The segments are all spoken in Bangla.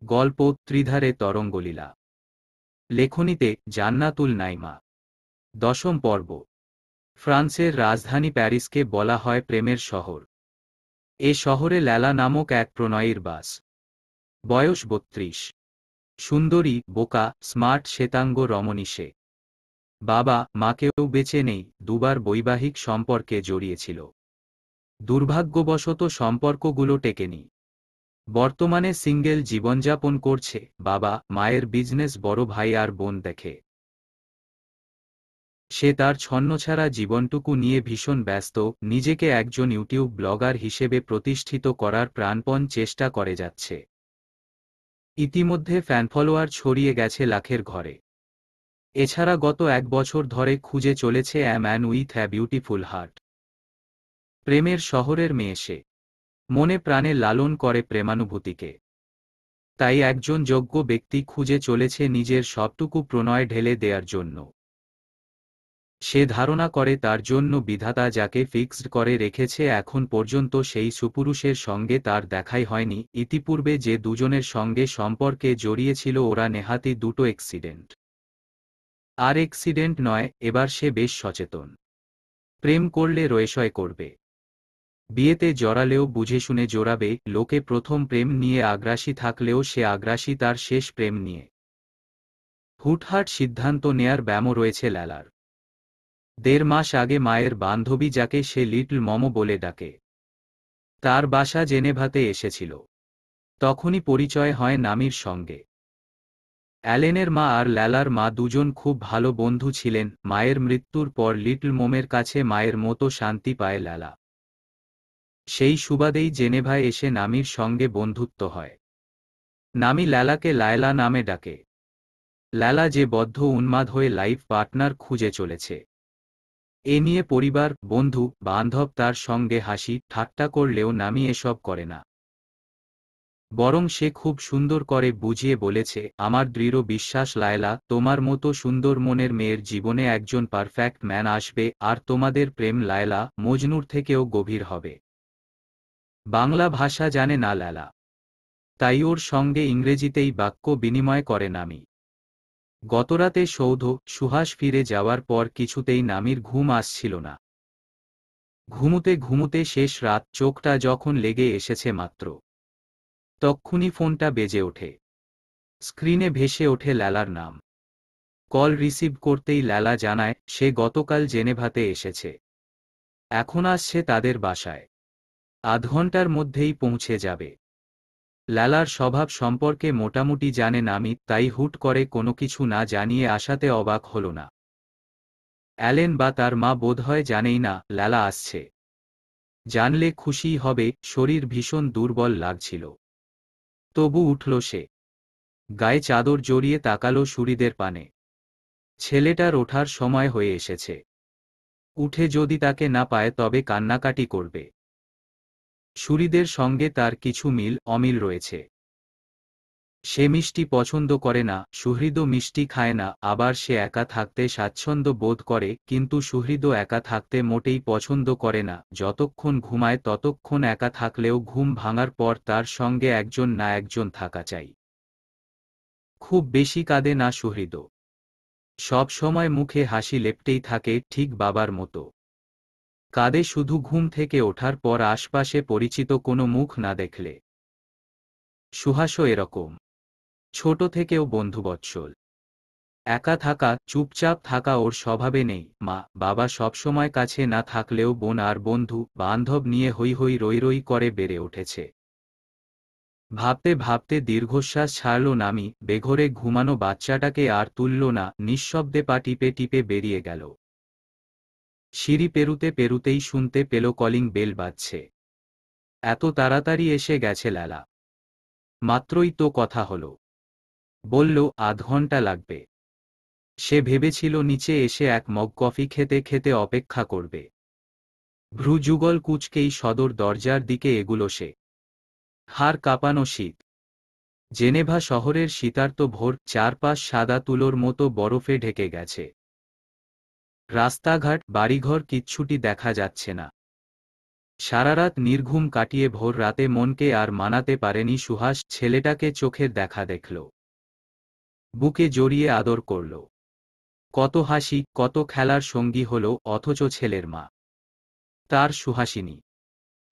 গল্প ত্রিধারে তরঙ্গলীলা। লেখনীতে জান্নাতুল নাইমা। 10ম পর্ব। ফ্রান্সের রাজধানী প্যারিসকে বলা হয় প্রেমের শহর। এ শহরে ল্যালা নামক এক প্রণয়ীর বাস। বয়স 32। সুন্দরী, বোকা, স্মার্ট, শ্বেতাঙ্গ রমণী সে। বাবা মাকেও বেঁচে নেই, দুবার বৈবাহিক সম্পর্কে জড়িয়েছিল। দুর্ভাগ্যবশত সম্পর্কগুলো টেকেনি। বর্তমানে সিঙ্গেল জীবনযাপন করছে, বাবা মায়ের বিজনেস, বড় ভাই আর বোন দেখে। সে তার ছন্নছাড়া জীবনটুকু নিয়ে ভীষণ ব্যস্ত, নিজেকে একজন ইউটিউব ব্লগার হিসেবে প্রতিষ্ঠিত করার প্রাণপণ চেষ্টা করে যাচ্ছে। ইতিমধ্যে ফ্যানফলোয়ার ছড়িয়ে গেছে লাখের ঘরে। এছাড়া গত 1 বছর ধরে খুঁজে চলেছে a man with a beautiful heart. প্রেমের শহরের মেয়ে সে। মনে প্রাণে লালন করে প্রেমানুভূতিকে। তাই একজন যোগ্য ব্যক্তি খুঁজে চলেছে নিজের সবটুকু প্রণয় ঢেলে দেওয়ার জন্য। সে ধারণা করে তার জন্য বিধাতা যাকে ফিক্সড করে রেখেছে, এখন পর্যন্ত সেই সুপুরুষের সঙ্গে তার দেখাই হয়নি। ইতিপূর্বে যে দুজনের সঙ্গে সম্পর্কে জড়িয়েছিল ওরা নেহাতি দুটো অ্যাক্সিডেন্ট। আর অ্যাক্সিডেন্ট নয়, এবার সে বেশ সচেতন। প্রেম করলে রয়েশয় করবে। বিয়েতে জড়ালেও বুঝে শুনে জড়াবে। লোকে প্রথম প্রেম নিয়ে আগ্রাসী থাকলেও সে আগ্রাসী তার শেষ প্রেম নিয়ে। হুটহাট সিদ্ধান্ত নেয়ার ব্যামো রয়েছে ল্যালার। 1.5 মাস আগে মায়ের বান্ধবী, যাকে সে লিটল মমো বলে ডাকে, তার বাসা জেনেভাতে এসেছিল। তখনই পরিচয় হয় নামির সঙ্গে। অ্যালেনের মা আর ল্যালার মা দুজন খুব ভালো বন্ধু ছিলেন। মায়ের মৃত্যুর পর লিটল মমের কাছে মায়ের মতো শান্তি পায় ল্যালা। সেই সুবাদেই জেনেভায় এসে নামির সঙ্গে বন্ধুত্ব হয়। নামি ল্যালাকে লায়লা নামে ডাকে। ল্যালা যে বদ্ধ উন্মাদ হয়ে লাইফ পার্টনার খুঁজে চলেছে। এ নিয়ে পরিবার, বন্ধু, বান্ধব তার সঙ্গে হাসি ঠাট্টা করলেও নামি এসব করে না। বরং সে খুব সুন্দর করে বুঝিয়ে বলেছে, আমার দৃঢ় বিশ্বাস লায়লা, তোমার মতো সুন্দর মনের মেয়ের জীবনে একজন পারফেক্ট ম্যান আসবে, আর তোমাদের প্রেম লায়লা মজনুর থেকেও গভীর হবে। বাংলা ভাষা জানে না ল্যালা, তাই ওর সঙ্গে ইংরেজিতেই বাক্য বিনিময় করে নামি। গতরাতে সৌধ সুহাস ফিরে যাওয়ার পর কিছুতেই নামির ঘুম আসছিল না। ঘুমুতে ঘুমুতে শেষ রাত, চোখটা যখন লেগে এসেছে মাত্র, তক্ষুনি ফোনটা বেজে ওঠে। স্ক্রিনে ভেসে ওঠে ল্যালার নাম। কল রিসিভ করতেই ল্যালা জানায় সে গতকাল জেনেভাতে এসেছে। এখন আসছে তাদের বাসায়। আধ ঘন্টার মধ্যেই পৌঁছে যাবে। ল্যালার স্বভাব সম্পর্কে মোটামুটি জানে নামি, তাই হুট করে কোনো কিছু না জানিয়ে আসাতে অবাক হল না। অ্যালেন বা তার মা বোধহয় জানেই না ল্যালা আসছে। জানলে খুশিই হবে। শরীর ভীষণ দুর্বল লাগছিল। তবু উঠল সে। গায়ে চাদর জড়িয়ে তাকালো সুহৃদের পানে। ছেলেটার ওঠার সময় হয়ে এসেছে। উঠে যদি তাকে না পায় তবে কান্নাকাটি করবে। সুহৃদের সঙ্গে তার কিছু মিল অমিল রয়েছে। সে মিষ্টি পছন্দ করে না, সুহৃদও মিষ্টি খায় না। আবার সে একা থাকতে স্বাচ্ছন্দ্য বোধ করে, কিন্তু সুহৃদও একা থাকতে মোটেই পছন্দ করে না। যতক্ষণ ঘুমায় ততক্ষণ একা থাকলেও ঘুম ভাঙার পর তার সঙ্গে একজন না একজন থাকা চাই। খুব বেশি কাঁদে না সুহৃদও। সব সময় মুখে হাসি লেপ্টেই থাকে, ঠিক বাবার মতো। কাঁদে শুধু ঘুম থেকে ওঠার পর, আশপাশে পরিচিত কোনো মুখ না দেখলে। সুহাসও এরকম। ছোট থেকেও বন্ধুবৎসল। একা থাকা, চুপচাপ থাকা ওর স্বভাবে নেই। মা বাবা সবসময় কাছে না থাকলেও বোন আর বন্ধু বান্ধব নিয়ে হৈ হৈ রই রই করে বেড়ে উঠেছে। ভাবতে ভাবতে দীর্ঘশ্বাস ছাড়ল নামি। বেঘোরে ঘুমানো বাচ্চাটাকে আর তুলল না, নিঃশব্দে পা টিপে টিপে বেরিয়ে গেল। সিঁড়ি পেরুতে পেরুতেই শুনতে পেল কলিং বেল বাজছে। এত তাড়াতাড়ি এসে গেছে ল্যালা? মাত্রই তো কথা হলো। বলল আধ ঘন্টা লাগবে। সে ভেবেছিল নিচে এসে এক মগ কফি খেতে খেতে অপেক্ষা করবে। ভ্রুযুগল কুঁচকেই সদর দরজার দিকে এগুলো সে। হাড় কাঁপানো শীত। জেনেভা শহরের শীতার্ত ভোর, চারপাশ সাদা তুলোর মতো বরফে ঢেকে গেছে। রাস্তাঘাট, বাড়িঘর কিচ্ছুটি দেখা যাচ্ছে না। সারারাত নির্ঘুম কাটিয়ে ভোর রাতে মনকে আর মানাতে পারেনি সুহাস, ছেলেটাকে চোখের দেখা দেখল, বুকে জড়িয়ে আদর করল। কত হাসি, কত খেলার সঙ্গী হল, অথচ ছেলের মা তার সুহাসিনী।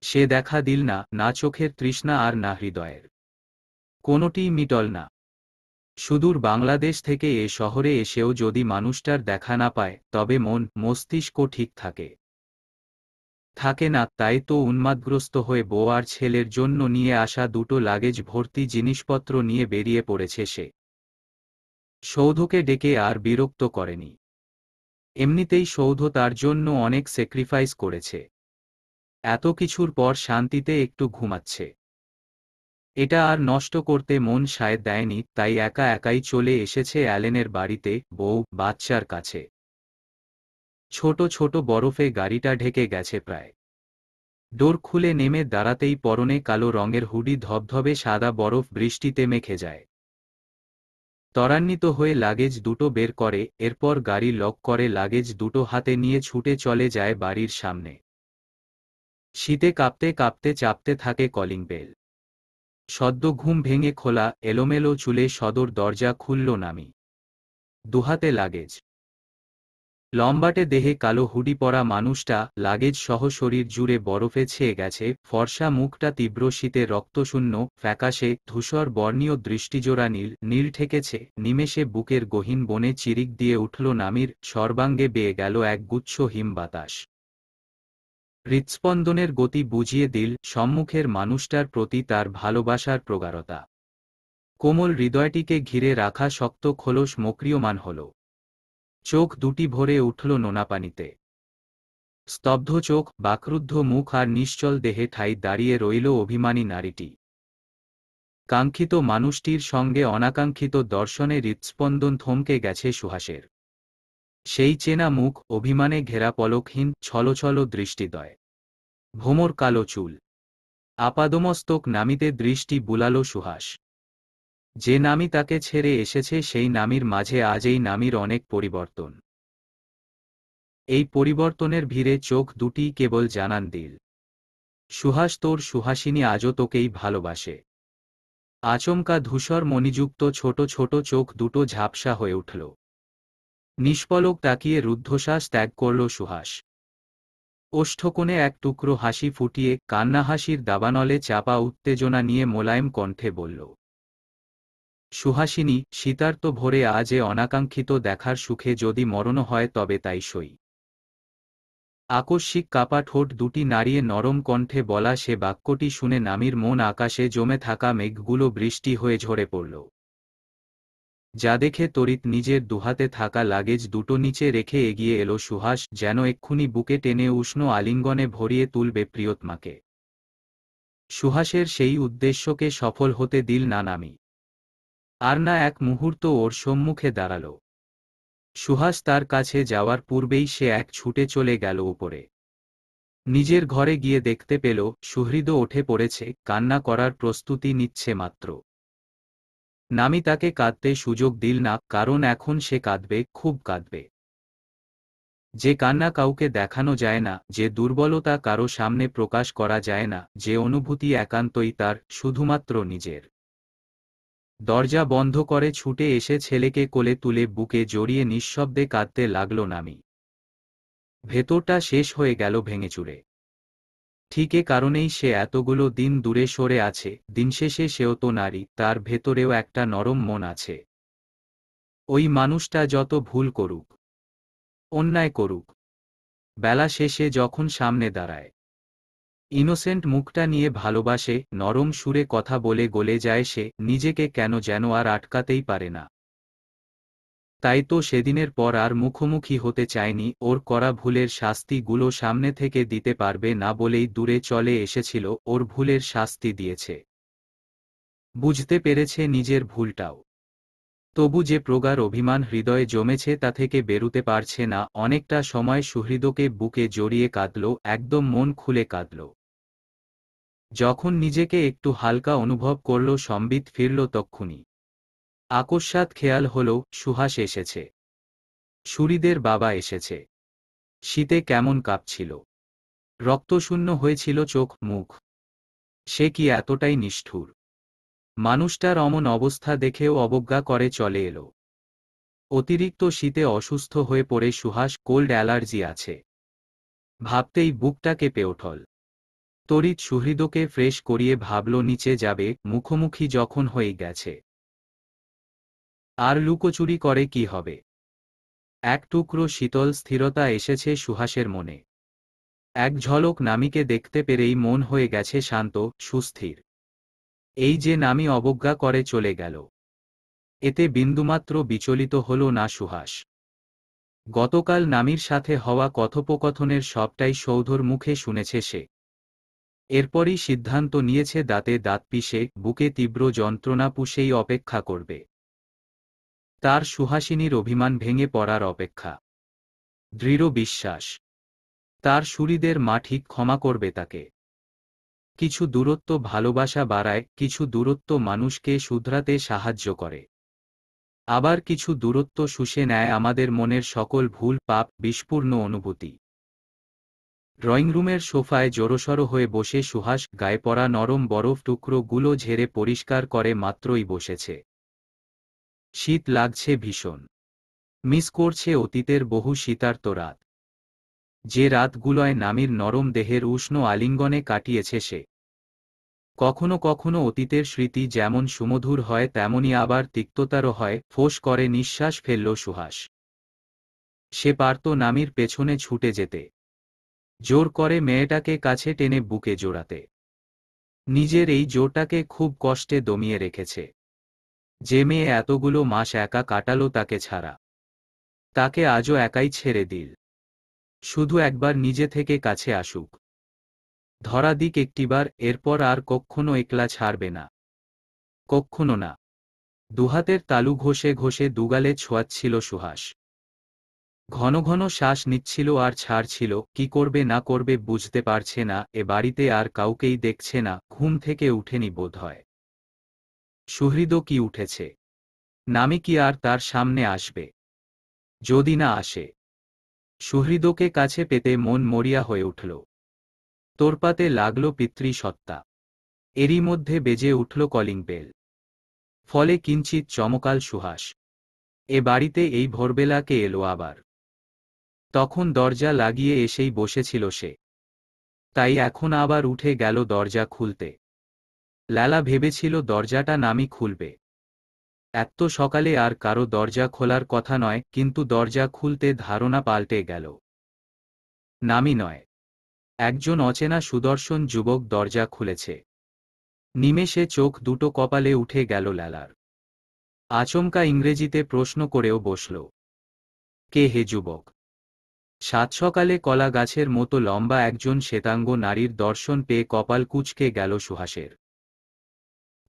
সে দেখা দিল না, না চোখের তৃষ্ণা আর না হৃদয়ের কোনোটিই মিটল না। সুদূর বাংলাদেশ থেকে এ শহরে এসেও যদি মানুষটার দেখা না পায়, তবে মন মস্তিষ্ক ঠিক থাকে থাকে না। তাই তো উন্মাদগ্রস্ত হয়ে বউ আর ছেলের জন্য নিয়ে আসা দুটো লাগেজ ভর্তি জিনিসপত্র নিয়ে বেরিয়ে পড়েছে সে। সৌধকে ডেকে আর বিরক্ত করেনি। এমনিতেই সৌধ তার জন্য অনেক স্যাক্রিফাইস করেছে। এত কিছুর পর শান্তিতে একটু ঘুমাচ্ছে। এটা আর নষ্ট করতে মন সায় দেয়নি, তাই একা একাই চলে এসেছে অ্যালেনের বাড়িতে, বউ বাচ্চার কাছে। ছোট ছোট বরফে গাড়িটা ঢেকে গেছে প্রায়। ডোর খুলে নেমে দাঁড়াতেই পরনে কালো রঙের হুডি ধবধবে সাদা বরফ বৃষ্টিতে মেখে যায়। ত্বরান্বিত হয়ে লাগেজ দুটো বের করে, এরপর গাড়ি লক করে লাগেজ দুটো হাতে নিয়ে ছুটে চলে যায় বাড়ির সামনে। শীতে কাঁপতে কাঁপতে চাপতে থাকে কলিং বেল। সদ্য ঘুম ভেঙে খোলা এলোমেলো চুলে সদর দরজা খুলল নামি। দুহাতে লাগেজ, লম্বাটে দেহে কালো হুডি পরা মানুষটা লাগেজ সহ শরীর জুড়ে বরফে ছেয়ে গেছে। ফর্সা মুখটা তীব্র শীতে রক্তশূন্য, ফ্যাকাশে ধূসর বর্ণীয়, দৃষ্টিজোড়া নীল নীল ঠেকেছে। নিমেষে বুকের গহীন বনে চিরিক দিয়ে উঠল নামির, সর্বাঙ্গে বেয়ে গেল এক গুচ্ছ হিম বাতাস। হৃৎস্পন্দনের গতি বুঝিয়ে দিল সম্মুখের মানুষটার প্রতি তার ভালোবাসার প্রগাঢ়তা। কোমল হৃদয়টিকে ঘিরে রাখা শক্ত খোলস মক্রিয়মান হল। চোখ দুটি ভরে উঠল নোনা পানিতে। স্তব্ধ চোখ, বাকরুদ্ধ মুখ আর নিশ্চল দেহে ঠাই দাঁড়িয়ে রইল অভিমানী নারীটি। কাঙ্ক্ষিত মানুষটির সঙ্গে অনাকাঙ্ক্ষিত দর্শনে হৃৎস্পন্দন থমকে গেছে সুহাসের। সেই চেনা মুখ, অভিমানে ঘেরা পলকহীন ছলছল দৃষ্টিদ্বয়, ভোমর কালো চুল। আপাদমস্তক নামিতে দৃষ্টি বুলাল সুহাস। যে নামী তাকে ছেড়ে এসেছে, সেই নামীর মাঝে আজ এই নামীর অনেক পরিবর্তন। এই পরিবর্তনের ভিড়ে চোখ দুটি কেবল জানান দিল, সুহাস, তোর সুহাসিনী আজও তোকেই ভালোবাসে। আচমকা ধূসর মণিযুক্ত ছোট ছোট চোখ দুটো ঝাপসা হয়ে উঠল। নিষ্পলক তাকিয়ে রুদ্ধশ্বাস ত্যাগ করল সুহাস। ওষ্ঠকোণে এক টুকরো হাসি ফুটিয়ে কান্না হাসির দাবানলে চাপা উত্তেজনা নিয়ে মোলায়েম কণ্ঠে বলল, সুহাসিনী, শীতার্ত ভোরে আজ এ অনাকাঙ্ক্ষিত দেখার সুখে যদি মরণ হয় তবে তাই সই। আকস্মিক কাপা ঠোঁট দুটি নাড়িয়ে নরম কণ্ঠে বলা সে বাক্যটি শুনে নামির মন আকাশে জমে থাকা মেঘগুলো বৃষ্টি হয়ে ঝরে পড়ল। যা দেখে তড়িৎ নিজের দুহাতে থাকা লাগেজ দুটো নিচে রেখে এগিয়ে এলো সুহাস, যেন এক্ষুনি বুকে টেনে উষ্ণ আলিঙ্গনে ভরিয়ে তুলবে প্রিয়তমাকে। সুহাসের সেই উদ্দেশ্যকে সফল হতে দিল না নামি। আর না এক মুহূর্ত ওর সম্মুখে দাঁড়াল। সুহাস তার কাছে যাওয়ার পূর্বেই সে এক ছুটে চলে গেল উপরে। নিজের ঘরে গিয়ে দেখতে পেল সুহৃদ উঠে পড়েছে, কান্না করার প্রস্তুতি নিচ্ছে মাত্র। নামি তাকে কাঁদতে সুযোগ দিল না, কারণ এখন সে কাঁদবে, খুব কাঁদবে। যে কান্না কাউকে দেখানো যায় না, যে দুর্বলতা কারো সামনে প্রকাশ করা যায় না, যে অনুভূতি একান্তই তার, শুধুমাত্র নিজের। দরজা বন্ধ করে ছুটে এসে ছেলেকে কোলে তুলে বুকে জড়িয়ে নিঃশব্দে কাঁদতে লাগল নামি। ভেতরটা শেষ হয়ে গেল ভেঙেচুরে। ঠিক এ কারণেই সে এতগুলো দিন দূরে সরে আছে। দিনশেষে সেও তো নারী, তার ভেতরেও একটা নরম মন আছে। ওই মানুষটা যত ভুল করুক, অন্যায় করুক, বেলা শেষে যখন সামনে দাঁড়ায়, ইনোসেন্ট মুখটা নিয়ে ভালোবাসে, নরম সুরে কথা বলে গলে যায় সে, নিজেকে কেন যেন আর আটকাতেই পারে না। তাই তো সেদিনের পর আর মুখোমুখি হতে চায়নি, ওর করা ভুলের শাস্তি গুলো সামনে থেকে দিতে পারবে না বলেই দূরে চলে এসেছিল। ওর ভুলের শাস্তি দিয়েছে, বুঝতে পেরেছে নিজের ভুলটাও। তবু যে প্রগাঢ় অভিমান হৃদয়ে জমেছে তা থেকে বেরুতে পারছে না। অনেকটা সময় সুহৃদকে বুকে জড়িয়ে কাঁদল, একদম মন খুলে কাঁদল। যখন নিজেকে একটু হালকা অনুভব করল, সম্বিত ফিরল তক্ষুনি। আকস্মাৎ খেয়াল হল সুহাস এসেছে, সুহৃদের বাবা এসেছে। শীতে কেমন কাঁপছিল। রক্তশূন্য হয়েছিল চোখ মুখ। সে কি এতটাই নিষ্ঠুর? মানুষটার অমন অবস্থা দেখেও অবজ্ঞা করে চলে এলো। অতিরিক্ত শীতে অসুস্থ হয়ে পড়ে সুহাস, কোল্ড অ্যালার্জি আছে। ভাবতেই বুকটা কেঁপে ওঠল। তড়িৎ সুহৃদকে ফ্রেশ করিয়ে ভাবল নিচে যাবে, মুখোমুখি যখন হয়ে গেছে। আর লুকোচুরি করে কি হবে? এক টুকরো শীতল স্থিরতা এসেছে সুহাসের মনে। এক ঝলক নামিকে দেখতে পেরেই মন হয়ে গেছে শান্ত, সুস্থির। এই যে নামি অবজ্ঞা করে চলে গেল, এতে বিন্দুমাত্র বিচলিত হল না সুহাস। গতকাল নামির সাথে হওয়া কথোপকথনের সবটাই সৌধর মুখে শুনেছে সে। এরপরই সিদ্ধান্ত নিয়েছে দাঁতে দাঁত পিষে, বুকে তীব্র যন্ত্রণা পুষেই অপেক্ষা করবে। তার সুহাসিনীর অভিমান ভেঙে পড়ার অপেক্ষা। দৃঢ় বিশ্বাস, তার সুহৃদের মা ঠিক ক্ষমা করবে তাকে। কিছু দূরত্ব ভালোবাসা বাড়ায়, কিছু দূরত্ব মানুষকে শুধরাতে সাহায্য করে। আবার কিছু দূরত্ব শুষে নেয় আমাদের মনের সকল ভুল, পাপ, বিষপূর্ণ অনুভূতি। ড্রয়িং রুমের সোফায় জড়সড় হয়ে বসে সুহাস গায়ে পড়া নরম বরফ টুকরোগুলো ঝেড়ে পরিষ্কার করে মাত্রই বসেছে। শীত লাগছে ভীষণ। মিস করছে অতীতের বহু শীতার্ত রাত, যে রাতগুলোয় নামির নরম দেহের উষ্ণ আলিঙ্গনে কাটিয়েছে সে। কখনো কখনো অতীতের স্মৃতি যেমন সুমধুর হয় তেমনি আবার তিক্ততারও হয়। ফোঁস করে নিঃশ্বাস ফেলল সুহাস। সে পারত নামির পেছনে ছুটে যেতে, জোর করে মেয়েটাকে কাছে টেনে বুকে জোড়াতে। নিজের এই জোরটাকে খুব কষ্টে দমিয়ে রেখেছে। যে মেয়ে এতগুলো মাস একা কাটালো তাকে ছাড়া, তাকে আজও একাই ছেড়ে দিল। শুধু একবার নিজে থেকে কাছে আসুক, ধরা দিক একটিবার, এরপর আর কক্ষনো একলা ছাড়বে না। কক্ষনো না। দুহাতের তালু ঘষে ঘষে দুগালে ছোঁয়াচ্ছিল সুহাস। ঘন ঘন শ্বাস নিচ্ছিল আর ছাড়ছিল। কি করবে না করবে বুঝতে পারছে না। এ বাড়িতে আর কাউকেই দেখছে না। ঘুম থেকে উঠেনি বোধ হয়। সুহৃদও কি উঠেছে? নামি কি আর তার সামনে আসবে? যদি না আসে? সুহৃদকে কাছে পেতে মন মরিয়া হয়ে উঠল। তোরপাতে লাগল পিতৃসত্তা। এরই মধ্যে বেজে উঠল কলিং বেল। ফলে কিঞ্চিত চমকাল সুহাস। এ বাড়িতে এই ভোরবেলা কে এলো আবার? তখন দরজা লাগিয়ে এসেই বসেছিল সে, তাই এখন আবার উঠে গেল দরজা খুলতে। লালা ভেবেছিল দরজাটা নামি খুলবে। এত সকালে আর কারো দরজা খোলার কথা নয়, কিন্তু দরজা খুলতে ধারণা পাল্টে গেল। নামি নয়, একজন অচেনা সুদর্শন যুবক দরজা খুলেছে। নিমেষে চোখ দুটো কপালে উঠে গেল লালার। আচমকা ইংরেজিতে প্রশ্ন করেও বসল, কে হে যুবক? সাত সকালে কলা গাছের মতো লম্বা একজন শ্বেতাঙ্গ নারীর দর্শন পেয়ে কপাল কুঁচকে গেল সুহাসের।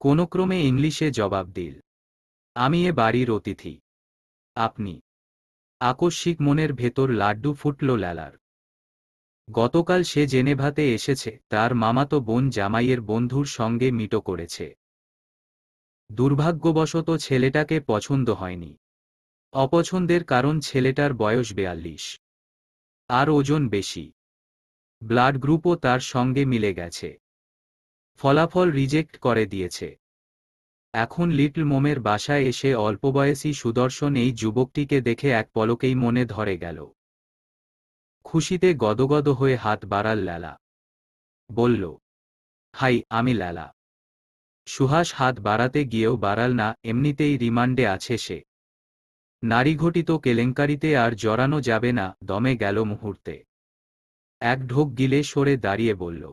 কোনক্রমে ইংলিশে জবাব দিল, আমি এ বাড়ির অতিথি। আপনি? আকস্মিক মনের ভেতর লাড্ডু ফুটল লালার। গতকাল সে জেনেভাতে এসেছে, তার মামাতো বোন জামাইয়ের বন্ধুর সঙ্গে মিটো করেছে। দুর্ভাগ্যবশত ছেলেটাকে পছন্দ হয়নি। অপছন্দের কারণ ছেলেটার বয়স 42, আর ওজন বেশি। ব্লাড গ্রুপও তার সঙ্গে মিলে গেছে। ফলাফল রিজেক্ট করে দিয়েছে। এখন লিটল মোমের বাসায় এসে অল্পবয়সী সুদর্শন এই যুবকটিকে দেখে এক পলকেই মনে ধরে গেল। খুশিতে গদগদ হয়ে হাত বাড়াল লালা। বলল, হাই, আমি লালা। সুহাস হাত বাড়াতে গিয়েও বাড়াল না, এমনিতেই রিমান্ডে আছে সে। নারীঘটিত কেলেঙ্কারিতে আর জড়ানো যাবে না। দমে গেল মুহূর্তে। এক ঢোক গিলে সরে দাঁড়িয়ে বলল,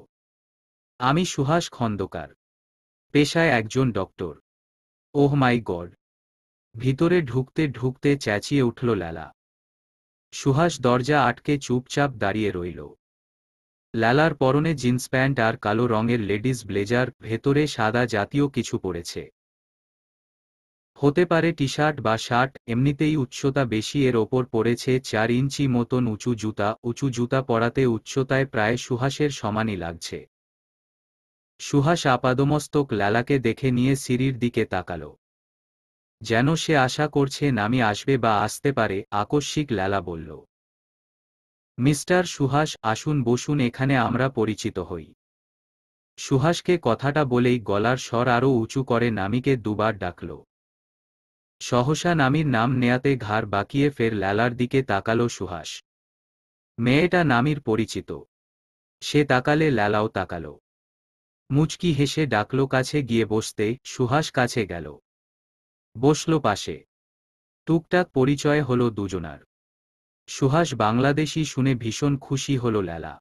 আমি সুহাস খন্দকার, পেশায় একজন ডক্টর। ওহ মাই গড! ভিতরে ঢুকতে ঢুকতে চেঁচিয়ে উঠল লালা। সুহাস দরজা আটকে চুপচাপ দাঁড়িয়ে রইল। লালার পরনে জিন্স প্যান্ট আর কালো রঙের লেডিস ব্লেজার, ভেতরে সাদা জাতীয় কিছু পরেছে। হতে পারে টি শার্ট বা শার্ট, এমনিতেই উচ্চতা বেশি। এর ওপর পরেছে 4 ইঞ্চি মতন উঁচু জুতা। উঁচু জুতা পরাতে উচ্চতায় প্রায় সুহাসের সমানই লাগছে। সুহাস আপাদমস্তক লালাকে দেখে নিয়ে সিঁড়ির দিকে তাকাল, যেন সে আশা করছে নামি আসবে বা আসতে পারে। আকস্মিক লালা বলল, মিস্টার সুহাস, আসুন বসুন, এখানে আমরা পরিচিত হই। সুহাসকে কথাটা বলেই গলার স্বর আরও উঁচু করে নামিকে দুবার ডাকল। সহসা নামির নাম নেয়াতে ঘাড় বাঁকিয়ে ফের ল্যালার দিকে তাকালো সুহাস। মেয়েটা নামির পরিচিত। সে তাকালে ল্যালাও তাকাল। মুচকি হেসে ডাকল কাছে গিয়ে বসতে। সুহাস কাছে গেল, বসল পাশে। টুকটাক পরিচয় হলো দুজনার। সুহাস বাংলাদেশি শুনে ভীষণ খুশি হল ল্যালা।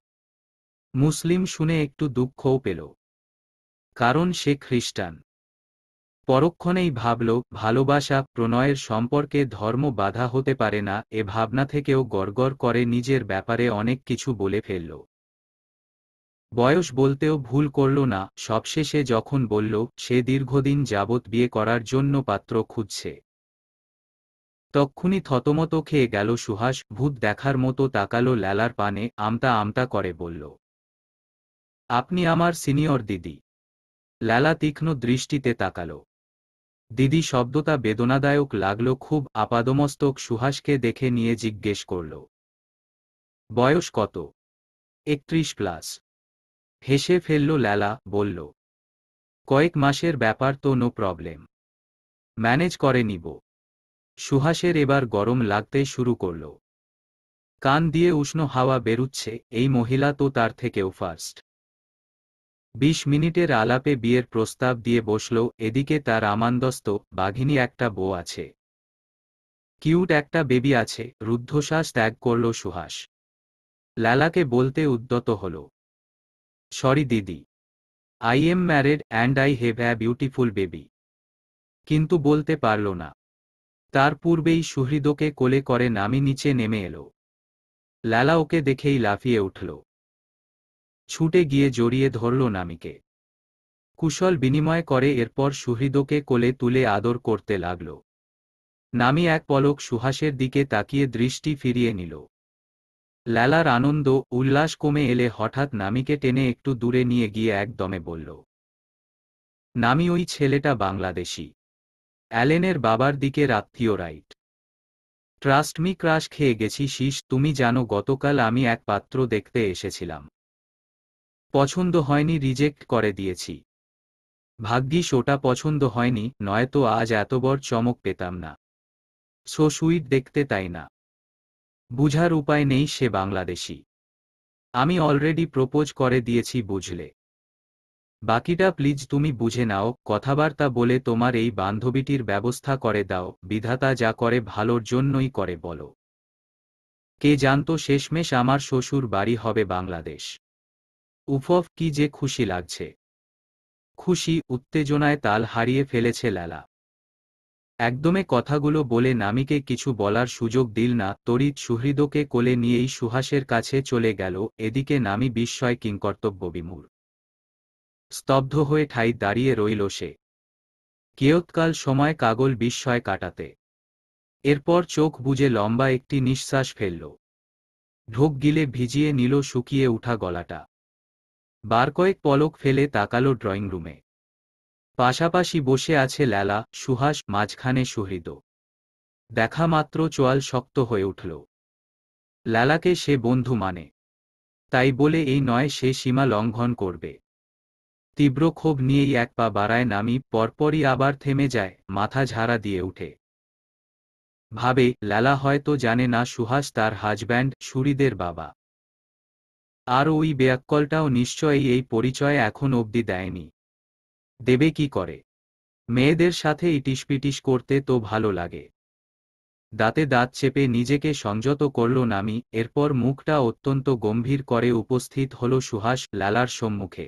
মুসলিম শুনে একটু দুঃখও পেল, কারণ সে খ্রিস্টান। পরক্ষণেই ভাবল, ভালোবাসা প্রণয়ের সম্পর্কে ধর্ম বাধা হতে পারে না, এ ভাবনা থেকেও গড়গড় করে নিজের ব্যাপারে অনেক কিছু বলে ফেলল। বয়স বলতেও ভুল করল না। সবশেষে যখন বলল সে দীর্ঘদিন যাবৎ বিয়ে করার জন্য পাত্র খুঁজছে, তক্ষুনি থতমত খেয়ে গেল সুহাস। ভূত দেখার মতো তাকালো ল্যালার পানে, আমতা আমতা করে বলল, আপনি আমার সিনিয়র দিদি। ল্যালা তীক্ষ্ণ দৃষ্টিতে তাকাল। দিদি শব্দটা বেদনাদায়ক লাগল খুব। আপাদমস্তক সুহাসকে দেখে নিয়ে জিজ্ঞেস করল, বয়স কত? 31+। হেসে ফেলল ল্যালা, বলল, কয়েক মাসের ব্যাপার তো, নো প্রবলেম, ম্যানেজ করে নিব। সুহাসের এবার গরম লাগতে শুরু করল। কান দিয়ে উষ্ণ হাওয়া বেরুচ্ছে, এই মহিলা তো তার থেকেও ফার্স্ট। 20 মিনিটের আলাপে বিয়ের প্রস্তাব দিয়ে বসল। এদিকে তার আমানদস্ত বাঘিনী একটা বউ আছে, কিউট একটা বেবি আছে। রুদ্ধশ্বাস ত্যাগ করল সুহাস। ল্যালাকে বলতে উদ্যত হল, সরি দিদি, I am married and I have a beautiful baby. কিন্তু বলতে পারল না। তার পূর্বেই সুহৃদকে কোলে করে নামি নিচে নেমে এলো। ল্যালা ওকে দেখেই লাফিয়ে উঠল, ছুটে গিয়ে জড়িয়ে ধরল নামিকে। কুশল বিনিময় করে এরপর সুহৃদকে কোলে তুলে আদর করতে লাগল। নামি এক পলক সুহাসের দিকে তাকিয়ে দৃষ্টি ফিরিয়ে নিল। ল্যালার আনন্দ উল্লাস কমে এলে হঠাৎ নামিকে টেনে একটু দূরে নিয়ে গিয়ে একদমে বলল, নামি, ওই ছেলেটা বাংলাদেশি, অ্যালেনের বাবার দিকের আত্মীয়, রাইট? ট্রাস্ট মি, ক্রাশ খেয়ে গেছি শীষ। তুমি জানো গতকাল আমি এক পাত্র দেখতে এসেছিলাম, পছন্দ হয়নি, রিজেক্ট করে দিয়েছি। ভাগ্যিস ওটা পছন্দ হয়নি, নয়তো আজ এত বড় চমক পেতাম না। সো সুইট দেখতে, তাই না? বুঝার উপায় নেই সে বাংলাদেশি। আমি অলরেডি প্রপোজ করে দিয়েছি, বুঝলে? বাকিটা প্লিজ তুমি বুঝে নাও। কথাবার্তা বলে তোমার এই বান্ধবীটির ব্যবস্থা করে দাও। বিধাতা যা করে ভালোর জন্যই করে, বলো। কে জানতো শেষমেশ আমার শ্বশুর বাড়ি হবে বাংলাদেশ। উফফ, কি যে খুশি লাগছে। খুশি, উত্তেজনায় তাল হারিয়ে ফেলেছে ল্যালা। একদমে কথাগুলো বলে নামিকে কিছু বলার সুযোগ দিল না। তড়িৎ সুহৃদকে কোলে নিয়েই সুহাসের কাছে চলে গেল। এদিকে নামি বিস্ময় কিংকর্তব্যবিমূঢ়, স্তব্ধ হয়ে ঠাই দাঁড়িয়ে রইল সে। কিয়ৎকাল সময় কাগল বিস্ময় কাটাতে। এরপর চোখ বুজে লম্বা একটি নিঃশ্বাস ফেলল। ঢোক গিলে ভিজিয়ে নিল শুকিয়ে উঠা গলাটা। বার কয়েক পলক ফেলে তাকালো ড্রয়িং রুমে। পাশাপাশি বসে আছে ল্যালা, সুহাস, মাঝখানে সুহৃদ। দেখা মাত্র চোয়াল শক্ত হয়ে উঠল। ল্যালাকে সে বন্ধু মানে, তাই বলে এই নয় সে সীমা লঙ্ঘন করবে। তীব্র ক্ষোভ নিয়েই এক পা বাড়ায় নামি, পরপরই আবার থেমে যায়, মাথা ঝাড়া দিয়ে উঠে। ভাবে, ল্যালা হয়তো জানে না সুহাস তার হাজব্যান্ড, সুহৃদের বাবা। আর ওই বেয়াক্কলটাও নিশ্চয়ই এই পরিচয় এখন অবধি দেয়নি। দেবে কি করে? মেয়েদের সাথে ইটিসপিটিস করতে তো ভালো লাগে। দাঁতে দাঁত চেপে নিজেকে সংযত করল নামি। এরপর মুখটা অত্যন্ত গম্ভীর করে উপস্থিত হল সুহাস ল্যালার সম্মুখে।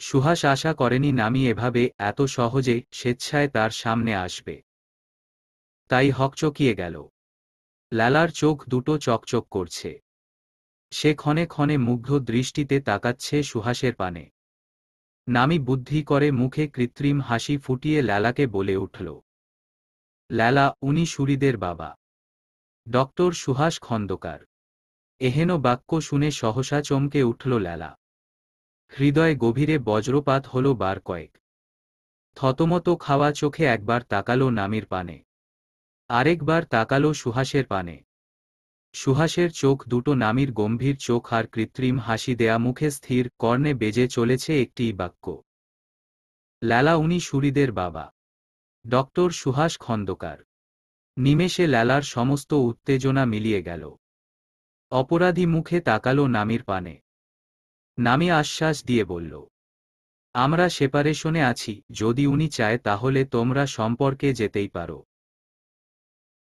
সুহাস আশা করেনি নামি এভাবে এত সহজে স্বেচ্ছায় তার সামনে আসবে। তাই হকচকিয়ে গেল। ল্যালার চোখ দুটো চকচক করছে। সে ক্ষণে ক্ষণে মুগ্ধ দৃষ্টিতে তাকাচ্ছে সুহাসের পানে। নামি বুদ্ধি করে মুখে কৃত্রিম হাসি ফুটিয়ে ল্যালাকে বলে উঠল, ল্যালা, উনি সুহৃদের বাবা, ডক্টর সুহাস খন্দকার। এহেন বাক্য শুনে সহসা চমকে উঠল ল্যালা। হৃদয় গভীরে বজ্রপাত হল বার কয়েক। থতমত খাওয়া চোখে একবার তাকালো নামির পানে, আরেকবার তাকালো সুহাসের পানে। সুহাসের চোখ দুটো নামির গম্ভীর চোখ আর কৃত্রিম হাসি দেয়া মুখে স্থির কর্ণে বেজে চলেছে একটি বাক্য। ল্যালা, উনি সুহৃদের বাবা, ডক্টর সুহাস খন্দকার। নিমেষে ল্যালার সমস্ত উত্তেজনা মিলিয়ে গেল। অপরাধী মুখে তাকালো নামির পানে। নামি আশ্বাস দিয়ে বলল, আমরা সেপারেশনে আছি, যদি উনি চায় তাহলে তোমরা সম্পর্কে যেতেই পারো।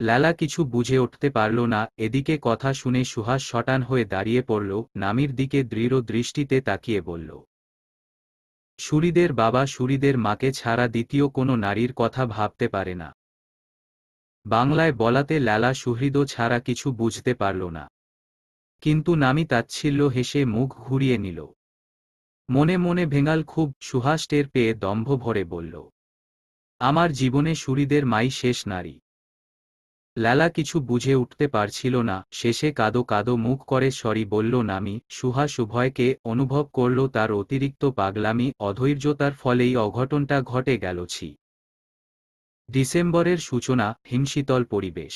ল্যালা কিছু বুঝে উঠতে পারল না। এদিকে কথা শুনে সুহাস শটান হয়ে দাঁড়িয়ে পড়ল, নামির দিকে দৃঢ় দৃষ্টিতে তাকিয়ে বলল, সুহৃদের বাবা সুহৃদের মাকে ছাড়া দ্বিতীয় কোনো নারীর কথা ভাবতে পারে না। বাংলায় বলাতে ল্যালা সুহৃদও ছাড়া কিছু বুঝতে পারল না। কিন্তু নামি তাচ্ছিল্য হেসে মুখ ঘুরিয়ে নিল। মনে মনে ভেঙাল খুব। সুহাস টের পেয়ে দম্ভ ভরে বলল, আমার জীবনে সুহৃদের মাই শেষ নারী। ল্যালা কিছু বুঝে উঠতে পারছিল না। শেষে কাদো কাদো মুখ করে সরি বলল নামি। সুহাস উভয়কে অনুভব করল তার অতিরিক্ত পাগলামি অধৈর্যতার ফলেই অঘটনটা ঘটে গেলছি। ডিসেম্বরের সূচনা, হিমশীতল পরিবেশ।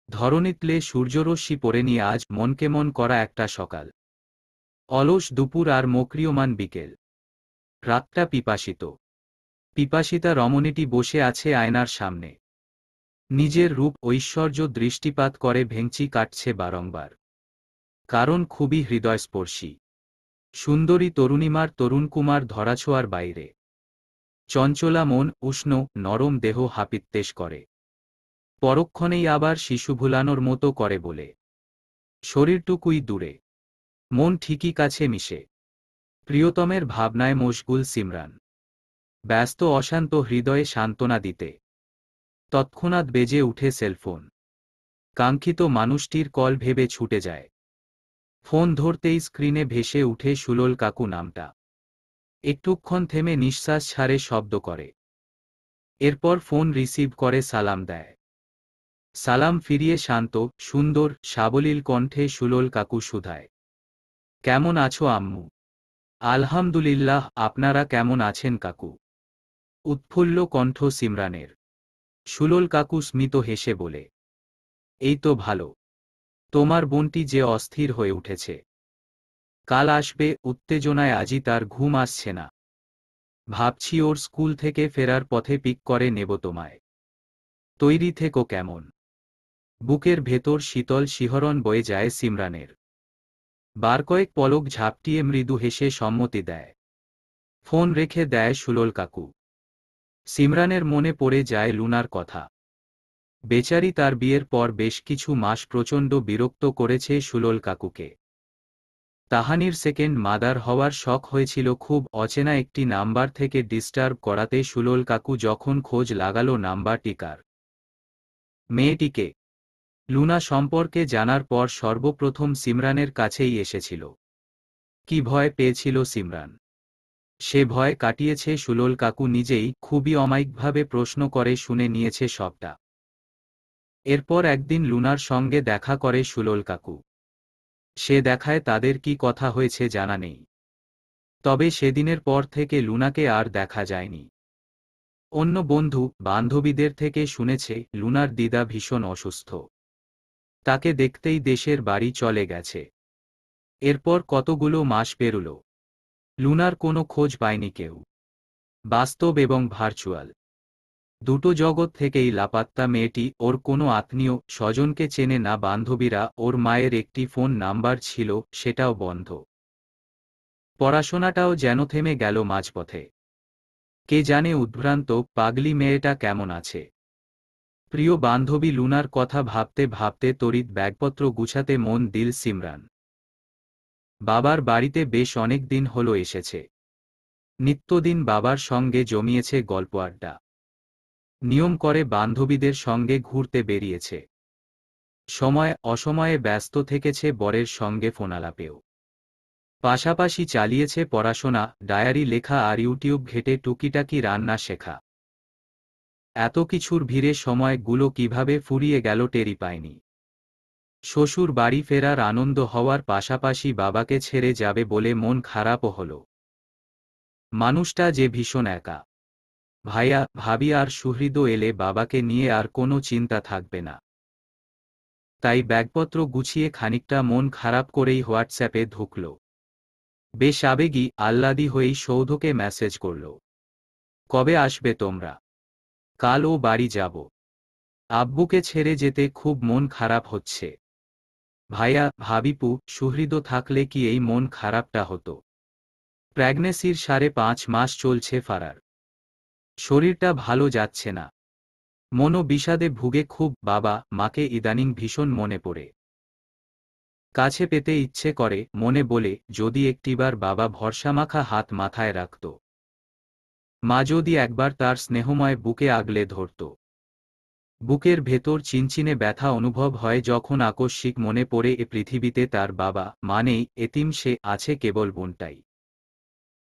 ধরণীতলে সূর্যরশ্মি পড়ে নিয়ে আজ মনকে মন করা একটা সকাল। অলস দুপুর আর মক্রিয়মান বিকেল। রাতটা পিপাসিত। পিপাসিতা রমণীটি বসে আছে আয়নার সামনে। নিজের রূপ ঐশ্বর্য দৃষ্টিপাত করে ভেঙচি কাটছে বারংবার। কারণ খুবই হৃদয়স্পর্শী। সুন্দরী তরুণীমার তরুণকুমার ধরাছোঁয়ার বাইরে। চঞ্চলা মন, উষ্ণ নরম দেহ হাপিত্যেশ করে। পরক্ষণেই আবার শিশু ভুলানোর মতো করে বলে। শরীরটুকুই দূরে, মন ঠিকই কাছে মিশে। প্রিয়তমের ভাবনায় মশগুল সিমরান। ব্যস্ত অশান্ত হৃদয়ে সান্ত্বনা দিতে। তৎক্ষণাৎ বেজে উঠে সেলফোন। কাঙ্ক্ষিত মানুষটির কল ভেবে ছুটে যায়। ফোন ধরতেই স্ক্রিনে ভেসে উঠে সুলোল কাকু নামটা। একটুক্ষণ থেমে নিঃশ্বাস ছাড়ে শব্দ করে। এরপর ফোন রিসিভ করে সালাম দেয়। সালাম ফিরিয়ে শান্ত, সুন্দর, সাবলীল কণ্ঠে সুলোল কাকু শুধায়, কেমন আছো আম্মু? আলহামদুলিল্লাহ, আপনারা কেমন আছেন কাকু? উৎফুল্ল কণ্ঠ সিমরানের। সুলোল কাকু স্মিত হেসে বলে, এই তো ভালো। তোমার বোনটি যে অস্থির হয়ে উঠেছে। কাল আসবে, উত্তেজনায় আজই তার ঘুম আসছে না। ভাবছি ওর স্কুল থেকে ফেরার পথে পিক করে নেব তোমায়। তৈরি থেকো কেমন। বুকের ভেতর শীতল শিহরণ বয়ে যায় সিমরানের। বার কয়েক পলক ঝাপটিয়ে মৃদু হেসে সম্মতি দেয়। ফোন রেখে দেয় সুলোল কাকু। সিমরানের মনে পড়ে যায় লুনার কথা। বেচারি তার বিয়ের পর বেশ কিছু মাস প্রচণ্ড বিরক্ত করেছে সুলোল কাকুকে। তাহানির সেকেন্ড মাদার হওয়ার শখ হয়েছিল খুব। অচেনা একটি নাম্বার থেকে ডিস্টার্ব করাতে সুলোল কাকু যখন খোঁজ লাগালো নাম্বারটিকার। মেয়েটিকে লুনা সম্পর্কে জানার পর সর্বপ্রথম সিমরানের কাছেই এসেছিল। কি ভয় পেয়েছিল সিমরান। সে ভয় কাটিয়েছে সুলোল কাকু নিজেই। খুবই অমায়িকভাবে প্রশ্ন করে শুনে নিয়েছে সবটা। এরপর একদিন লুনার সঙ্গে দেখা করে সুলোল কাকু। সে দেখায় তাদের কি কথা হয়েছে জানা নেই। তবে সেদিনের পর থেকে লুনাকে আর দেখা যায়নি। অন্য বন্ধু বান্ধবীদের থেকে শুনেছে লুনার দিদা ভীষণ অসুস্থ। তাকে দেখতেই দেশের বাড়ি চলে গেছে। এরপর কতগুলো মাস পেরুল। লুনার কোনো খোঁজ পায়নি কেউ। বাস্তব এবং ভার্চুয়াল দুটো জগৎ থেকেই লাপাত্তা মেয়েটি। ওর কোনো আত্মীয় স্বজনকে চেনে না। বান্ধবীরা ওর মায়ের একটি ফোন নাম্বার ছিল, সেটাও বন্ধ। পড়াশোনাটাও যেন থেমে গেল মাঝপথে। কে জানে উদ্ভ্রান্ত পাগলি মেয়েটা কেমন আছে। প্রিয় বান্ধবী লুনার কথা ভাবতে ভাবতে তড়িৎ ব্যাগপত্র গুছাতে মন দিল সিমরান। বাবার বাড়িতে বেশ অনেক দিন হলো এসেছে। নিত্যদিন বাবার সঙ্গে জমিয়েছে গল্প আড্ডা। নিয়ম করে বান্ধবীদের সঙ্গে ঘুরতে বেরিয়েছে। সময় অসময়ে ব্যস্ত থেকেছে বরের সঙ্গে ফোনালাপেও। পাশাপাশি চালিয়েছে পড়াশোনা, ডায়েরি লেখা আর ইউটিউব ঘেটে টুকিটাকি রান্না শেখা। এত কিছুর ভিড়ে সময়গুলো কিভাবে ফুরিয়ে গেল টেরই পায়নি। শ্বশুর বাড়ি ফেরার আনন্দ হওয়ার পাশাপাশি বাবাকে ছেড়ে যাবে বলে মন খারাপও হল। মানুষটা যে ভীষণ একা। ভাইয়া ভাবি আর সুহৃদও এলে বাবাকে নিয়ে আর কোনো চিন্তা থাকবে না। তাই ব্যাগপত্র গুছিয়ে খানিকটা মন খারাপ করেই হোয়াটসঅ্যাপে ঢুকল। বেশ আবেগী আহ্লাদী হয়েই সৌধকে মেসেজ করল, কবে আসবে তোমরা? কাল ও বাড়ি যাব। আব্বুকে ছেড়ে যেতে খুব মন খারাপ হচ্ছে। ভাইয়া ভাবিপু সুহৃদ থাকলে কি এই মন খারাপটা হতো? প্রেগন্যান্সির 5.5 মাস চলছে ফারার। শরীরটা ভালো যাচ্ছে না। মনও বিষাদে ভুগে খুব। বাবা মাকে ইদানিং ভীষণ মনে পড়ে। কাছে পেতে ইচ্ছে করে, মনে বলে যদি একটিবার বাবা ভরসামাখা হাত মাথায় রাখত। মা যদি একবার তার স্নেহময় বুকে আগলে ধরত। বুকের ভেতর চিনচিনে ব্যথা অনুভব হয় যখন আকস্মিক মনে পড়ে এ পৃথিবীতে তার বাবা মা নেই, এতিম সে, আছে কেবল বোনটাই,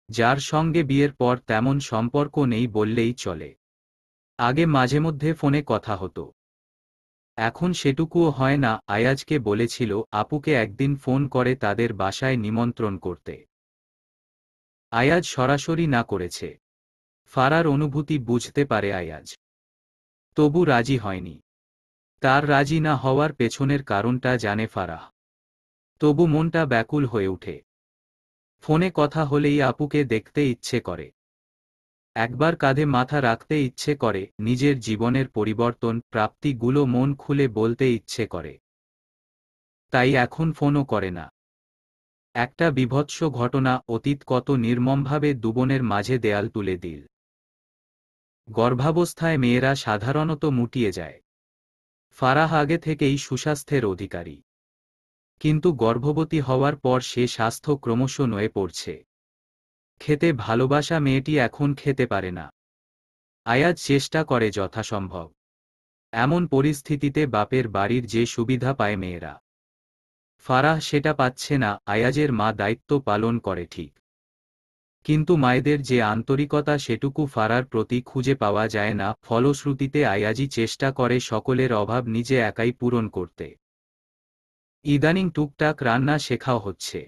যার সঙ্গে বিয়ের পর তেমন সম্পর্ক নেই বললেই চলে। আগে মাঝে মধ্যে ফোনে কথা হতো, এখন সেটুকুও হয় না। আয়াজকে বলেছিল আপুকে একদিন ফোন করে তাদের বাসায় নিমন্ত্রণ করতে। আয়াজ সরাসরি না করেছে। ফারার অনুভূতি বুঝতে পারে আয়াজ, তবু রাজি হয়নি। তার রাজি না হওয়ার পেছনের কারণটা জানে ফারাহ, তবু মনটা ব্যাকুল হয়ে ওঠে। ফোনে কথা হলেই আপুকে দেখতে ইচ্ছে করে, একবার কাঁধে মাথা রাখতে ইচ্ছে করে, নিজের জীবনের পরিবর্তন প্রাপ্তিগুলো মন খুলে বলতে ইচ্ছে করে। তাই এখন ফোনও করে না। একটা বীভৎস ঘটনা অতীত কত নির্মমভাবে দুবোনের মাঝে দেয়াল তুলে দিল। গর্ভাবস্থায় মেয়েরা সাধারণত মুটিয়ে যায়। ফারাহ আগে থেকেই সুস্বাস্থ্যের অধিকারী, কিন্তু গর্ভবতী হওয়ার পর সে স্বাস্থ্য ক্রমশ নয়ে পড়ছে। খেতে ভালোবাসা মেয়েটি এখন খেতে পারে না। আয়াজ চেষ্টা করে যথাসম্ভব। এমন পরিস্থিতিতে বাপের বাড়ির যে সুবিধা পায় মেয়েরা, ফারাহ সেটা পাচ্ছে না। আয়াজের মা দায়িত্ব পালন করে ঠিক, কিন্তু মায়েদের যে আন্তরিকতা সেটুকু ফারার প্রতি খুঁজে পাওয়া যায় না। ফলশ্রুতিতে আয়াজি চেষ্টা করে সকলের অভাব নিজে একাই পূরণ করতে। ইদানিং টুকটাক রান্না শেখাও হচ্ছে।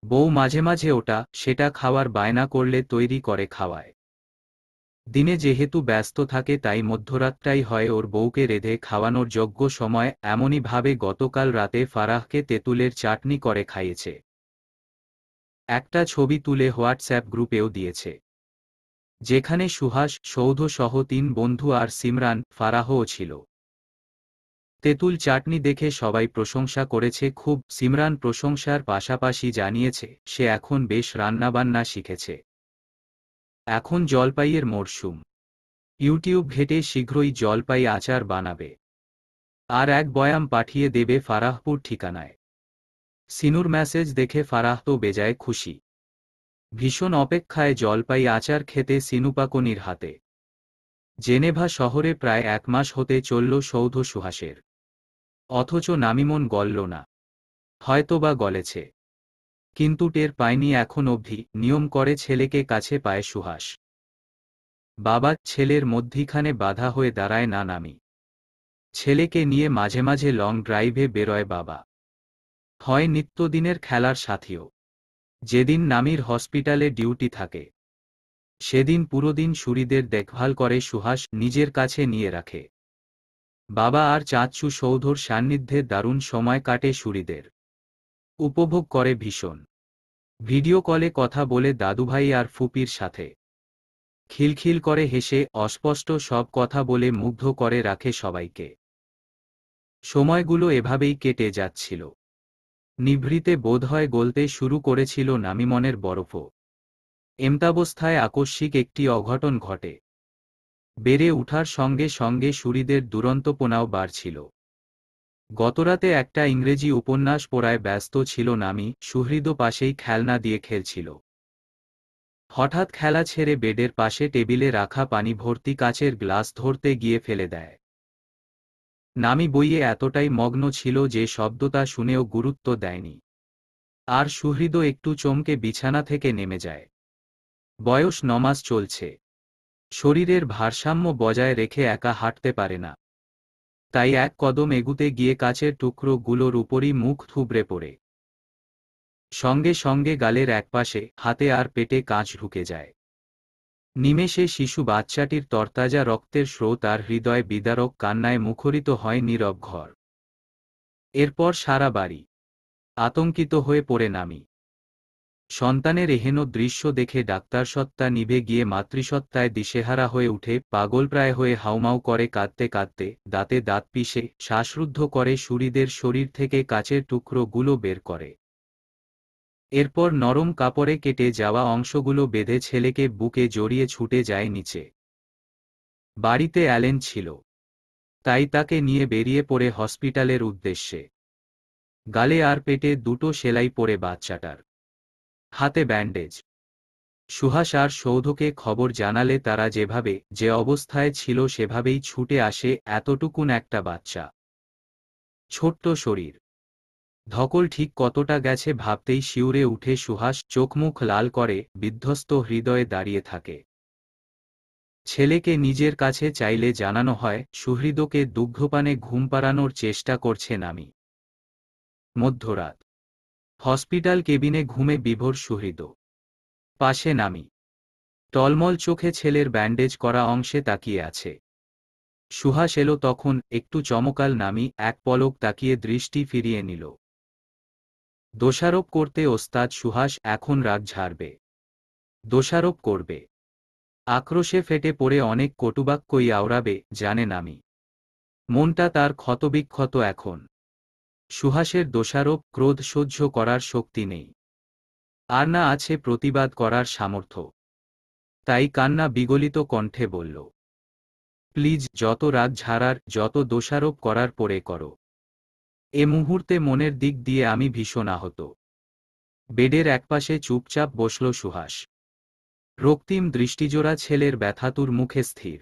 বউ মাঝে মাঝে ওটা সেটা খাওয়ার বায়না করলে তৈরি করে খাওয়ায়। দিনে যেহেতু ব্যস্ত থাকে তাই মধ্যরাতটাই হয় ওর বউকে রেঁধে খাওয়ানোর যোগ্য সময়। এমনই ভাবে গতকাল রাতে ফারাহকে তেঁতুলের চাটনি করে খাইয়েছে। একটা ছবি তুলে হোয়াটসঅ্যাপ গ্রুপেও দিয়েছে, যেখানে সুহাস সৌধ সহ 3 বন্ধু আর সিমরান ফারাহও ছিল। তেঁতুল চাটনি দেখে সবাই প্রশংসা করেছে খুব। সিমরান প্রশংসার পাশাপাশি জানিয়েছে সে এখন বেশ রান্নাবান্না শিখেছে। এখন জলপাইয়ের মরশুম, ইউটিউব ঘেটে শীঘ্রই জলপাই আচার বানাবে, আর এক বয়াম পাঠিয়ে দেবে ফারাহপুর ঠিকানায়। সিনুর মেসেজ দেখে ফারাহ তো বেজায় খুশি। ভীষণ অপেক্ষায় জলপাই আচার খেতে সিনুপাকনির হাতে। জেনেভা শহরে প্রায় 1 মাস হতে চলল সৌধ সুহাসের, অথচ নামিমন গলল না। হয়তোবা গলেছে, কিন্তু টের পায়নি এখন অবধি। নিয়ম করে ছেলেকে কাছে পায় সুহাস। বাবা ছেলের মধ্যিখানে বাধা হয়ে দাঁড়ায় না নামি। ছেলেকে নিয়ে মাঝে মাঝে লং ড্রাইভে বেরোয় বাবা, হয় নিত্যদিনের খেলার সাথীও। যেদিন নামির হসপিটালে ডিউটি থাকে সেদিন পুরোদিন সুরিদের দেখভাল করে সুহাস, নিজের কাছে নিয়ে রাখে। বাবা আর চাচু সৌধর সান্নিধ্যে দারুণ সময় কাটে সুরিদের, উপভোগ করে ভীষণ। ভিডিও কলে কথা বলে দাদুভাই আর ফুপির সাথে, খিলখিল করে হেসে অস্পষ্ট সব কথা বলে মুগ্ধ করে রাখে সবাইকে। সময়গুলো এভাবেই কেটে যাচ্ছিল। নিভৃতে বোধহয় গলতে শুরু করেছিল নামিমনের বরফও। এমতাবস্থায় আকস্মিক একটি অঘটন ঘটে। বেড়ে উঠার সঙ্গে সঙ্গে সুরিদের দুরন্তপনাও বাড়ছিল। গতরাতে একটা ইংরেজি উপন্যাস পড়ায় ব্যস্ত ছিল নামি, সুহৃদ পাশেই খেলনা দিয়ে খেলছিল। হঠাৎ খেলা ছেড়ে বেডের পাশে টেবিলে রাখা পানি ভর্তি কাচের গ্লাস ধরতে গিয়ে ফেলে দেয়। নামি বইয়ে এতটাই মগ্ন ছিল যে শব্দটা শুনেও গুরুত্ব দেয়নি। আর সুহৃদ একটু চমকে বিছানা থেকে নেমে যায়। বয়স 9 মাস চলছে, শরীরের ভারসাম্য বজায় রেখে একা হাঁটতে পারে না। তাই এক কদম এগুতে গিয়ে কাচের টুকরোগুলোর উপরই মুখ থুবড়ে পড়ে। সঙ্গে সঙ্গে গালের একপাশে, হাতে আর পেটে কাঁচ ঢুকে যায়। নিমেষে শিশু বাচ্চাটির তরতাজা রক্তের স্রোত আর হৃদয় বিদারক কান্নায় মুখরিত হয় নীরব ঘর। এরপর সারা বাড়ি আতঙ্কিত হয়ে পড়ে নামি। সন্তানের এহেন দৃশ্য দেখে ডাক্তারসত্তা নিভে গিয়ে মাতৃসত্তায় দিশেহারা হয়ে উঠে পাগলপ্রায় হয়ে হাউমাউ করে কাঁদতে কাঁদতে দাঁতে দাঁত পিষে শ্বাসরুদ্ধ করে সুহৃদের শরীর থেকে কাচের টুকরোগুলো বের করে। এরপর নরম কাপড়ে কেটে যাওয়া অংশগুলো বেঁধে ছেলেকে বুকে জড়িয়ে ছুটে যায় নিচে। বাড়িতে অ্যালেন ছিল, তাই তাকে নিয়ে বেরিয়ে পড়ে হসপিটালের উদ্দেশ্যে। গালে আর পেটে দুটো সেলাই পড়ে বাচ্চাটার, হাতে ব্যান্ডেজ। সুহাস আর সৌধকে খবর জানালে তারা যেভাবে যে অবস্থায় ছিল সেভাবেই ছুটে আসে। এতটুকুন একটা বাচ্চা, ছোট্ট শরীর, ধকল ঠিক কতটা গেছে ভাবতেই শিউরে উঠে সুহাস চোখমুখ লাল করে বিধ্বস্ত হৃদয়ে দাঁড়িয়ে থাকে। ছেলেকে নিজের কাছে চাইলে জানানো হয় সুহৃদকে দুগ্ধপানে ঘুম পাড়ানোর চেষ্টা করছে নামি। মধ্যরাত, হসপিটাল কেবিনে ঘুমে বিভোর সুহৃদ, পাশে নামি টলমল চোখে ছেলের ব্যান্ডেজ করা অংশে তাকিয়ে আছে। সুহাস এলো তখন, একটু চমকাল নামি এক পলক তাকিয়ে দৃষ্টি ফিরিয়ে নিল। দোষারোপ করতে ওস্তাদ সুহাস এখন রাগ ঝাড়বে, দোষারোপ করবে, আক্রোশে ফেটে পড়ে অনেক কটুবাক্যই আওড়াবে, জানে নামি। মনটা তার ক্ষতবিক্ষত এখন। সুহাসের দোষারোপ ক্রোধ সহ্য করার শক্তি নেই, আর না আছে প্রতিবাদ করার সামর্থ্য। তাই কান্না বিগলিত কণ্ঠে বলল, প্লিজ, যত রাগ ঝাড়ার, যত দোষারোপ করার পরে করো। এ মুহূর্তে মনের দিক দিয়ে আমি ভীষণ আহত। বেডের একপাশে চুপচাপ বসল সুহাস, রক্তিম দৃষ্টিজোড়া ছেলের ব্যথাতুর মুখে স্থির।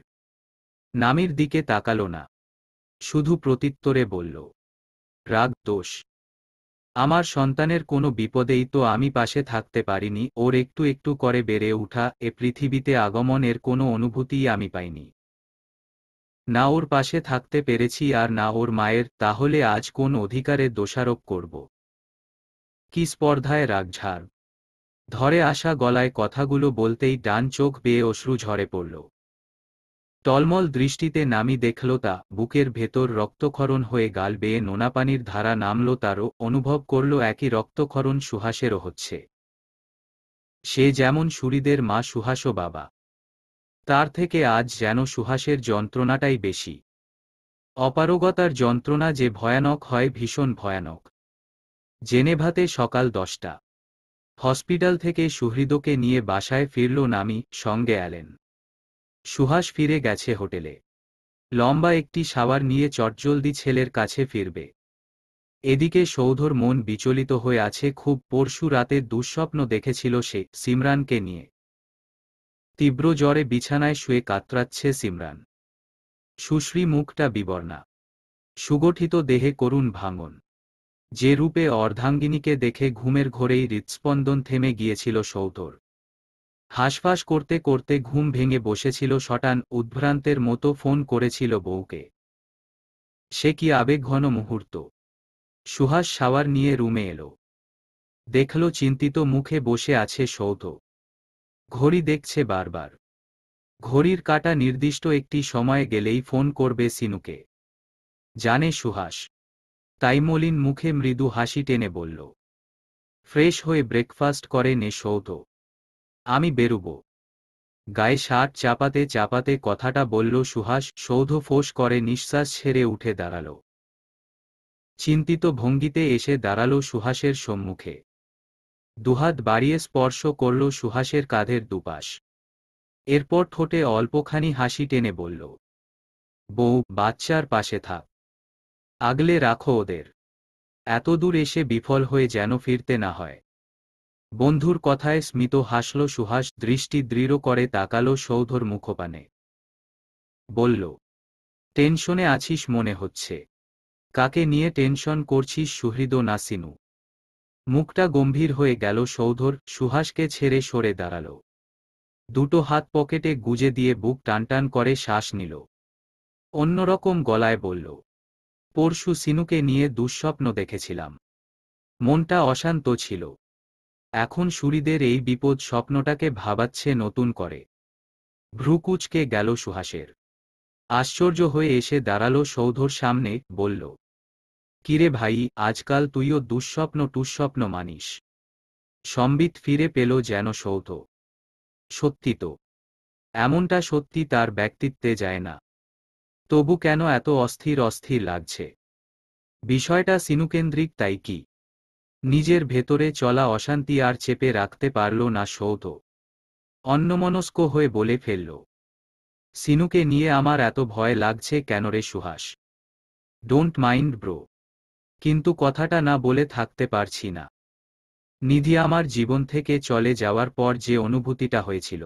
নামির দিকে তাকালো না, শুধু প্রত্যুত্তরে বলল, রাগ দোষ? আমার সন্তানের কোনো বিপদেই তো আমি পাশে থাকতে পারিনি। ওর একটু একটু করে বেড়ে উঠা এ পৃথিবীতে আগমনের কোনো অনুভূতিই আমি পাইনি। না ওর পাশে থাকতে পেরেছি আর না ওর মায়ের, তাহলে আজ কোন অধিকারে দোষারোপ করব? কি স্পর্ধায় রাগঝাড়? ধরে আসা গলায় কথাগুলো বলতেই ডান চোখ বেয়ে অশ্রু ঝরে পড়ল। টলমল দৃষ্টিতে নামি দেখল তা, বুকের ভেতর রক্তক্ষরণ হয়ে গাল বেয়ে নোনাপানির ধারা নামল তারও। অনুভব করল একই রক্তক্ষরণ সুহাসেরও হচ্ছে। সে যেমন সুহৃদের মা, সুহাসও বাবা। তার থেকে আজ যেন সুহাসের যন্ত্রণাটাই বেশি। অপারগতার যন্ত্রণা যে ভয়ানক হয়, ভীষণ ভয়ানক। জেনেভাতে সকাল 10টা। হসপিটাল থেকে সুহৃদকে নিয়ে বাসায় ফিরল নামি, সঙ্গে অ্যালেন। সুহাস ফিরে গেছে হোটেলে। লম্বা একটি শাওয়ার নিয়ে চটজলদি ছেলের কাছে ফিরবে। এদিকে সৌধর মন বিচলিত হয়ে আছে খুব। পরশু রাতে দুঃস্বপ্ন দেখেছিল সে, সিমরানকে নিয়ে। তীব্র জ্বরে বিছানায় শুয়ে কাতরাচ্ছে সিমরান। সুশ্রী মুখটা বিবর্ণা, সুগঠিত দেহে করুণ ভাঙন। যে রূপে অর্ধাঙ্গিনীকে দেখে ঘুমের ঘোরেই হৃৎস্পন্দন থেমে গিয়েছিল সৌধর। হাঁসফাঁস করতে করতে ঘুম ভেঙে বসেছিল শটান, উদ্ভ্রান্তের মতো ফোন করেছিল বউকে। সে কি আবেগঘন মুহূর্ত! সুহাস শাওয়ার নিয়ে রুমে এলো। দেখল চিন্তিত মুখে বসে আছে সৌধ। ঘড়ি দেখছে বারবার। ঘড়ির কাঁটা নির্দিষ্ট একটি সময়ে গেলেই ফোন করবে সিনুকে, জানে সুহাস। তাই মলিন মুখে মৃদু হাসি টেনে বলল, ফ্রেশ হয়ে ব্রেকফাস্ট করে নে সৌধ, আমি বেরুব। গায়ে শার্ট চাপাতে চাপাতে কথাটা বলল সুহাস। সৌধ ফোঁস করে নিঃশ্বাস ছেড়ে উঠে দাঁড়াল। চিন্তিত ভঙ্গিতে এসে দাঁড়াল সুহাসের সম্মুখে। দুহাত বাড়িয়ে স্পর্শ করল সুহাসের কাঁধের দুপাশ। এরপর ঠোঁটে অল্পখানি হাসি টেনে বলল, বউ, বাচ্চার পাশে থাক, আগলে রাখো ওদের। এতদূর এসে বিফল হয়ে যেন ফিরতে না হয়। বন্ধুর কথায় স্মিত হাসল সুহাস। দৃষ্টি দৃঢ় করে তাকাল সৌধর মুখপানে। বলল, টেনশনে আছিস মনে হচ্ছে। কাকে নিয়ে টেনশন করছিস, সুহৃদ না সিনু? মুখটা গম্ভীর হয়ে গেল সৌধর। সুহাসকে ছেড়ে সরে দাঁড়াল। দুটো হাত পকেটে গুজে দিয়ে বুক টানটান করে শ্বাস নিল। অন্যরকম গলায় বলল, পরশু সিনুকে নিয়ে দুঃস্বপ্ন দেখেছিলাম। মনটা অশান্ত ছিল। এখন সুহৃদের এই বিপদ স্বপ্নটাকে ভাবাচ্ছে নতুন করে। ভ্রুকুচকে গেল সুহাসের। আশ্চর্য হয়ে এসে দাঁড়াল সৌধর সামনে, বলল, কিরে ভাই, আজকাল তুইও দুঃস্বপ্ন মানিস। সম্বিত ফিরে পেল যেন সৌধ। সত্যি তো, এমনটা সত্যি তার ব্যক্তিত্বে যায় না। তবু কেন এত অস্থির লাগছে? বিষয়টা সিনুকেন্দ্রিক তাই কি? নিজের ভেতরে চলা অশান্তি আর চেপে রাখতে পারল না সৌধ। অন্যমনস্ক হয়ে বলে ফেলল, সিনুকে নিয়ে আমার এত ভয় লাগছে কেন রে সুহাস? Don't mind bro. কিন্তু কথাটা না বলে থাকতে পারছি না। নিধি আমার জীবন থেকে চলে যাওয়ার পর যে অনুভূতিটা হয়েছিল,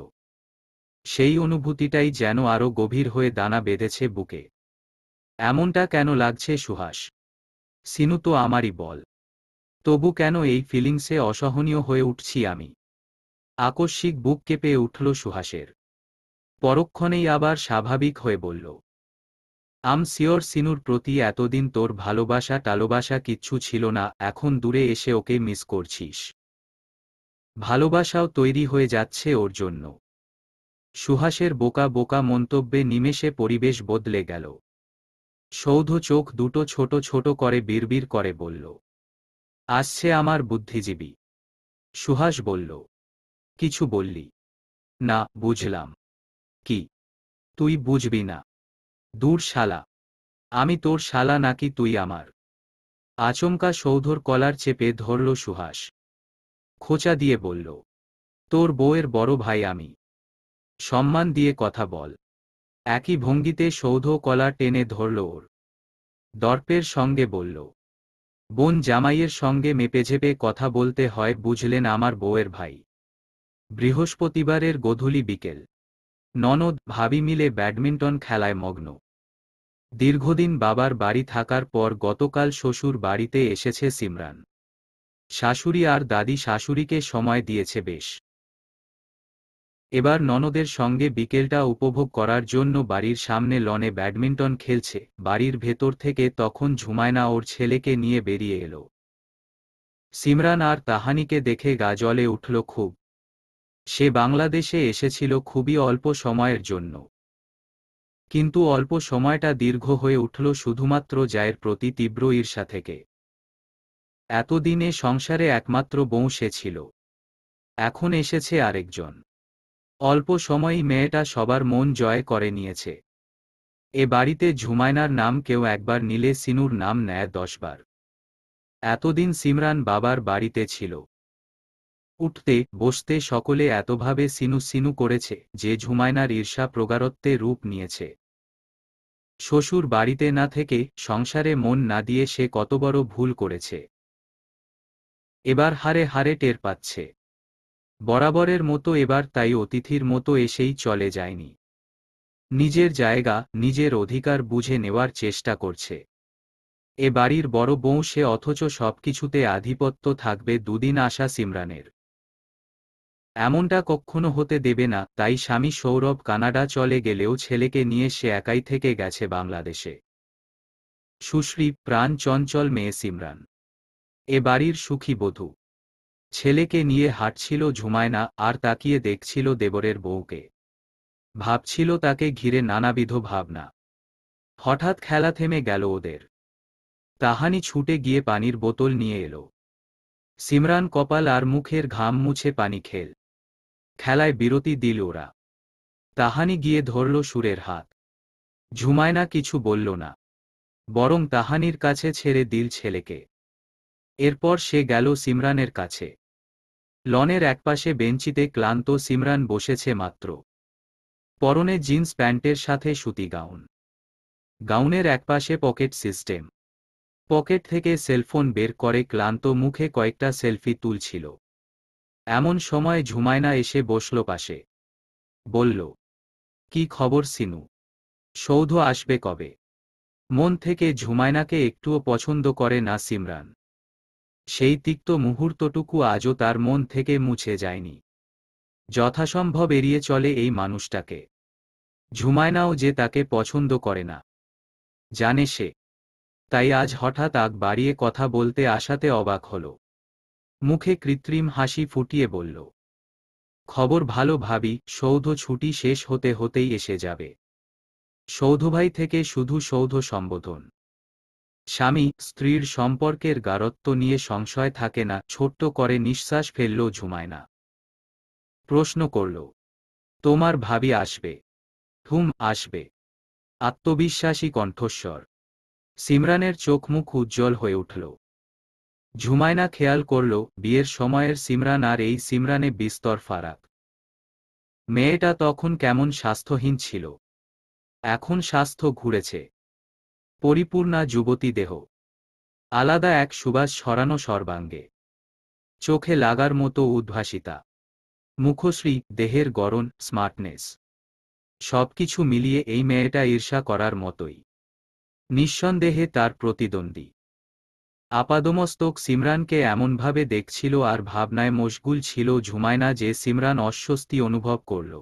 সেই অনুভূতিটাই যেন আরো গভীর হয়ে দানা বেঁধেছে বুকে। এমনটা কেন লাগছে সুহাস? সিনু তো আমারই বল। তবু কেন এই ফিলিংসে অসহনীয় হয়ে উঠছি আমি? আকস্মিক বুক কেঁপে উঠল সুহাসের। পরক্ষণেই আবার স্বাভাবিক হয়ে বলল, আম সিওর সিনুর প্রতি এতদিন তোর ভালোবাসা টালোবাসা কিচ্ছু ছিল না, এখন দূরে এসে ওকে মিস করছিস। ভালোবাসাও তৈরি হয়ে যাচ্ছে ওর জন্য। সুহাসের বোকা বোকা মন্তব্যে নিমেষে পরিবেশ বদলে গেল। সৌধ চোখ দুটো ছোট ছোট করে বিড়বিড় করে বলল, আসছে আমার বুদ্ধিজীবী। সুহাস বলল, কিছু বললি না? বুঝলাম। কি? তুই বুঝবি না? দূর শালা, আমি তোর শালা নাকি তুই আমার? আচমকা সৌধর কলার চেপে ধরল সুহাস। খোঁচা দিয়ে বলল, তোর বউয়ের বড় ভাই আমি। সম্মান দিয়ে কথা বল। একই ভঙ্গিতে সৌধ কলার টেনে ধরল ওর। দর্পের সঙ্গে বলল, বোন জামাইয়ের সঙ্গে মেপেঝেপে কথা বলতে হয় বুঝলেন আমার বউয়ের ভাই। বৃহস্পতিবারের গধূলি বিকেল। ননদ ভাবি মিলে ব্যাডমিন্টন খেলায় মগ্ন। দীর্ঘদিন বাবার বাড়ি থাকার পর গতকাল শ্বশুর বাড়িতে এসেছে সিমরান। শাশুড়ি আর দাদি শাশুড়িকে সময় দিয়েছে বেশ। এবার ননদের সঙ্গে বিকেলটা উপভোগ করার জন্য বাড়ির সামনে লনে ব্যাডমিন্টন খেলছে। বাড়ির ভেতর থেকে তখন ঝুমায়না ওর ছেলেকে নিয়ে বেরিয়ে এলো। সিমরান আর তাহানিকে দেখে গা জ্বলে উঠল খুব। সে বাংলাদেশে এসেছিল খুবই অল্প সময়ের জন্য, কিন্তু অল্প সময়টা দীর্ঘ হয়ে উঠল শুধুমাত্র জায়ের প্রতি তীব্র ঈর্ষা থেকে। এতদিনে সংসারে একমাত্র বউ সে ছিল, এখন এসেছে আরেকজন। অল্প সময়ই মেয়েটা সবার মন জয় করে নিয়েছে। এ বাড়িতে ঝুমায়নার নাম কেউ একবার নিলে সিনুর নাম নেয় 10 বার। এতদিন সিমরান বাবার বাড়িতে ছিল, উঠতে বসতে সকলে এতভাবে সিনু সিনু করেছে যে ঝুমায়নার ঈর্ষা প্রগাঢ়ত্বে রূপ নিয়েছে। শ্বশুর বাড়িতে না থেকে সংসারে মন না দিয়ে সে কত বড় ভুল করেছে এবার হারে হারে টের পাচ্ছে। বরাবরের মতো এবার তাই অতিথির মতো এসেই চলে যায়নি। নিজের জায়গা নিজের অধিকার বুঝে নেওয়ার চেষ্টা করছে। এ বাড়ির বড় বউ সে, অথচ সবকিছুতে আধিপত্য থাকবে দুদিন আসা সিমরানের। এমনটা কক্ষনো হতে দেবে না, তাই স্বামী সৌরভ কানাডা চলে গেলেও ছেলেকে নিয়ে সে একাই থেকে গেছে বাংলাদেশে। সুশ্রী প্রাণ চঞ্চল মেয়ে সিমরান এ বাড়ির সুখী বধূ। ছেলেকে নিয়ে হাঁটছিল ঝুমায়না আর তাকিয়ে দেখছিল দেবরের বউকে। ভাবছিল তাকে ঘিরে নানাবিধ ভাবনা। হঠাৎ খেলা থেমে গেল ওদের। তাহানি ছুটে গিয়ে পানির বোতল নিয়ে এলো। সিমরান কপাল আর মুখের ঘাম মুছে পানি খেল। খেলায় বিরতি দিল ওরা। তাহানি গিয়ে ধরল সুরের হাত। ঝুমায়না কিছু বলল না, বরং তাহানির কাছে ছেড়ে দিল ছেলেকে। এরপর সে গেল সিমরানের কাছে। লনের একপাশে বেঞ্চিতে ক্লান্ত সিমরান বসেছে মাত্র। পরনে জিন্স প্যান্টের সাথে সুতি গাউন। গাউনের একপাশে পকেট সিস্টেম। পকেট থেকে সেলফোন বের করে ক্লান্ত মুখে কয়েকটা সেলফি তুলছিল। এমন সময় ঝুমায়না এসে বসল পাশে। বলল, কি খবর সিনু? সৌধ আসবে কবে? মন থেকে ঝুমায়নাকে একটুও পছন্দ করে না সিমরান। সেই তিক্ত মুহূর্তটুকু আজও তার মন থেকে মুছে যায়নি। যথাসম্ভব এড়িয়ে চলে এই মানুষটাকে। ঝুমায়নাও যে তাকে পছন্দ করে না জানে সে, তাই আজ হঠাৎ আগ বাড়িয়ে কথা বলতে আসাতে অবাক হল। মুখে কৃত্রিম হাসি ফুটিয়ে বলল, খবর ভালো ভাবি, সৌধ ছুটি শেষ হতে হতেই এসে যাবে। সৌধভাই থেকে শুধু সৌধ সম্বোধন। স্বামী স্ত্রীর সম্পর্কের গাঢ়ত্ব নিয়ে সংশয় থাকে না, ছোট্ট করে নিঃশ্বাস ফেলল ঝুমায়না। প্রশ্ন করল, তোমার ভাবি আসবে? আসবে। আত্মবিশ্বাসী কণ্ঠস্বর। সিমরানের চোখ মুখ উজ্জ্বল হয়ে উঠল। ঝুমায়না খেয়াল করল, বিয়ের সময়ের সিমরান আর এই সিমরানে বিস্তর ফারাক। মেয়েটা তখন কেমন স্বাস্থ্যহীন ছিল, এখন স্বাস্থ্য ঘুরেছে। পরিপূর্ণা যুবতী দেহ, আলাদা এক সুবাস ছড়ানো সর্বাঙ্গে। চোখে লাগার মতো উদ্ভাসিতা, মুখশ্রী, দেহের গড়ন, স্মার্টনেস, সবকিছু মিলিয়ে এই মেয়েটা ঈর্ষা করার মতোই। নিঃসন্দেহে তার প্রতিদ্বন্দ্বী। আপাদমস্তক সিমরানকে এমনভাবে দেখছিল আর ভাবনায় মশগুল ছিল ঝুমায়না যে সিমরান অস্বস্তি অনুভব করল।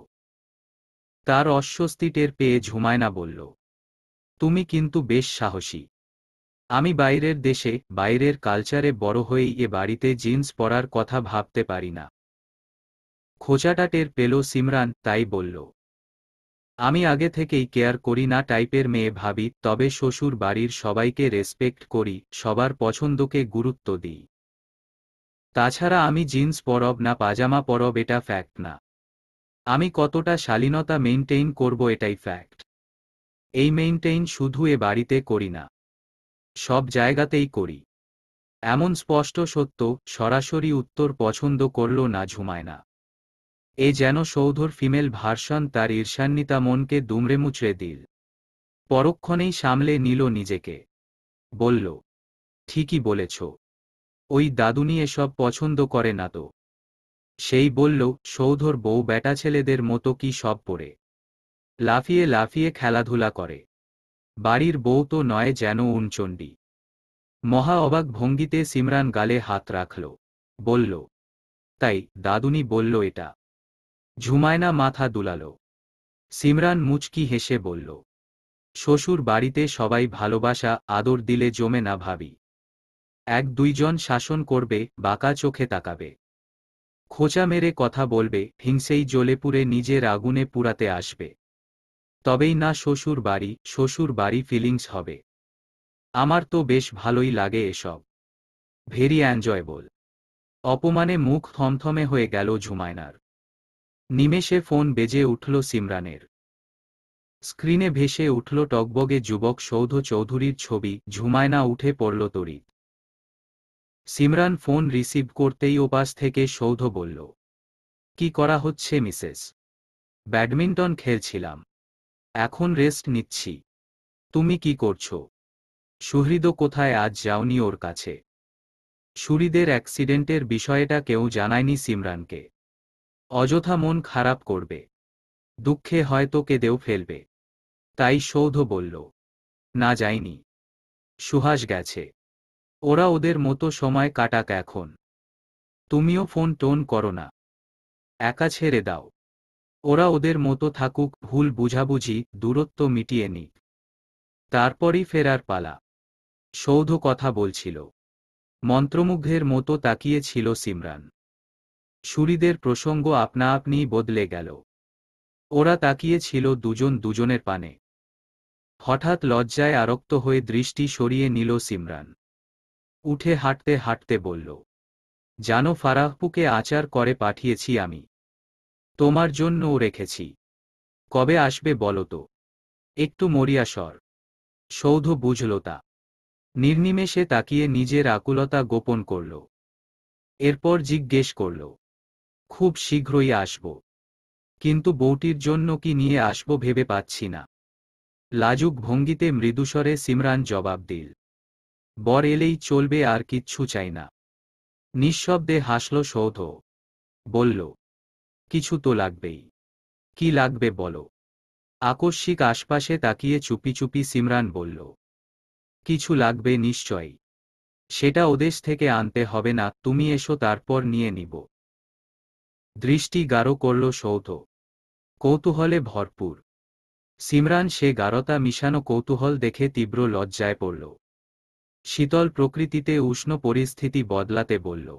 তার অস্বস্তি টের পেয়ে ঝুমায়না বলল, তুমি কিন্তু বেশ সাহসী। আমি বাইরের দেশে, বাইরের কালচারে বড় হয়েই এ বাড়িতে জিন্স পরার কথা ভাবতে পারি না। খোঁচাটা টের পেল সিমরান, তাই বলল, আমি আগে থেকেই কেয়ার করি না টাইপের মেয়ে ভাবি, তবে শ্বশুর বাড়ির সবাইকে রেসপেক্ট করি, সবার পছন্দকে গুরুত্ব দিই। তাছাড়া আমি জিন্স পরব না পাজামা পরব এটা ফ্যাক্ট না। আমি কতটা শালীনতা মেইনটেইন করব এটাই ফ্যাক্ট। এই মেইনটেইন শুধু এ বাড়িতে করি না, সব জায়গাতেই করি। এমন স্পষ্ট সত্য, সরাসরি উত্তর পছন্দ করল না ঝুমায়না। এ যেন সৌধর ফিমেল ভার্সন, তার ঈর্ষান্বিতা মনকে দুমড়ে মুচড়ে দিল। পরক্ষণেই সামলে নিল নিজেকে। বলল, ঠিকই বলেছ, ওই দাদুনি এসব পছন্দ করে না তো। সেই বলল, সৌধর বউ বেটা ছেলেদের মতো কি সব পরে লাফিয়ে লাফিয়ে খেলাধুলা করে? বাড়ির বউ তো নয়, যেন উনচণ্ডী। মহা অবাক ভঙ্গিতে সিমরান গালে হাত রাখল। বলল, তাই দাদুনি বলল এটা? ঝুমায়না মাথা দুলাল। সিমরান মুচকি হেসে বলল, শ্বশুর বাড়িতে সবাই ভালোবাসা আদর দিলে জমে না ভাবি। এক দুইজন শাসন করবে, বাঁকা চোখে তাকাবে, খোঁচা মেরে কথা বলবে, হিংসেই জ্বলে পুড়ে নিজের আগুনে পুরাতে আসবে। তবেই না শ্বশুর বাড়ি ফিলিংস হবে। আমার তো বেশ ভালোই লাগে এসব, ভেরি এনজয়েবল। অপমানে মুখ থমথমে হয়ে গেল ঝুমায়নার। নিমেষে ফোন বেজে উঠল সিমরানের। স্ক্রিনে ভেসে উঠল টগবগে যুবক সৌধ চৌধুরীর ছবি। ঝুমায়না উঠে পড়ল তড়িৎ। সিমরান ফোন রিসিভ করতেই ওপাশ থেকে সৌধ বলল, কি করা হচ্ছে মিসেস? ব্যাডমিন্টন খেলছিলাম, এখন রেস্ট নিচ্ছি। তুমি কি করছো? সুহৃদ কোথায়? আজ যাওনি ওর কাছে? সুহৃদের অ্যাক্সিডেন্টের বিষয়টা কেউ জানায়নি সিমরানকে। অযথা মন খারাপ করবে, দুঃখে হয়তো কেঁদেও ফেলবে। তাই সৌধ বলল, না যায়নি, সুহাস গেছে। ওরা ওদের মতো সময় কাটাক এখন। তুমিও ফোন টোন করো না, একা ছেড়ে দাও। ওরা ওদের মতো থাকুক, ভুল বুঝাবুঝি, দূরত্ব মিটিয়ে নিক, তারপরই ফেরার পালা। সৌধ কথা বলছিল, মন্ত্রমুগ্ধের মতো তাকিয়ে ছিল সিমরান। সুহৃদের প্রসঙ্গ আপনা আপনিই বদলে গেল। ওরা তাকিয়ে ছিল দুজন দুজনের পানে। হঠাৎ লজ্জায় আরক্ত হয়ে দৃষ্টি সরিয়ে নিল সিমরান। উঠে হাঁটতে হাঁটতে বলল, জানো ফারাহপুকে আচার করে পাঠিয়েছি আমি, তোমার জন্যও রেখেছি। কবে আসবে বলো তো? একটু মরিয়া স্বর। সৌধ বুঝল তা। নির্নিমেষে তাকিয়ে নিজের আকুলতা গোপন করল। এরপর জিজ্ঞেস করল, খুব শীঘ্রই আসব, কিন্তু বউটির জন্য কি নিয়ে আসব ভেবে পাচ্ছি না। লাজুক ভঙ্গিতে মৃদুস্বরে সিমরান জবাব দিল, বর এলেই চলবে, আর কিচ্ছু চাই না। নিঃশব্দে হাসল সৌধ। বলল, কিছু তো লাগবেই। কি লাগবে বলো? আকস্মিক আশপাশে তাকিয়ে চুপি চুপি সিমরান বলল, কিছু লাগবে নিশ্চয়ই। সেটা ওদেশ থেকে আনতে হবে না, তুমি এসো তারপর নিয়ে নিব। দৃষ্টি গাঢ় করল সৌধ, কৌতূহলে ভরপুর। সিমরান সে গাঢ়তা মিশানো কৌতূহল দেখে তীব্র লজ্জায় পড়ল। শীতল প্রকৃতিতে উষ্ণ পরিস্থিতি বদলাতে বলল,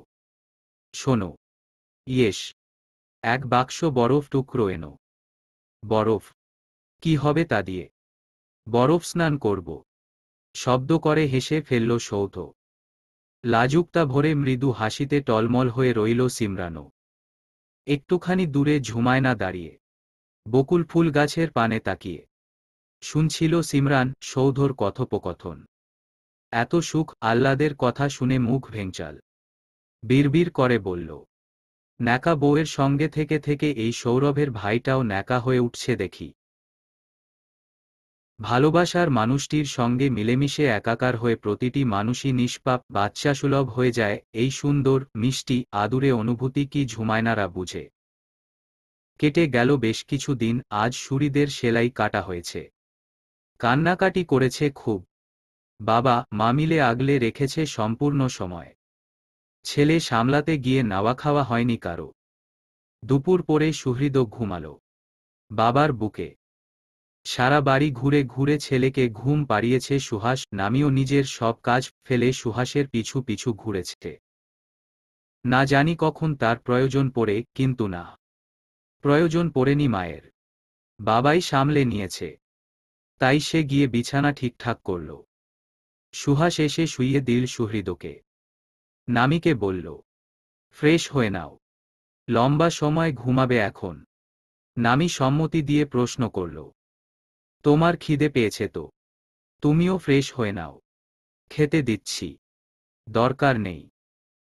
শোনো। ইয়েস। এক বাক্স বরফ টুকরো এনো। বরফ? কি হবে তা দিয়ে? বরফ স্নান করব। শব্দ করে হেসে ফেলল সৌধ। লাজুকতা ভরে মৃদু হাসিতে টলমল হয়ে রইল সিমরানও। একটুখানি দূরে ঝুমায়না দাঁড়িয়ে, বকুল ফুল গাছের পানে তাকিয়ে শুনছিল সিমরান সৌধর কথোপকথন। এত সুখ আহ্লাদের কথা শুনে মুখ ভেঙচাল। বিড়বিড় করে বলল, ন্যাকা বউয়ের সঙ্গে থেকে থেকে এই সৌরভের ভাইটাও ন্যাকা হয়ে উঠছে দেখি। ভালোবাসার মানুষটির সঙ্গে মিলেমিশে একাকার হয়ে প্রতিটি মানুষই নিষ্পাপ বাচ্চাসুলভ হয়ে যায়, এই সুন্দর মিষ্টি আদুরে অনুভূতি কি ঝুমায়নারা বুঝে? কেটে গেল বেশ কিছু দিন। আজ সুরিদের সেলাই কাটা হয়েছে। কান্নাকাটি করেছে খুব। বাবা মা মিলে আগলে রেখেছে সম্পূর্ণ সময়। ছেলে সামলাতে গিয়ে নাওয়া খাওয়া হয়নি কারো। দুপুর পরে সুহৃদও ঘুমালো বাবার বুকে। সারা বাড়ি ঘুরে ঘুরে ছেলেকে ঘুম পাড়িয়েছে সুহাস। নামিও নিজের সব কাজ ফেলে সুহাসের পিছু পিছু ঘুরেছে। না জানি কখন তার প্রয়োজন পড়ে, কিন্তু না, প্রয়োজন পড়েনি মায়ের। বাবাই সামলে নিয়েছে। তাই সে গিয়ে বিছানা ঠিকঠাক করল। সুহাস এসে শুইয়ে দিল সুহৃদকে। নামিকে বলল, ফ্রেশ হয়ে নাও, লম্বা সময় ঘুমাবে এখন। নামি সম্মতি দিয়ে প্রশ্ন করল, তোমার খিদে পেয়েছে তো? তুমিও ফ্রেশ হয়ে নাও। খেতে দিচ্ছি। দরকার নেই,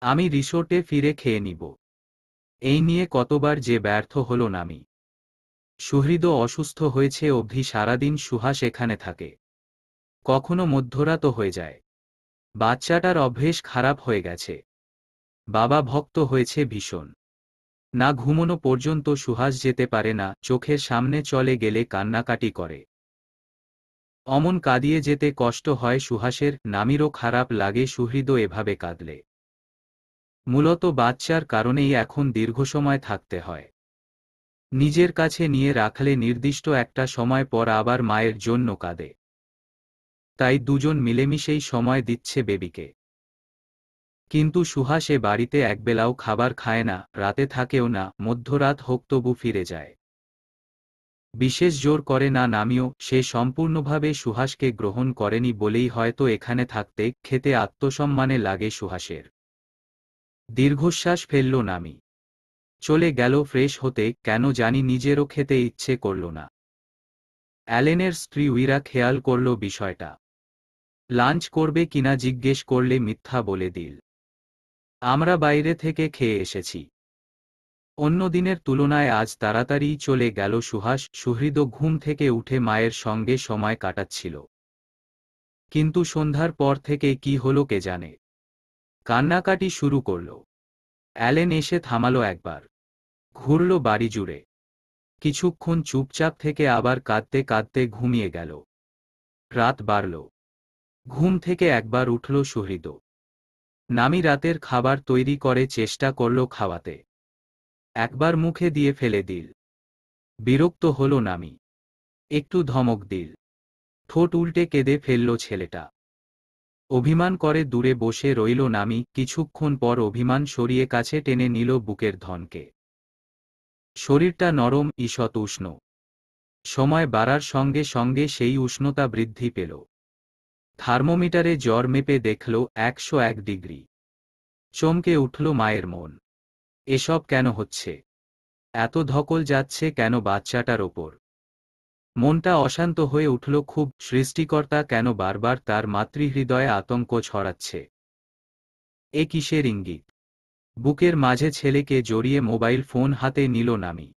আমি রিসোর্টে ফিরে খেয়ে নিব। এই নিয়ে কতবার যে ব্যর্থ হল নামি। সুহৃদও অসুস্থ হয়েছে অবধি সারাদিন সুহাস এখানে থাকে। কখনো মধ্যরাতও হয়ে যায়। বাচ্চাটার অভ্যেস খারাপ হয়ে গেছে। বাবা ভক্ত হয়েছে ভীষণ। না ঘুমোনো পর্যন্ত সুহাস যেতে পারে না, চোখের সামনে চলে গেলে কান্নাকাটি করে। অমন কাঁদিয়ে যেতে কষ্ট হয় সুহাসের। নামিরও খারাপ লাগে সুহৃদও এভাবে কাঁদলে। মূলত বাচ্চার কারণেই এখন দীর্ঘসময় থাকতে হয়। নিজের কাছে নিয়ে রাখলে নির্দিষ্ট একটা সময় পর আবার মায়ের জন্য কাঁদে। তাই দুজন মিলেমিশেই সময় দিচ্ছে বেবিকে। কিন্তু সুহাস এ বাড়িতে একবেলাও খাবার খায় না, রাতে থাকেও না, মধ্যরাত হোক তবু ফিরে যায়। বিশেষ জোর করে না নামিও। সে সম্পূর্ণভাবে সুহাসকে গ্রহণ করেনি বলেই হয়তো এখানে থাকতে খেতে আত্মসম্মানে লাগে সুহাসের। দীর্ঘশ্বাস ফেলল নামি। চলে গেল ফ্রেশ হতে। কেন জানি নিজেরও খেতে ইচ্ছে করল না। অ্যালেনের স্ত্রী উইরা খেয়াল করল বিষয়টা। লাঞ্চ করবে কিনা জিজ্ঞেস করলে মিথ্যা বলে দিল, আমরা বাইরে থেকে খেয়ে এসেছি। অন্য দিনের তুলনায় আজ তাড়াতাড়িই চলে গেল সুহাস। সুহৃদও ঘুম থেকে উঠে মায়ের সঙ্গে সময় কাটাচ্ছিল। কিন্তু সন্ধ্যার পর থেকে কি হলো কে জানে, কান্নাকাটি শুরু করল। অ্যালেন এসে থামালো একবার, ঘুরল বাড়ি জুড়ে। কিছুক্ষণ চুপচাপ থেকে আবার কাঁদতে কাঁদতে ঘুমিয়ে গেল। রাত বাড়ল। ঘুম থেকে একবার উঠল সুহৃদ। নামি রাতের খাবার তৈরি করে চেষ্টা করল খাওয়াতে। একবার মুখে দিয়ে ফেলে দিল। বিরক্ত হল নামি। একটু ধমক দিল। ঠোঁট উল্টে কেঁদে ফেলল ছেলেটা। অভিমান করে দূরে বসে রইল নামি। কিছুক্ষণ পর অভিমান সরিয়ে কাছে টেনে নিল বুকের ধনকে। শরীরটা নরম, ঈষৎ উষ্ণ। সময় বাড়ার সঙ্গে সঙ্গে সেই উষ্ণতা বৃদ্ধি পেল। থার্মোমিটারে জ্বর মেপে দেখল 101 ডিগ্রি। চমকে উঠল মায়ের মন। এসব কেন হচ্ছে? এত ধকল যাচ্ছে কেন বাচ্চাটার ওপর? মনটা অশান্ত হয়ে উঠল খুব। সৃষ্টিকর্তা কেন বারবার তার মাতৃহৃদয়ে আতঙ্ক ছড়াচ্ছে? এ কিসের ইঙ্গিত? বুকের মাঝে ছেলেকে জড়িয়ে মোবাইল ফোন হাতে নিল নামি।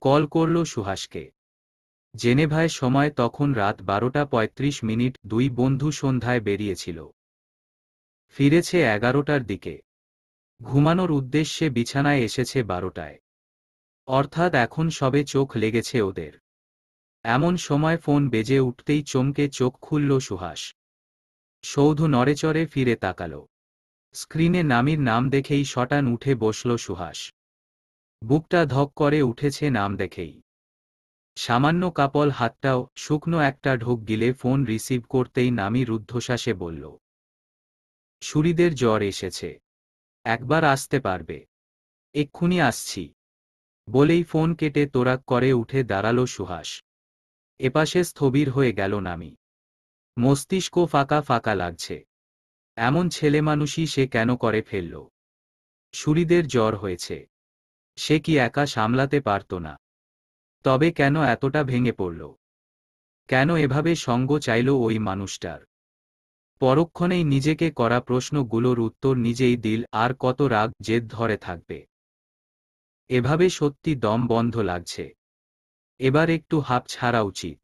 কল করল সুহাসকে। জেনেভায় সময় তখন রাত 12:35। দুই বন্ধু সন্ধ্যায় বেরিয়েছিল। ফিরেছে 11টার দিকে। ঘুমানোর উদ্দেশ্যে বিছানায় এসেছে 12টায়। অর্থাৎ এখন সবে চোখ লেগেছে ওদের। এমন সময় ফোন বেজে উঠতেই চমকে চোখ খুলল সুহাস। সৌধ নড়েচড়ে ফিরে তাকাল। স্ক্রিনে নামির নাম দেখেই শটান উঠে বসল সুহাস। বুকটা ধক করে উঠেছে নাম দেখেই। সামান্য কাপল হাতটাও শুকনো একটা ঢোক গিলে ফোন রিসিভ করতেই নামি রুদ্ধশ্বাসে বলল, সুরিদের জ্বর এসেছে, একবার আসতে পারবে? এক্ষুনি আসছি বলেই ফোন কেটে তোরাক করে উঠে দাঁড়াল সুহাস। এপাশে স্থবির হয়ে গেল নামি। মস্তিষ্ক ফাঁকা ফাঁকা লাগছে। এমন ছেলেমানুষই সে কেন করে ফেলল? সুহৃদের জ্বর হয়েছে। সে কি একা সামলাতে পারত না? তবে কেন এতটা ভেঙে পড়ল? কেন এভাবে সঙ্গ চাইল ওই মানুষটার? পরক্ষণেই নিজেকে করা প্রশ্নগুলোর উত্তর নিজেই দিল। আর কত রাগ জেদ ধরে থাকবে? এভাবে সত্যি দম বন্ধ লাগছে। এবার একটু হাঁপ ছাড়া উচিত।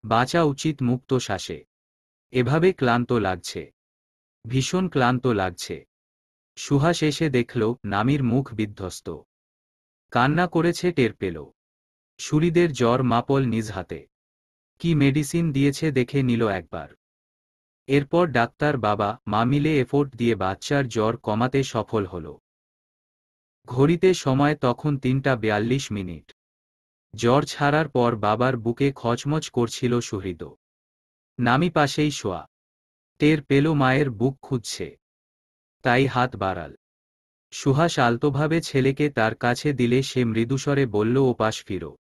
বাঁচা উচিত মুক্ত শ্বাসে। এভাবে ক্লান্ত লাগছে। ভীষণ ক্লান্ত লাগছে। সুহাস এসে দেখল নামির মুখ বিধ্বস্ত। কান্না করেছে টের পেল। সুহৃদের জ্বর মাপল নিজ হাতে। কি মেডিসিন দিয়েছে দেখে নিল একবার। এরপর ডাক্তার বাবা মা মিলে এফোর্ট দিয়ে বাচ্চার জ্বর কমাতে সফল হল। ঘড়িতে সময় তখন ৩:৪২। জ্বর ছাড়ার পর বাবার বুকে খচমচ করছিল সুহৃদ। নামি পাশেই শোয়া। টের পেল মায়ের বুক খুঁজছে। তাই হাত বাড়াল। সুহাস আলতোভাবে ছেলেকে তার কাছে দিলে সে মৃদুস্বরে বলল, ওপাশ ফিরো।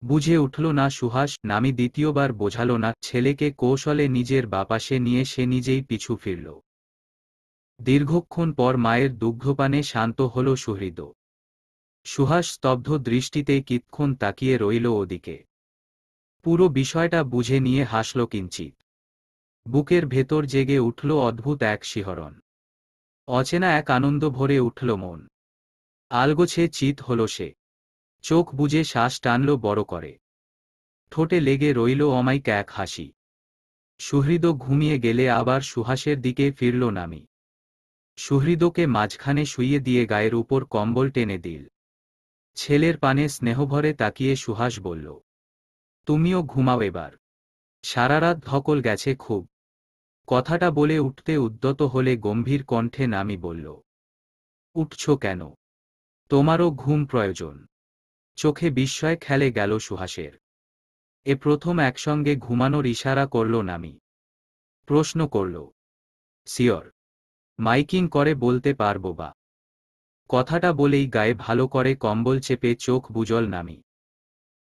বুঝে উঠল না সুহাস। নামি দ্বিতীয়বার বোঝাল না। ছেলেকে কৌশলে নিজের বাপাশে নিয়ে সে নিজেই পিছু ফিরল। দীর্ঘক্ষণ পর মায়ের দুগ্ধপানে শান্ত হল সুহৃদ। সুহাস স্তব্ধ দৃষ্টিতে কিতক্ষণ তাকিয়ে রইল ওদিকে। পুরো বিষয়টা বুঝে নিয়ে হাসল কিঞ্চিত। বুকের ভেতর জেগে উঠল অদ্ভুত এক শিহরণ। অচেনা এক আনন্দ ভরে উঠল মন। আলগোছে চিত হল সে। চোখ বুজে শ্বাস টানল বড় করে। ঠোঁটে লেগে রইল অমায়িক এক হাসি। সুহৃদ ঘুমিয়ে গেলে আবার সুহাসের দিকে ফিরল নামি। সুহৃদকে মাঝখানে শুইয়ে দিয়ে গায়ের উপর কম্বল টেনে দিল। ছেলের পানে স্নেহভরে তাকিয়ে সুহাস বলল, তুমিও ঘুমাও এবার। সারারাত ধকল গেছে খুব। কথাটা বলে উঠতে উদ্যত হলে গম্ভীর কণ্ঠে নামি বলল, উঠছ কেন? তোমারও ঘুম প্রয়োজন। চোখে বিস্ময় খেলে গেল সুহাসের। এ প্রথম একসঙ্গে ঘুমানোর ইশারা করল নামি। প্রশ্ন করল, সিওর? মাইকিং করে বলতে পারবো বা? কথাটা বলেই গায়ে ভালো করে কম্বল চেপে চোখ বুজল নামি।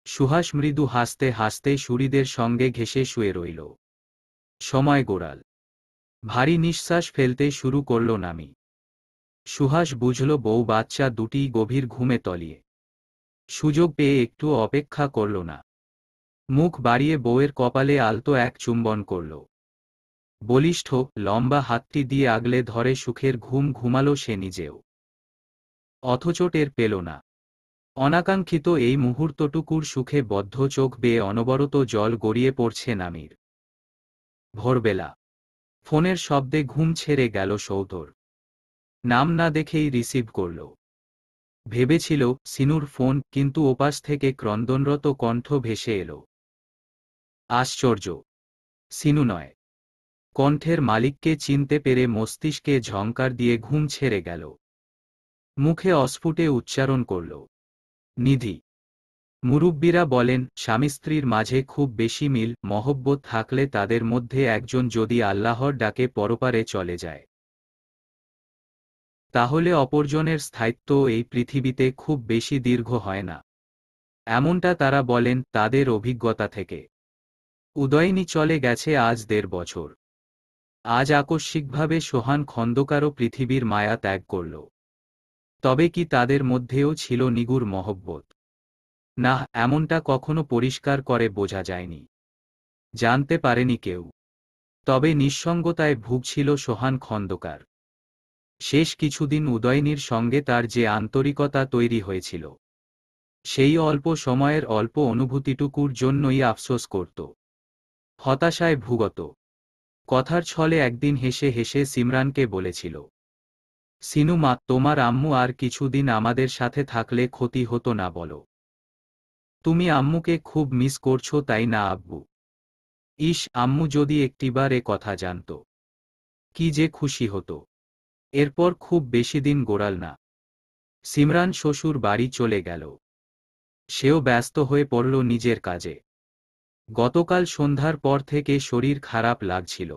সুহাস মৃদু হাসতে হাসতে সুহৃদের সঙ্গে ঘেঁষে শুয়ে রইল। সময় গোড়াল। ভারী নিঃশ্বাস ফেলতে শুরু করল নামি। সুহাস বুঝল বউ বাচ্চা দুটি গভীর ঘুমে তলিয়ে। সুযোগ পেয়ে একটু অপেক্ষা করল না। মুখ বাড়িয়ে বউয়ের কপালে আলতো এক চুম্বন করল। বলিষ্ঠ লম্বা হাতটি দিয়ে আগলে ধরে সুখের ঘুম ঘুমালো সে নিজেও। অথচ টের পেল না। অনাকাঙ্ক্ষিত এই মুহূর্তটুকুর সুখে বদ্ধ চোখ বেয়ে অনবরত জল গড়িয়ে পড়ছে নামির। ভোরবেলা। ফোনের শব্দে ঘুম ছেড়ে গেল সৌধর। নাম না দেখেই রিসিভ করল। ভেবেছিল সিনুর ফোন, কিন্তু ওপাশ থেকে ক্রন্দনরত কণ্ঠ ভেসে এলো। আশ্চর্য! সিনু নয়। কণ্ঠের মালিককে চিনতে পেরে মস্তিষ্কে ঝংকার দিয়ে ঘুম ছেড়ে গেল। মুখে অস্ফুটে উচ্চারণ করল, নিধি। মুরুব্বিরা বলেন, স্বামী স্ত্রীর মাঝে খুব বেশি মিল মহব্বত থাকলে তাদের মধ্যে একজন যদি আল্লাহর ডাকে পরপারে চলে যায়, তাহলে অপরজনের স্থায়িত্ব এই পৃথিবীতে খুব বেশি দীর্ঘ হয় না। এমনটা তারা বলেন তাদের অভিজ্ঞতা থেকে। উদয়নী চলে গেছে আজ ১.৫ বছর। আজ আকস্মিকভাবে সোহান খন্দকারও পৃথিবীর মায়া ত্যাগ করল। তবে কি তাদের মধ্যেও ছিল নিগুড় মহব্বত? না, এমনটা কখনো পরিষ্কার করে বোঝা যায়নি। জানতে পারেনি কেউ। তবে নিঃসঙ্গতায় ভুগছিল সোহান খন্দকার। শেষ কিছুদিন উদয়নীর সঙ্গে তার যে আন্তরিকতা তৈরি হয়েছিল, সেই অল্প সময়ের অল্প অনুভূতিটুকুর জন্যই আফসোস করত। হতাশায় ভুগত। কথার ছলে একদিন হেসে হেসে সিমরানকে বলেছিল, সিনু মা, তোমার আম্মু আর কিছুদিন আমাদের সাথে থাকলে ক্ষতি হতো না বলো? তুমি আম্মুকে খুব মিস করছো তাই না আব্বু? ইস, আম্মু যদি একটিবার এ কথা জানত, কি যে খুশি হতো। এরপর খুব বেশি দিন গোড়াল না। সিমরান শ্বশুর বাড়ি চলে গেল। সেও ব্যস্ত হয়ে পড়ল নিজের কাজে। গতকাল সন্ধ্যার পর থেকে শরীর খারাপ লাগছিল।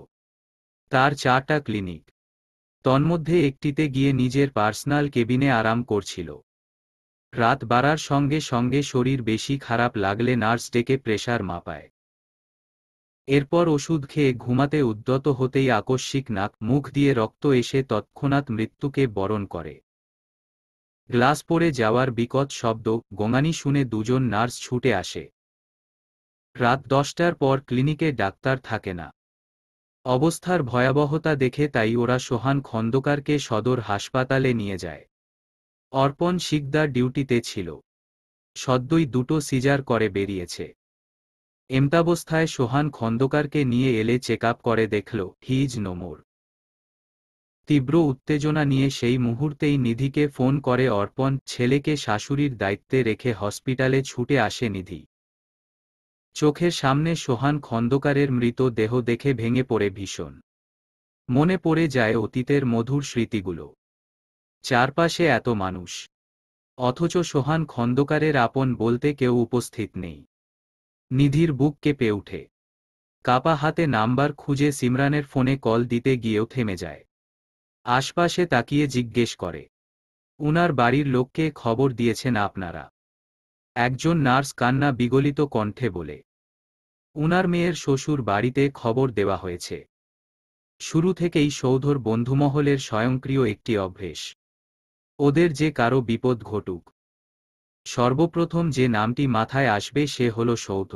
তার 4টা ক্লিনিক, তন্মধ্যে একটিতে গিয়ে নিজের পার্সোনাল কেবিনে আরাম করছিল। রাত বাড়ার সঙ্গে সঙ্গে শরীর বেশি খারাপ লাগলে নার্স ডেকে প্রেশার মাপায়। এরপর ওষুধ খেয়ে ঘুমাতে উদ্যত হতেই আকস্মিক নাক মুখ দিয়ে রক্ত এসে তৎক্ষণাৎ মৃত্যুকে বরণ করে। গ্লাস পড়ে যাওয়ার বিকট শব্দ, গোঙানি শুনে দুজন নার্স ছুটে আসে। রাত 10টার পর ক্লিনিকে ডাক্তার থাকে না। অবস্থার ভয়াবহতা দেখে তাই ওরা সোহান খন্দকারকে সদর হাসপাতালে নিয়ে যায়। অর্পণ শিকদার ডিউটিতে ছিল। সদ্যই 2টো সিজার করে বেরিয়েছে। এমতাবস্থায় সোহান খন্দকারকে নিয়ে এলে চেক আপ করে দেখল হি ইজ নো মোর। তীব্র উত্তেজনা নিয়ে সেই মুহূর্তেই নিধিকে ফোন করে অর্পণ। ছেলেকে শাশুড়ির দায়িত্বে রেখে হসপিটালে ছুটে আসে নিধি। চোখের সামনে সোহান খন্দকারের মৃত দেহ দেখে ভেঙে পড়ে ভীষণ। মনে পড়ে যায় অতীতের মধুর স্মৃতিগুলো। চারপাশে এত মানুষ, অথচ সোহান খন্দকারের আপন বলতে কেউ উপস্থিত নেই। নিধির বুক কেঁপে ওঠে। কাপা হাতে নাম্বার খুঁজে সিমরানের ফোনে কল দিতে গিয়েও থেমে যায়। আশপাশে তাকিয়ে জিজ্ঞেস করে, উনার বাড়ির লোককে খবর দিয়েছেন আপনারা? একজন নার্স কান্না বিগলিত কণ্ঠে বলে, উনার মেয়ের শ্বশুর বাড়িতে খবর দেওয়া হয়েছে। শুরু থেকেই সৌধর বন্ধুমহলের স্বয়ংক্রিয় একটি অভ্যেস, ওদের যে কারো বিপদ ঘটুক, সর্বপ্রথম যে নামটি মাথায় আসবে সে হল সৌধ।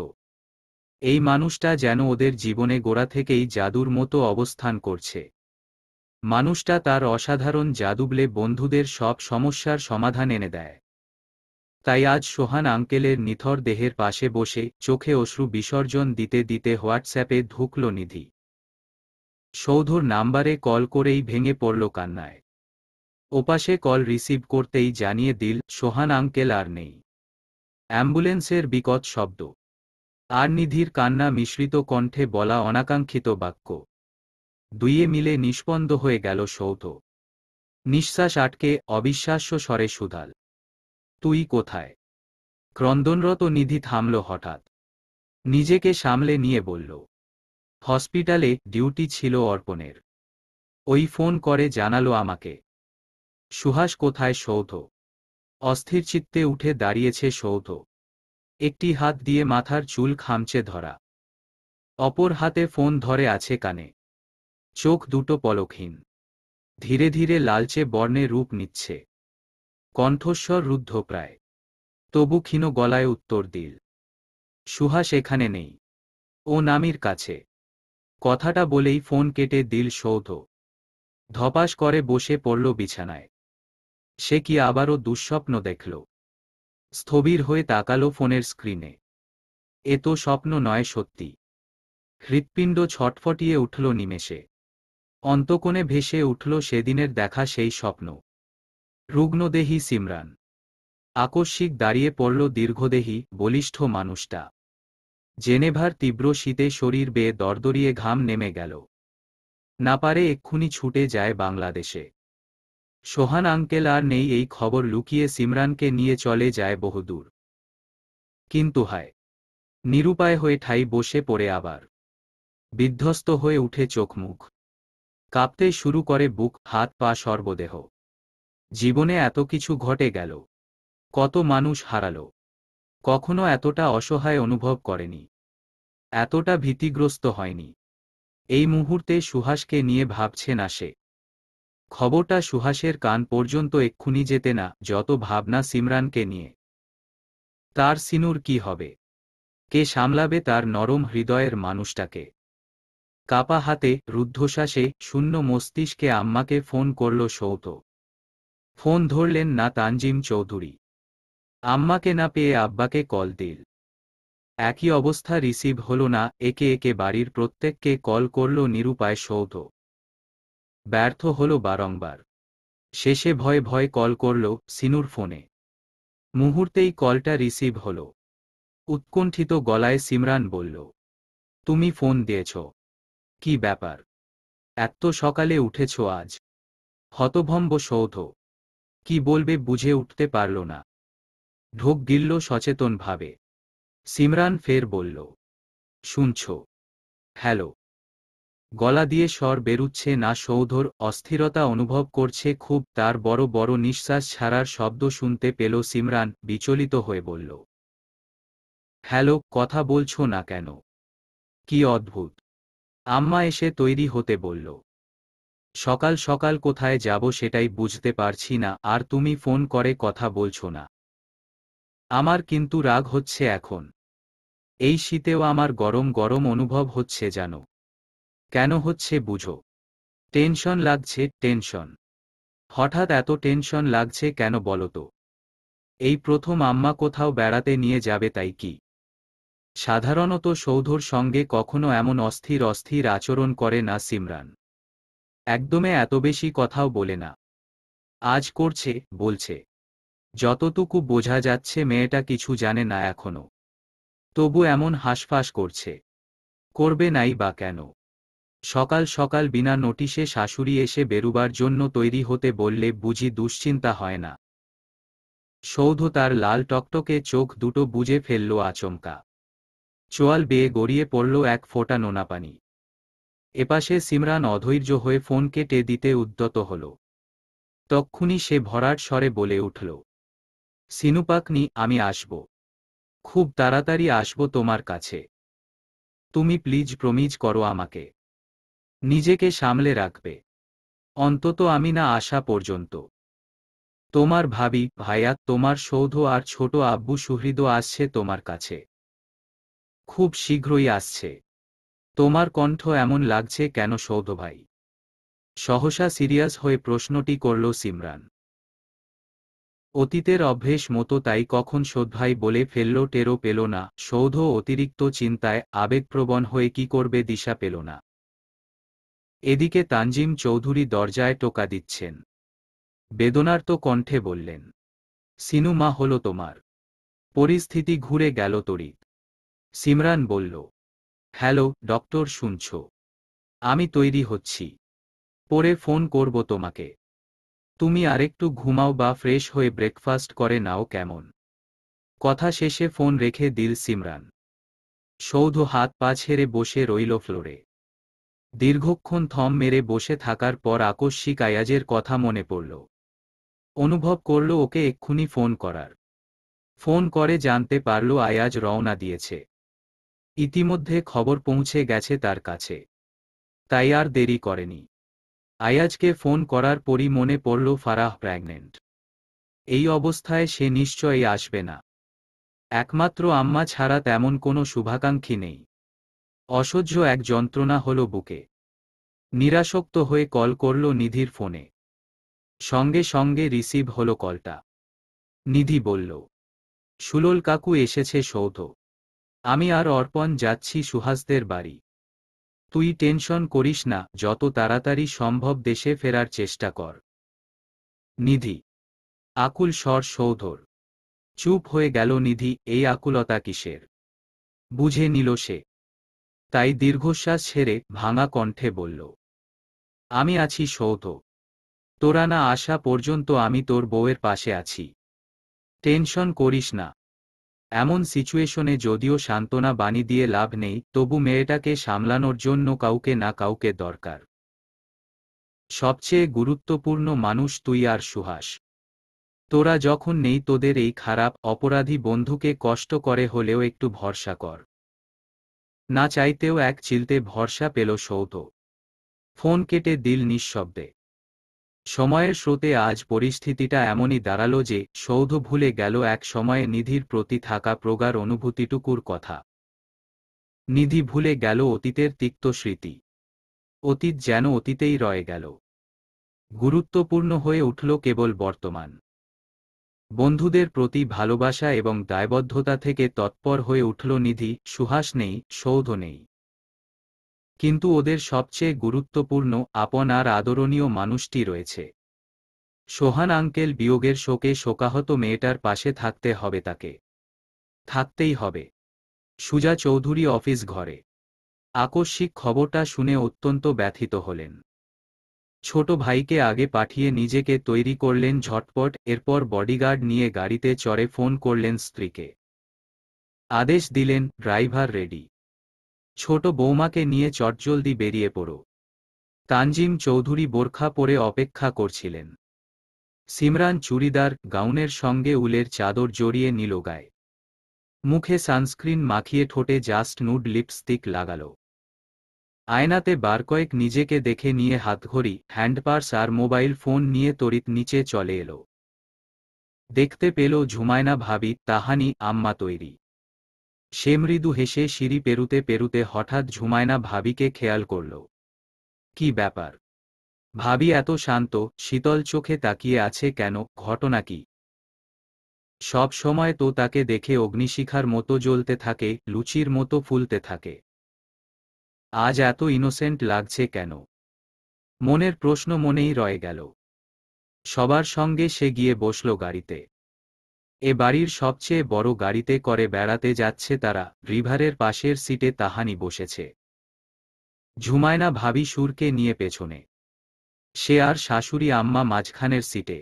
এই মানুষটা যেন ওদের জীবনে গোড়া থেকেই জাদুর মতো অবস্থান করছে। মানুষটা তার অসাধারণ জাদুবলে বন্ধুদের সব সমস্যার সমাধান এনে দেয়। তাই আজ সোহান আঙ্কেলের নিথর দেহের পাশে বসে চোখে অশ্রু বিসর্জন দিতে দিতে হোয়াটসঅ্যাপে ঢুকল নিধি। সৌধর নাম্বারে কল করেই ভেঙে পড়ল কান্নায়। ওপাশে কল রিসিভ করতেই জানিয়ে দিল সোহান আঙ্কেল আর নেই। অ্যাম্বুলেন্সের বিকট শব্দ আর নিধির কান্না মিশ্রিত কণ্ঠে বলা অনাকাঙ্ক্ষিত বাক্য, দুইয়ে মিলে নিষ্পন্দ হয়ে গেল সৌধ। নিঃশ্বাস আটকে অবিশ্বাস্য স্বরে শুধাল, তুই কোথায়? ক্রন্দনরত নিধি থামল হঠাৎ। নিজেকে সামলে নিয়ে বলল, হসপিটালে, ডিউটি ছিল অর্পণের। ওই ফোন করে জানালো আমাকে। সুহাস কোথায়? সৌধ। অস্থির চিত্তে উঠে দাঁড়িয়েছে সৌধ। একটি হাত দিয়ে মাথার চুল খামচে ধরা, অপর হাতে ফোন ধরে আছে কানে। চোখ দুটো পলকহীন, ধীরে ধীরে লালচে বর্ণে রূপ নিচ্ছে। কণ্ঠস্বর রুদ্ধ প্রায়, তবু ক্ষীণ গলায় উত্তর দিল, সুহাস এখানে নেই, ও নামির কাছে। কথাটা বলেই ফোন কেটে দিল সৌধ। ধপাস করে বসে পড়ল বিছানায়। সে কি আবারও দুঃস্বপ্ন দেখল? স্থবির হয়ে তাকালো ফোনের স্ক্রিনে। এ তো স্বপ্ন নয়, সত্যি। হৃৎপিণ্ড ছটফটিয়ে উঠল নিমেষে। অন্তকোণে ভেসে উঠল সেদিনের দেখা সেই স্বপ্ন। রুগ্নদেহী সিমরান, আকস্মিক দাঁড়িয়ে পড়ল দীর্ঘদেহী বলিষ্ঠ মানুষটা। জেনেভার তীব্র শীতে শরীর বেয়ে দরদরিয়ে ঘাম নেমে গেল। না পারে এক্ষুনি ছুটে যায় বাংলাদেশে। সোহান আঙ্কেল আর নেই এই খবর লুকিয়ে সিমরানকে নিয়ে চলে যায় বহুদূর। কিন্তু হায়, নিরুপায় হয়ে ঠাই বসে পড়ে আবার। বিধ্বস্ত হয়ে উঠে চোখ মুখ, কাঁপতে শুরু করে বুক, হাত পা সর্বদেহ। জীবনে এত কিছু ঘটে গেল, কত মানুষ হারালো, কখনো এতটা অসহায় অনুভব করেনি, এতটা ভীতিগ্রস্ত হয়নি। এই মুহূর্তে সুহাসকে নিয়ে ভাবছে না সে। খবরটা সুহাসের কান পর্যন্ত এক্ষুনি যেতে না, যত ভাবনা সিমরানকে নিয়ে। তার সিনুর কি হবে? কে সামলাবে তার নরম হৃদয়ের মানুষটাকে? কাপা হাতে, রুদ্ধশ্বাসে, শূন্য মস্তিষ্কে আম্মাকে ফোন করল সৌধ। ফোন ধরলেন না তানজিম চৌধুরী। আম্মাকে না পেয়ে আব্বাকে কল দিল। একই অবস্থা, রিসিভ হল না। একে একে বাড়ির প্রত্যেককে কল করল নিরুপায় সৌধ। ব্যর্থ হল বারংবার। শেষে ভয়ে ভয়ে কল করল সিনুর ফোনে। মুহূর্তেই কলটা রিসিভ হল। উৎকণ্ঠিত গলায় সিমরান বলল, তুমি ফোন দিয়েছ? কি ব্যাপার? এত সকালে উঠেছ আজ? হতভম্ব সৌধ, কি বলবে বুঝে উঠতে পারল না। ঢোক গিলল সচেতনভাবে। সিমরান ফের বলল, শুনছ? হ্যালো। গলা দিয়ে স্বর বেরুচ্ছে না। সৌধর অস্থিরতা অনুভব করছে খুব। তার বড় বড় নিঃশ্বাস ছাড়ার শব্দ শুনতে পেল সিমরান। বিচলিত হয়ে বলল, হ্যালো, কথা বলছো না কেন? কি অদ্ভুত! আম্মা এসে তৈরি হতে বলল। সকাল সকাল কোথায় যাব সেটাই বুঝতে পারছি না, আর তুমি ফোন করে কথা বলছো না। আমার কিন্তু রাগ হচ্ছে এখন। এই শীতেও আমার গরম গরম অনুভব হচ্ছে জানো। কেন হচ্ছে বুঝো? টেনশন লাগছে, টেনশন। হঠাৎ এত টেনশন লাগছে কেন বলো তো? এই প্রথম আম্মা কোথাও বেড়াতে নিয়ে যাবে তাই কি? সাধারণত সৌধর সঙ্গে কখনো এমন অস্থির অস্থির আচরণ করে না সিমরান। একদমে এত বেশি কথাও বলে না। আজ করছে, বলছে। যতটুকু বোঝা যাচ্ছে মেয়েটা কিছু জানে না এখনো। তবু এমন হাঁসফাঁস করছে। করবে নাই বা কেন? সকাল সকাল বিনা নোটিশে শাশুড়ি এসে বেরুবার জন্য তৈরি হতে বললে বুঝি দুশ্চিন্তা হয় না? সৌধ তার লাল টকটকে চোখ দুটো বুজে ফেলল আচমকা। চোয়াল বেয়ে গড়িয়ে পড়ল এক ফোঁটা নোনা পানি। এপাশে সিমরান অধৈর্য হয়ে ফোন কেটে দিতে উদ্যত হল। তক্ষুনি সে ভরাট স্বরে বলে উঠল, সিনুপাকনি, আমি আসব। খুব তাড়াতাড়ি আসব তোমার কাছে। তুমি প্লিজ প্রমিজ করো আমাকে। নিজেকে সামলে রাখবে। অন্তত আমি না আসা পর্যন্ত। তোমার ভাবি, ভাইয়া, তোমার সৌধ আর ছোট আব্বু সুহৃদ আসছে তোমার কাছে। খুব শীঘ্রই আসছে। তোমার কণ্ঠ এমন লাগছে কেন সৌধ ভাই? সহসা সিরিয়াস হয়ে প্রশ্নটি করল সিমরান। অতীতের অভ্যেস মতো তাই কখন সৌধভাই বলে ফেলল টেরও পেল না। সৌধ অতিরিক্ত চিন্তায় আবেগপ্রবণ হয়ে কি করবে দিশা পেল না। এদিকে তানজিম চৌধুরী দরজায় টোকা দিচ্ছেন। বেদনার্ত কণ্ঠে বললেন, সিনু মা হলো তোমার। পরিস্থিতি ঘুরে গেল তড়িৎ। সিমরান বলল, হ্যালো ডক্টর, শুনছ? আমি তৈরি হচ্ছি। পরে ফোন করব তোমাকে। তুমি আরেকটু ঘুমাও বা ফ্রেশ হয়ে ব্রেকফাস্ট করে নাও কেমন? কথা শেষে ফোন রেখে দিল সিমরান। সৌধ হাত পা ছেড়ে বসে রইল ফ্লোরে। দীর্ঘক্ষণ থম মেরে বসে থাকার পর আকস্মিক আয়াজের কথা মনে পড়ল। অনুভব করল ওকে এক্ষুনি ফোন করার। ফোন করে জানতে পারল আয়াজ রওনা দিয়েছে। ইতিমধ্যে খবর পৌঁছে গেছে তার কাছে। তাই আর দেরি করেনি। আয়াজকে ফোন করার পরই মনে পড়ল ফারাহ প্রেগনেন্ট। এই অবস্থায় সে নিশ্চয়ই আসবে না। একমাত্র আম্মা ছাড়া তেমন কোনো শুভাকাঙ্ক্ষী নেই। অসহ্য এক যন্ত্রণা হল বুকে। নিরাসক্ত হয়ে কল করল নিধির ফোনে। সঙ্গে সঙ্গে রিসিভ হল কলটা। নিধি বলল, সুলোল কাকু এসেছে সৌধ। আমি আর অর্পণ যাচ্ছি সুহাসদের বাড়ি। তুই টেনশন করিস না, যত তাড়াতাড়ি সম্ভব দেশে ফেরার চেষ্টা কর। নিধি। আকুল স্বর সৌধর। চুপ হয়ে গেল নিধি। এই আকুলতা কিসের? বুঝে নিল সে। তাই দীর্ঘশ্বাস ছেড়ে ভাঙা কণ্ঠে বলল, আমি আছি সৌধ। তোরা না আসা পর্যন্ত আমি তোর বউয়ের পাশে আছি। টেনশন করিস না। এমন সিচুয়েশনে যদিও সান্ত্বনা বাণী দিয়ে লাভ নেই, তবু মেয়েটাকে সামলানোর জন্য কাউকে না কাউকে দরকার। সবচেয়ে গুরুত্বপূর্ণ মানুষ তুই আর সুহাস। তোরা যখন নেই, তোদের এই খারাপ অপরাধী বন্ধুকে কষ্ট করে হলেও একটু ভরসা কর। না চাইতেও এক চিলতে ভরসা পেল সৌধ। ফোন কেটে দিল নিঃশব্দে। সময়ের স্রোতে আজ পরিস্থিতিটা এমনই দাঁড়ালো যে সৌধ ভুলে গেল এক সময়ে নিধির প্রতি থাকা প্রগাঢ় অনুভূতিটুকুর কথা। নিধি ভুলে গেল অতীতের তিক্ত স্মৃতি। অতীত যেন অতীতেই রয়ে গেল। গুরুত্বপূর্ণ হয়ে উঠল কেবল বর্তমান। বন্ধুদের প্রতি ভালোবাসা এবং দায়বদ্ধতা থেকে তৎপর হয়ে উঠল নিধি। সুহাস নেই, সৌধ নেই। কিন্তু ওদের সবচেয়ে গুরুত্বপূর্ণ, আপন আর আদরণীয় মানুষটি রয়েছে। সোহান আঙ্কেল বিয়োগের শোকে শোকাহত মেয়েটার পাশে থাকতে হবে তাকে। থাকতেই হবে। সুজা চৌধুরী অফিস ঘরে। আকস্মিক খবরটা শুনে অত্যন্ত ব্যথিত হলেন। ছোট ভাইকে আগে পাঠিয়ে নিজেকে তৈরি করলেন ঝটপট। এরপর বডিগার্ড নিয়ে গাড়িতে চড়ে ফোন করলেন স্ত্রীকে। আদেশ দিলেন, ড্রাইভার রেডি। ছোট বৌমাকে নিয়ে চটজলদি বেরিয়ে পড়ো। তানজিম চৌধুরী বোরখা পরে অপেক্ষা করছিলেন। সিমরান চুড়িদার গাউনের সঙ্গে উলের চাদর জড়িয়ে নিল গায়ে। মুখে সানস্ক্রিন মাখিয়ে ঠোঁটে জাস্ট নুড লিপস্টিক লাগাল। আয়নাতে বার কয়েক নিজেকে দেখে নিয়ে হাতঘড়ি, হ্যান্ডপার্স আর মোবাইল ফোন নিয়ে তড়িৎ নিচে চলে এলো। দেখতে পেল ঝুমায়না ভাবি, তাহানি আম্মা তৈরি। সে মৃদু হেসে সিঁড়ি পেরুতে পেরুতে হঠাৎ ঝুমায়না ভাবিকে খেয়াল করল। কি ব্যাপার? ভাবি এত শান্ত, শীতল চোখে তাকিয়ে আছে কেন? ঘটনা কি? সব সময় তো তাকে দেখে অগ্নিশিখার মতো জ্বলতে থাকে, লুচির মতো ফুলতে থাকে। আজ এত ইনোসেন্ট লাগছে কেন? মনের প্রশ্ন মনেই রয়ে গেল। সবার সঙ্গে সে গিয়ে বসল গাড়িতে। এ বাড়ির সবচেয়ে বড় গাড়িতে করে বেড়াতে যাচ্ছে তারা। রিভারের পাশের সিটে তাহানি বসেছে। ঝুমায়না ভাবি সুরকে নিয়ে পেছনে। সে আর শাশুড়ি আম্মা মাঝখানের সিটে।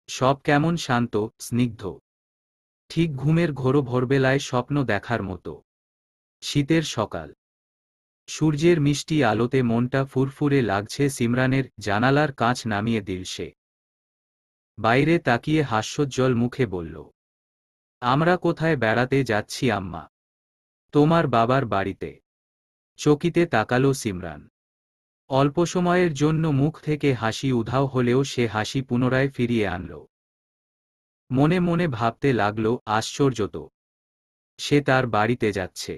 সব কেমন শান্ত, স্নিগ্ধ। ঠিক ঘুমের ঘোর ভোরবেলায় স্বপ্ন দেখার মতো। শীতের সকাল, সূর্যের মিষ্টি আলোতে মনটা ফুরফুরে লাগছে সিমরানের। জানালার কাঁচ নামিয়ে দিল সে। বাইরে তাকিয়ে হাস্যোজ্জ্বল মুখে বলল, আমরা কোথায় বেড়াতে যাচ্ছি আম্মা? তোমার বাবার বাড়িতে। চকিতে তাকালো সিমরান। অল্প সময়ের জন্য মুখ থেকে হাসি উধাও হলেও সে হাসি পুনরায় ফিরিয়ে আনল। মনে মনে ভাবতে লাগল, আশ্চর্য তো, সে তার বাড়িতে যাচ্ছে,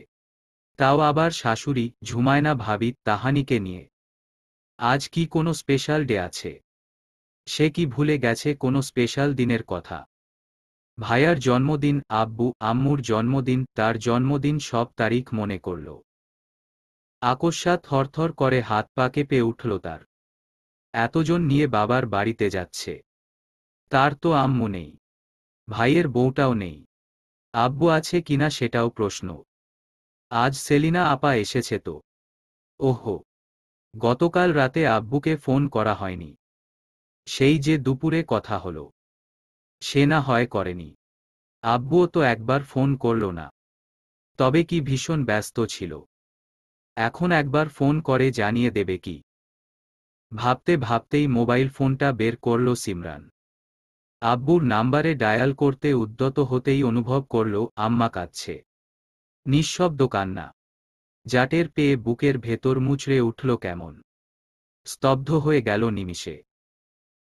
তাও আবার শাশুড়ি ঝুমায়না ভাবি তাহানিকে নিয়ে। আজ কি কোনো স্পেশাল ডে আছে? সে কি ভুলে গেছে কোনো স্পেশাল দিনের কথা? ভাইয়ার জন্মদিন, আব্বু আম্মুর জন্মদিন, তার জন্মদিন, সব তারিখ মনে করল। আকস্মাৎ থরথর করে হাত পা কেঁপে উঠল তার। এতজন নিয়ে বাবার বাড়িতে যাচ্ছে। তার তো আম্মু নেই, ভাইয়ের বউটাও নেই, আব্বু আছে কিনা সেটাও প্রশ্ন। আজ সেলিনা আপা এসেছে তো? ওহো, গতকাল রাতে আব্বুকে ফোন করা হয়নি। সেই যে দুপুরে কথা হলো, সে না হয় করেনি। আব্বুও তো একবার ফোন করল না। তবে কি ভীষণ ব্যস্ত ছিল? এখন একবার ফোন করে জানিয়ে দেবে কি? ভাবতে ভাবতেই মোবাইল ফোনটা বের করল সিমরান। আব্বুর নাম্বারে ডায়াল করতে উদ্যত হতেই অনুভব করল আম্মা কাঁদছে। নিঃশব্দ কান্না, জাটের পেয়ে বুকের ভেতর মুচড়ে উঠল কেমন। স্তব্ধ হয়ে গেল নিমিষে।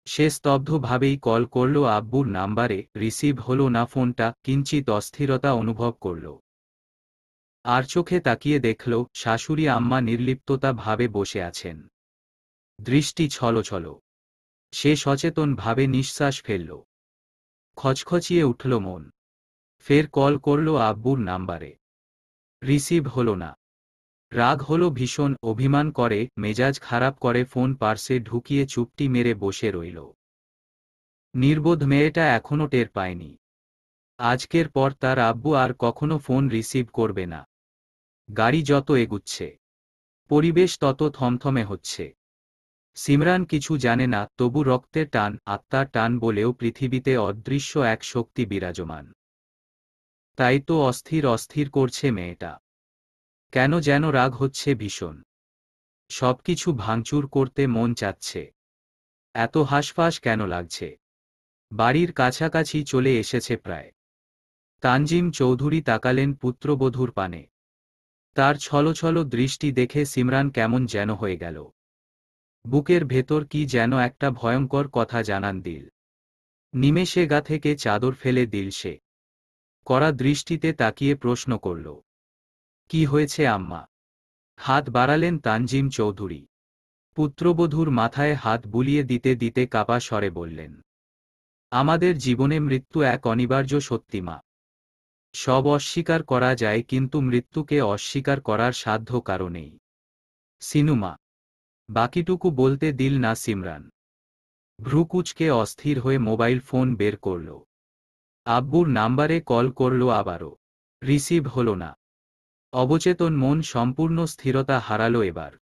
সে স্তব্ধভাবেই কল করল আব্বুর নাম্বারে। রিসিভ হল না ফোনটা। কিঞ্চিত অস্থিরতা অনুভব করল। আর চোখে তাকিয়ে দেখল শাশুড়ি আম্মা নির্লিপ্ততা ভাবে বসে আছেন, দৃষ্টি ছলছল। সে সচেতন ভাবে নিঃশ্বাস ফেলল। খচখচিয়ে উঠল মন। ফের কল করল আব্বুর নাম্বারে। রিসিভ হল না। রাগ হল ভীষণ, অভিমান করে, মেজাজ খারাপ করে ফোন পার্সে ঢুকিয়ে চুপটি মেরে বসে রইল। নির্বোধ মেয়েটা এখনো টের পায়নি। আজকের পর তার আব্বু আর কখনো ফোন রিসিভ করবে না। গাড়ি যত এগুচ্ছে, পরিবেশ তত থমথমে হচ্ছে। সিমরান কিছু জানে না, তবু রক্তের টান, আত্মার টান বলেও পৃথিবীতে অদৃশ্য এক শক্তি বিরাজমান। তাই তো অস্থির অস্থির করছে মেয়েটা। কেন যেন রাগ হচ্ছে ভীষণ। সবকিছু ভাঙচুর করতে মন চাচ্ছে। এত হাঁসফাঁস কেন লাগছে? বাড়ির কাছাকাছি চলে এসেছে প্রায়। তানজিম চৌধুরী তাকালেন পুত্রবধূর পানে। তার ছলছল দৃষ্টি দেখে সিমরান কেমন যেন হয়ে গেল। বুকের ভেতর কি যেন একটা ভয়ঙ্কর কথা জানান দিল। নিমেষে গা থেকে চাদর ফেলে দিল সে। কড়া দৃষ্টিতে তাকিয়ে প্রশ্ন করল, কি হয়েছে আম্মা? হাত বাড়ালেন তানজিম চৌধুরী। পুত্রবধূর মাথায় হাত বুলিয়ে দিতে দিতে কাপা স্বরে বললেন, আমাদের জীবনে মৃত্যু এক অনিবার্য সত্যি মা। সব অস্বীকার করা যায়, কিন্তু মৃত্যুকে অস্বীকার করার সাধ্য কারো নেই। সিনুমা। বাকিটুকু বলতে দিল না সিমরান। ভ্রুকুচকে অস্থির হয়ে মোবাইল ফোন বের করল। আব্বুর নাম্বারে কল করল আবারও। রিসিভ হল না। অবচেতন মন সম্পূর্ণ স্থিরতা হারালো এবার।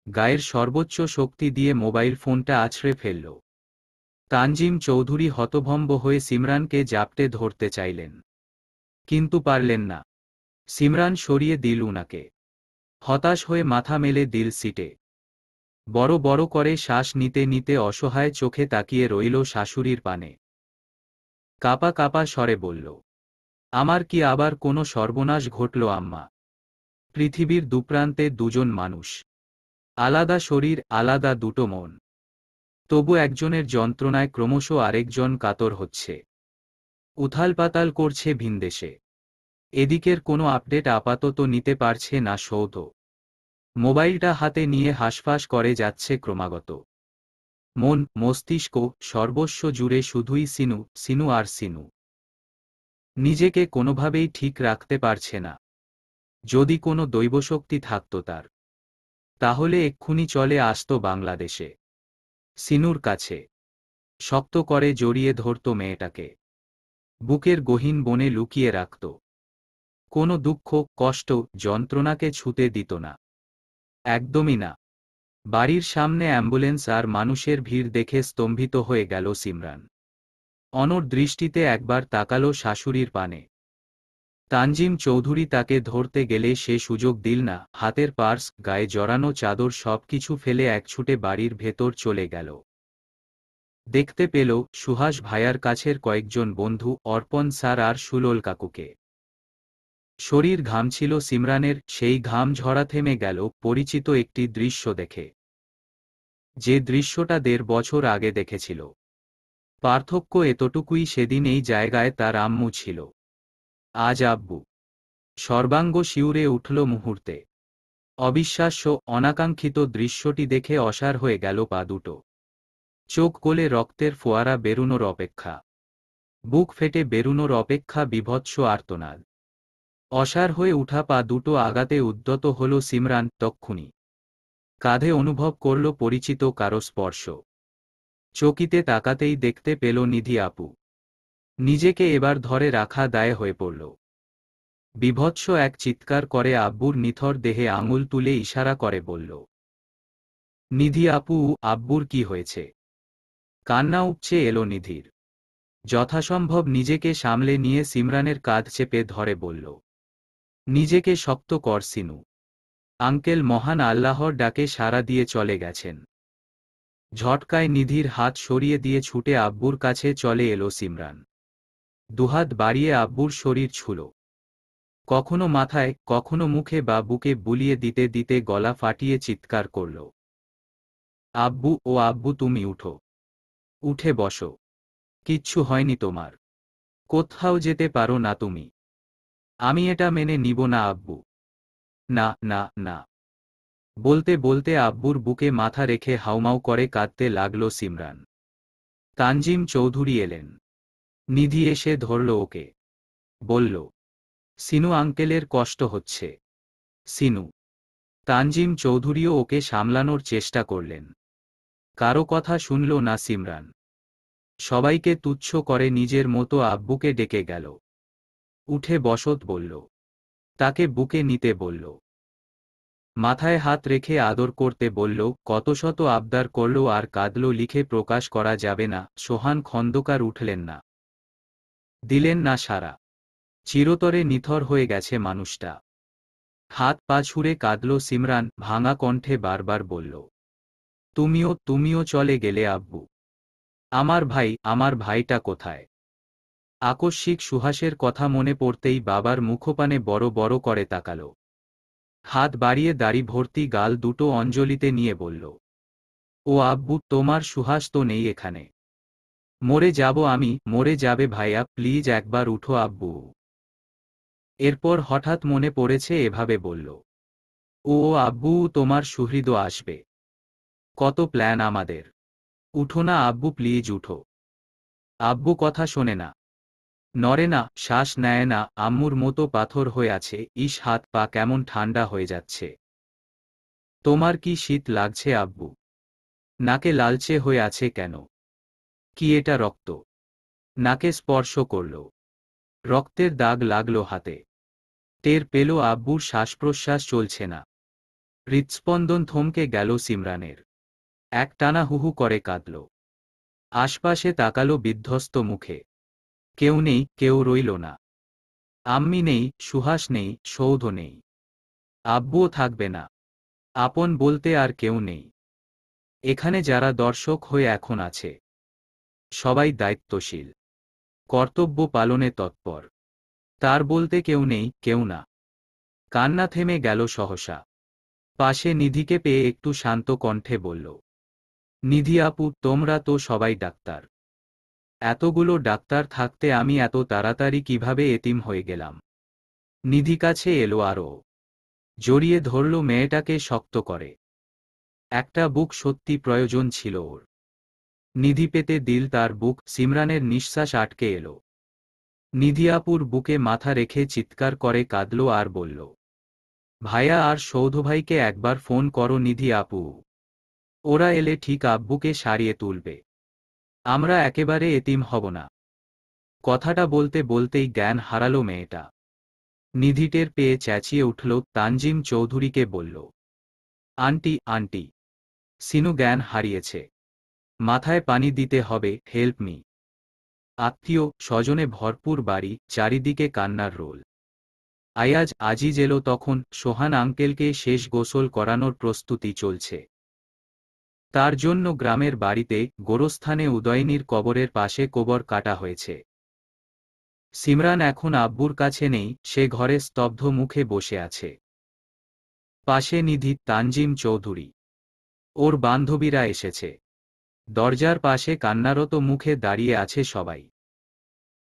গায়ের সর্বোচ্চ শক্তি দিয়ে মোবাইল ফোনটা আছড়ে ফেলল। তানজিম চৌধুরী হতভম্ব হয়ে সিমরানকে জাপটে ধরতে চাইলেন, কিন্তু পারলেন না। সিমরান সরিয়ে দিল উনাকে। হতাশ হয়ে মাথা মেলে দিল সিটে। বড় বড় করে শ্বাস নিতে নিতে অসহায় চোখে তাকিয়ে রইল শাশুড়ির পানে। কাপা কাপা স্বরে বলল, আমার কি আবার কোনো সর্বনাশ ঘটল আম্মা? পৃথিবীর দুপ্রান্তে দুজন মানুষ, আলাদা শরীর, আলাদা দুটো মন। তবু একজনের যন্ত্রণায় ক্রমশ আরেকজন কাতর হচ্ছে, উথালপাতাল করছে ভিনদেশে। এদিকের কোনো আপডেট আপাতত নিতে পারছে না সৌধ। মোবাইলটা হাতে নিয়ে হাঁসফাঁস করে যাচ্ছে ক্রমাগত। মন, মস্তিষ্ক, সর্বস্ব জুড়ে শুধুই সিনু, সিনু আর সিনু। নিজেকে কোনোভাবেই ঠিক রাখতে পারছে না। যদি কোনো দৈবশক্তি থাকত তার, তাহলে এক্ষুনি চলে আসতো বাংলাদেশে, সিনুর কাছে। শক্ত করে জড়িয়ে ধরত মেয়েটাকে, বুকের গহীন বনে লুকিয়ে রাখত। কোনো দুঃখ, কষ্ট, যন্ত্রণাকে ছুতে দিত না, একদমই না। বাড়ির সামনে অ্যাম্বুলেন্স আর মানুষের ভিড় দেখে স্তম্ভিত হয়ে গেল সিমরান। অনড় দৃষ্টিতে একবার তাকালো শাশুড়ির পানে। তানজিম চৌধুরী তাকে ধরতে গেলে সে সুযোগ দিল না। হাতের পার্স, গায়ে জড়ানো চাদর সবকিছু ফেলে একছুটে বাড়ির ভেতর চলে গেল। দেখতে পেল সুহাস ভাইয়ার কাছের কয়েকজন বন্ধু, অর্পণ স্যার আর সুলোল কাকুকে। শরীর ঘামছিল সিমরানের, সেই ঘাম ঝরা থেমে গেল পরিচিত একটি দৃশ্য দেখে। যে দৃশ্যটা ১.৫ বছর আগে দেখেছিল। পার্থক্য এতটুকুই, সেদিন এই জায়গায় তার আম্মু ছিল, আজ আব্বু। সর্বাঙ্গ শিউরে উঠল মুহূর্তে। অবিশ্বাস্য, অনাকাঙ্ক্ষিত দৃশ্যটি দেখে অসাড় হয়ে গেল পা দুটো। চোখ কোলে রক্তের ফোয়ারা বেরুনোর অপেক্ষা, বুক ফেটে বেরুনোর অপেক্ষা, বীভৎস আর্তনাদ। অসাড় হয়ে উঠা পা দুটো আগাতে উদ্যত হল সিমরান। তক্ষুনি কাঁধে অনুভব করল পরিচিত কারো স্পর্শ। চকিতে তাকাতেই দেখতে পেল নিধি আপু। নিজেকে এবার ধরে রাখা দায় হয়ে পড়ল। বীভৎস এক চিৎকার করে আব্বুর নিথর দেহে আঙুল তুলে ইশারা করে বলল, নিধি আপু। আব্বুর কি হয়েছে? কান্না উপচে এলো নিধির। যথাসম্ভব নিজেকে সামলে নিয়ে সিমরানের কাঁধ চেপে ধরে বলল, নিজেকে শক্ত কর সিনু। আঙ্কেল মহান আল্লাহর ডাকে সাড়া দিয়ে চলে গেছেন। ঝটকায় নিধির হাত সরিয়ে দিয়ে ছুটে আব্বুর কাছে চলে এলো সিমরান। দুহাত বাড়িয়ে আব্বুর শরীর ছুল, কখনো মাথায়, কখনো মুখে বা বুকে বুলিয়ে দিতে দিতে গলা ফাটিয়ে চিৎকার করল, আব্বু ও আব্বু, তুমি উঠো, উঠে বসো। কিচ্ছু হয়নি তোমার, কোথাও যেতে পারো না তুমি। আমি এটা মেনে নিব না আব্বু। না না না। বলতে বলতে আব্বুর বুকে মাথা রেখে হাউমাউ করে কাঁদতে লাগল সিমরান। তানজিম চৌধুরী এলেন। নিধি এসে ধরল ওকে, বলল, সিনু আঙ্কেলের কষ্ট হচ্ছে। সিনু। তানজিম চৌধুরীও ওকে সামলানোর চেষ্টা করলেন। কারো কথা শুনল না সিমরান। সবাইকে তুচ্ছ করে নিজের মতো আব্বুকে ডেকে গেল। উঠে বসত বলল, তাকে বুকে নিতে বলল, মাথায় হাত রেখে আদর করতে বলল। কত শত আবদার করল আর কাঁদল, লিখে প্রকাশ করা যাবে না। সোহান খন্দকার উঠলেন না, দিলেন না সাড়া। চিরতরে নিথর হয়ে গেছে মানুষটা। হাত পা ছুঁড়ে কাঁদল সিমরান, ভাঙা কণ্ঠে বারবার বলল, তুমিও তুমিও চলে গেলে আব্বু। আমার ভাইটা কোথায়? আকস্মিক সুহাসের কথা মনে পড়তেই বাবার মুখপানে বড় বড় করে তাকাল। হাত বাড়িয়ে দাড়ি ভর্তি গাল দুটো অঞ্জলিতে নিয়ে বলল, ও আব্বু, তোমার সুহাস তো নেই এখানে। মরে যাব আমি, মরে যাবে ভাইয়া, প্লিজ একবার উঠো আব্বু। এরপর হঠাৎ মনে পড়েছে, এভাবে বলল, ও আব্বু, তোমার সুহৃদ আসবে। কত প্ল্যান আমাদের। উঠো না আব্বু, প্লিজ উঠো। আব্বু কথা শোনে না, নড়ে না, শ্বাস নেয় না, আম্মুর মতো পাথর হয়ে আছে। ইস, হাত পা কেমন ঠান্ডা হয়ে যাচ্ছে। তোমার কি শীত লাগছে আব্বু? নাকে লালচে হয়ে আছে কেন? কি এটা রক্ত? নাকে স্পর্শ করল, রক্তের দাগ লাগলো হাতে। টের পেল আব্বুর শ্বাসপ্রশ্বাস চলছে না। হৃৎস্পন্দন থমকে গেল সিমরানের। এক টানা হুহু করে কাঁদল। আশপাশে তাকালো বিধ্বস্ত মুখে। কেউ নেই, কেউ রইল না। আম্মি নেই, সুহাস নেই, সৌধ নেই, আব্বুও থাকবে না। আপন বলতে আর কেউ নেই। এখানে যারা দর্শক হয়ে এখন আছে, সবাই দায়িত্বশীল, কর্তব্য পালনে তৎপর। তার বলতে কেউ নেই, কেউ না। কান্না থেমে গেল সহসা। পাশে নিধিকে পেয়ে একটু শান্ত কণ্ঠে বলল, নিধি আপু, তোমরা তো সবাই ডাক্তার। এতগুলো ডাক্তার থাকতে আমি এত তাড়াতাড়ি কিভাবে এতিম হয়ে গেলাম? নিধি কাছে এলো আরও। জড়িয়ে ধরল মেয়েটাকে শক্ত করে। একটা বুক সত্যি প্রয়োজন ছিল ওর। নিধি পেতে দিল তার বুক। সিমরানের নিঃশ্বাস আটকে এলো। নিধি আপুর বুকে মাথা রেখে চিৎকার করে কাঁদল আর বলল, ভাইয়া আর সৌধভাইকে একবার ফোন করো নিধি আপু। ওরা এলে ঠিক আব্বুকে সারিয়ে তুলবে। আমরা একেবারে এতিম হব না। কথাটা বলতে বলতেই জ্ঞান হারালো মেয়েটা। নিধি টের পেয়ে চেঁচিয়ে উঠল, তানজিম চৌধুরীকে বলল, আন্টি আন্টি, সিনু জ্ঞান হারিয়েছে। মাথায় পানি দিতে হবে, হেল্প মি। আত্মীয় স্বজনে ভরপুর বাড়ি, চারিদিকে কান্নার রোল। আয়াজ আজিজ এলো তখন। সোহান আঙ্কেলকে শেষ গোসল করানোর প্রস্তুতি চলছে। তার জন্য গ্রামের বাড়িতে গোরস্থানে উদয়নীর কবরের পাশে কবর কাটা হয়েছে। সিমরান এখন আব্বুর কাছে নেই, সে ঘরে স্তব্ধ মুখে বসে আছে। পাশে নিধি, তানজিম চৌধুরী, ওর বান্ধবীরা এসেছে। দরজার পাশে কান্নারত মুখে দাঁড়িয়ে আছে সবাই।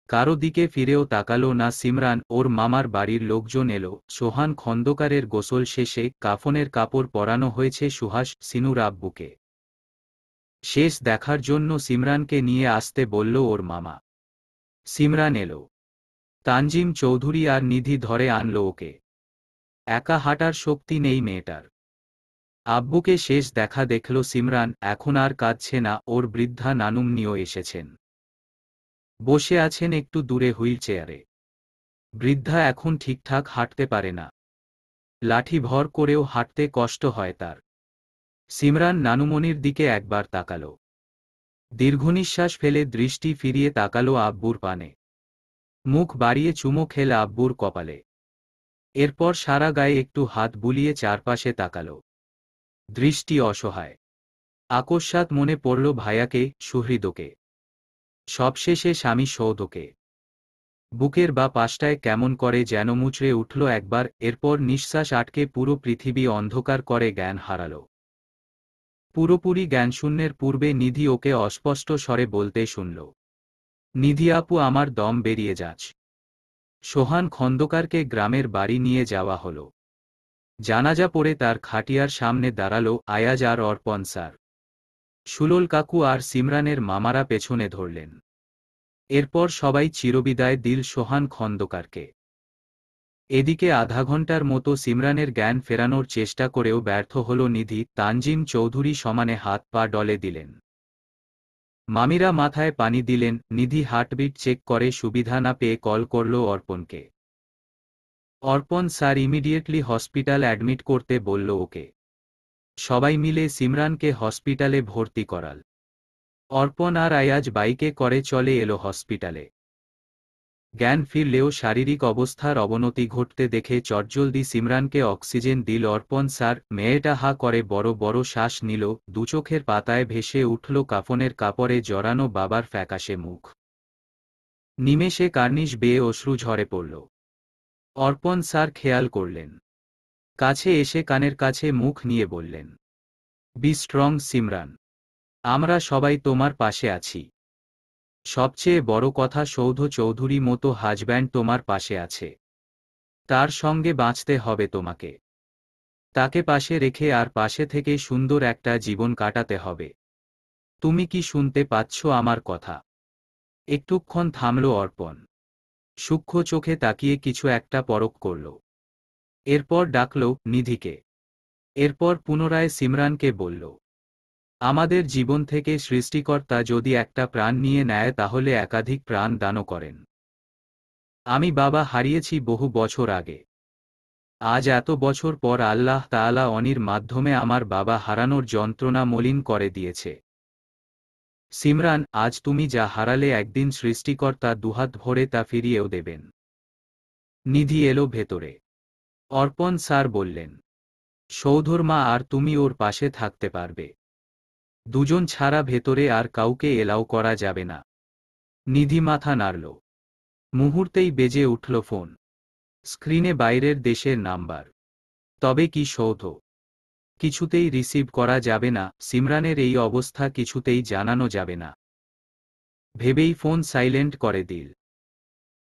কারো দিকে ফিরেও তাকালো না সিমরান। ওর মামার বাড়ির লোকজন এলো। সোহান খন্দকারের গোসল শেষে কাফনের কাপড় পরানো হয়েছে সুহাস, সিনুর আব্বুকে। শেষ দেখার জন্য সিমরানকে নিয়ে আসতে বলল ওর মামা। সিমরান এলো। তানজিম চৌধুরী আর নিধি ধরে আনল ওকে। একা হাঁটার শক্তি নেই মেয়েটার। আব্বুকে শেষ দেখা দেখল সিমরান। এখন আর কাঁদছে না। ওর বৃদ্ধা নানুমনিও এসেছেন। বসে আছেন একটু দূরে হুইল চেয়ারে। বৃদ্ধা এখন ঠিকঠাক হাঁটতে পারে না। লাঠি ভর করেও হাঁটতে কষ্ট হয় তার। সিমরান নানুমনির দিকে একবার তাকালো। দীর্ঘনিশ্বাস ফেলে দৃষ্টি ফিরিয়ে তাকালো আব্বুর পানে। মুখ বাড়িয়ে চুমো খেল আব্বুর কপালে। এরপর সারা গায়ে একটু হাত বুলিয়ে চারপাশে তাকালো। দৃষ্টি অসহায়। আকস্মাৎ মনে পড়ল ভাইয়াকে, সুহৃদকে, সবশেষে স্বামী সৌধকে। বুকের বা পাশটায় কেমন করে যেন মুচড়ে উঠল একবার। এরপর নিঃশ্বাস আটকে পুরো পৃথিবী অন্ধকার করে জ্ঞান হারাল। পুরোপুরি জ্ঞানশূন্যের পূর্বে নিধি ওকে অস্পষ্ট স্বরে বলতে শুনল, নিধি আপু, আমার দম বেরিয়ে যাচ। সোহান খন্দকারকে গ্রামের বাড়ি নিয়ে যাওয়া হল। জানাজা পড়ে তার খাটিয়ার সামনে দাঁড়ালো আয়াজ আর অর্পণ স্যার। সুলল কাকু আর সিমরানের মামারা পেছনে ধরলেন। এরপর সবাই চিরবিদায় দিল সোহান খন্দকারকে। এদিকে আধা ঘণ্টার মতো সিমরানের জ্ঞান ফেরানোর চেষ্টা করেও ব্যর্থ হল নিধি। তানজিম চৌধুরী সমানে হাত পা ডলে দিলেন। মামিরা মাথায় পানি দিলেন। নিধি হার্টবিট চেক করে সুবিধা না পেয়ে কল করল অর্পণকে। অর্পণ স্যার ইমিডিয়েটলি হসপিটাল অ্যাডমিট করতে বলল ওকে। সবাই মিলে সিমরানকে হসপিটালে ভর্তি করাল। অর্পণ আর আয়াজ বাইকে করে চলে এলো হসপিটালে। জ্ঞান ফিরলেও শারীরিক অবস্থার অবনতি ঘটতে দেখে চটজলদি সিমরানকে অক্সিজেন দিল অর্পণ স্যার। মেয়েটা হা করে বড় বড় শ্বাস নিল। দুচোখের পাতায় ভেসে উঠল কাফনের কাপড়ে জড়ানো বাবার ফ্যাকাশে মুখ। নিমেষে কার্নিশ বেয়ে অশ্রু ঝরে পড়ল। অর্পণ স্যার খেয়াল করলেন। কাছে এসে কানের কাছে মুখ নিয়ে বললেন, বি স্ট্রং সিমরান, আমরা সবাই তোমার পাশে আছি। সবচেয়ে বড় কথা, সৌধ চৌধুরী মতো হাজব্যান্ড তোমার পাশে আছে। তার সঙ্গে বাঁচতে হবে তোমাকে। তাকে পাশে রেখে আর পাশে থেকে সুন্দর একটা জীবন কাটাতে হবে। তুমি কি শুনতে পাচ্ছ আমার কথা? একটুক্ষণ থামল অর্পণ। সূক্ষ্ম চোখে তাকিয়ে কিছু একটা পরখ করল। এরপর ডাকল নিধিকে। এরপর পুনরায় সিমরানকে বলল, আমাদের জীবন থেকে সৃষ্টিকর্তা যদি একটা প্রাণ নিয়ে নেয় তাহলে একাধিক প্রাণ দানও করেন। আমি বাবা হারিয়েছি বহু বছর আগে। আজ এত বছর পর আল্লাহ তাআলা অনির মাধ্যমে আমার বাবা হারানোর যন্ত্রণা মলিন করে দিয়েছে। সিমরান, আজ তুমি যা হারালে একদিন সৃষ্টিকর্তা দুহাত ভরে তা ফিরিয়েও দেবেন। নিধি এলো ভেতরে। অর্পণ স্যার বললেন, সৌধর মা আর তুমি ওর পাশে থাকতে পারবে। দুজন ছাড়া ভেতরে আর কাউকে এলাও করা যাবে না। নিধি মাথা নাড়ল। মুহূর্তেই বেজে উঠল ফোন। স্ক্রিনে বাইরের দেশের নাম্বার। তবে কি সৌধ? কিছুতেই রিসিভ করা যাবে না, সিমরানের এই অবস্থা কিছুতেই জানানো যাবে না ভেবেই ফোন সাইলেন্ট করে দিল।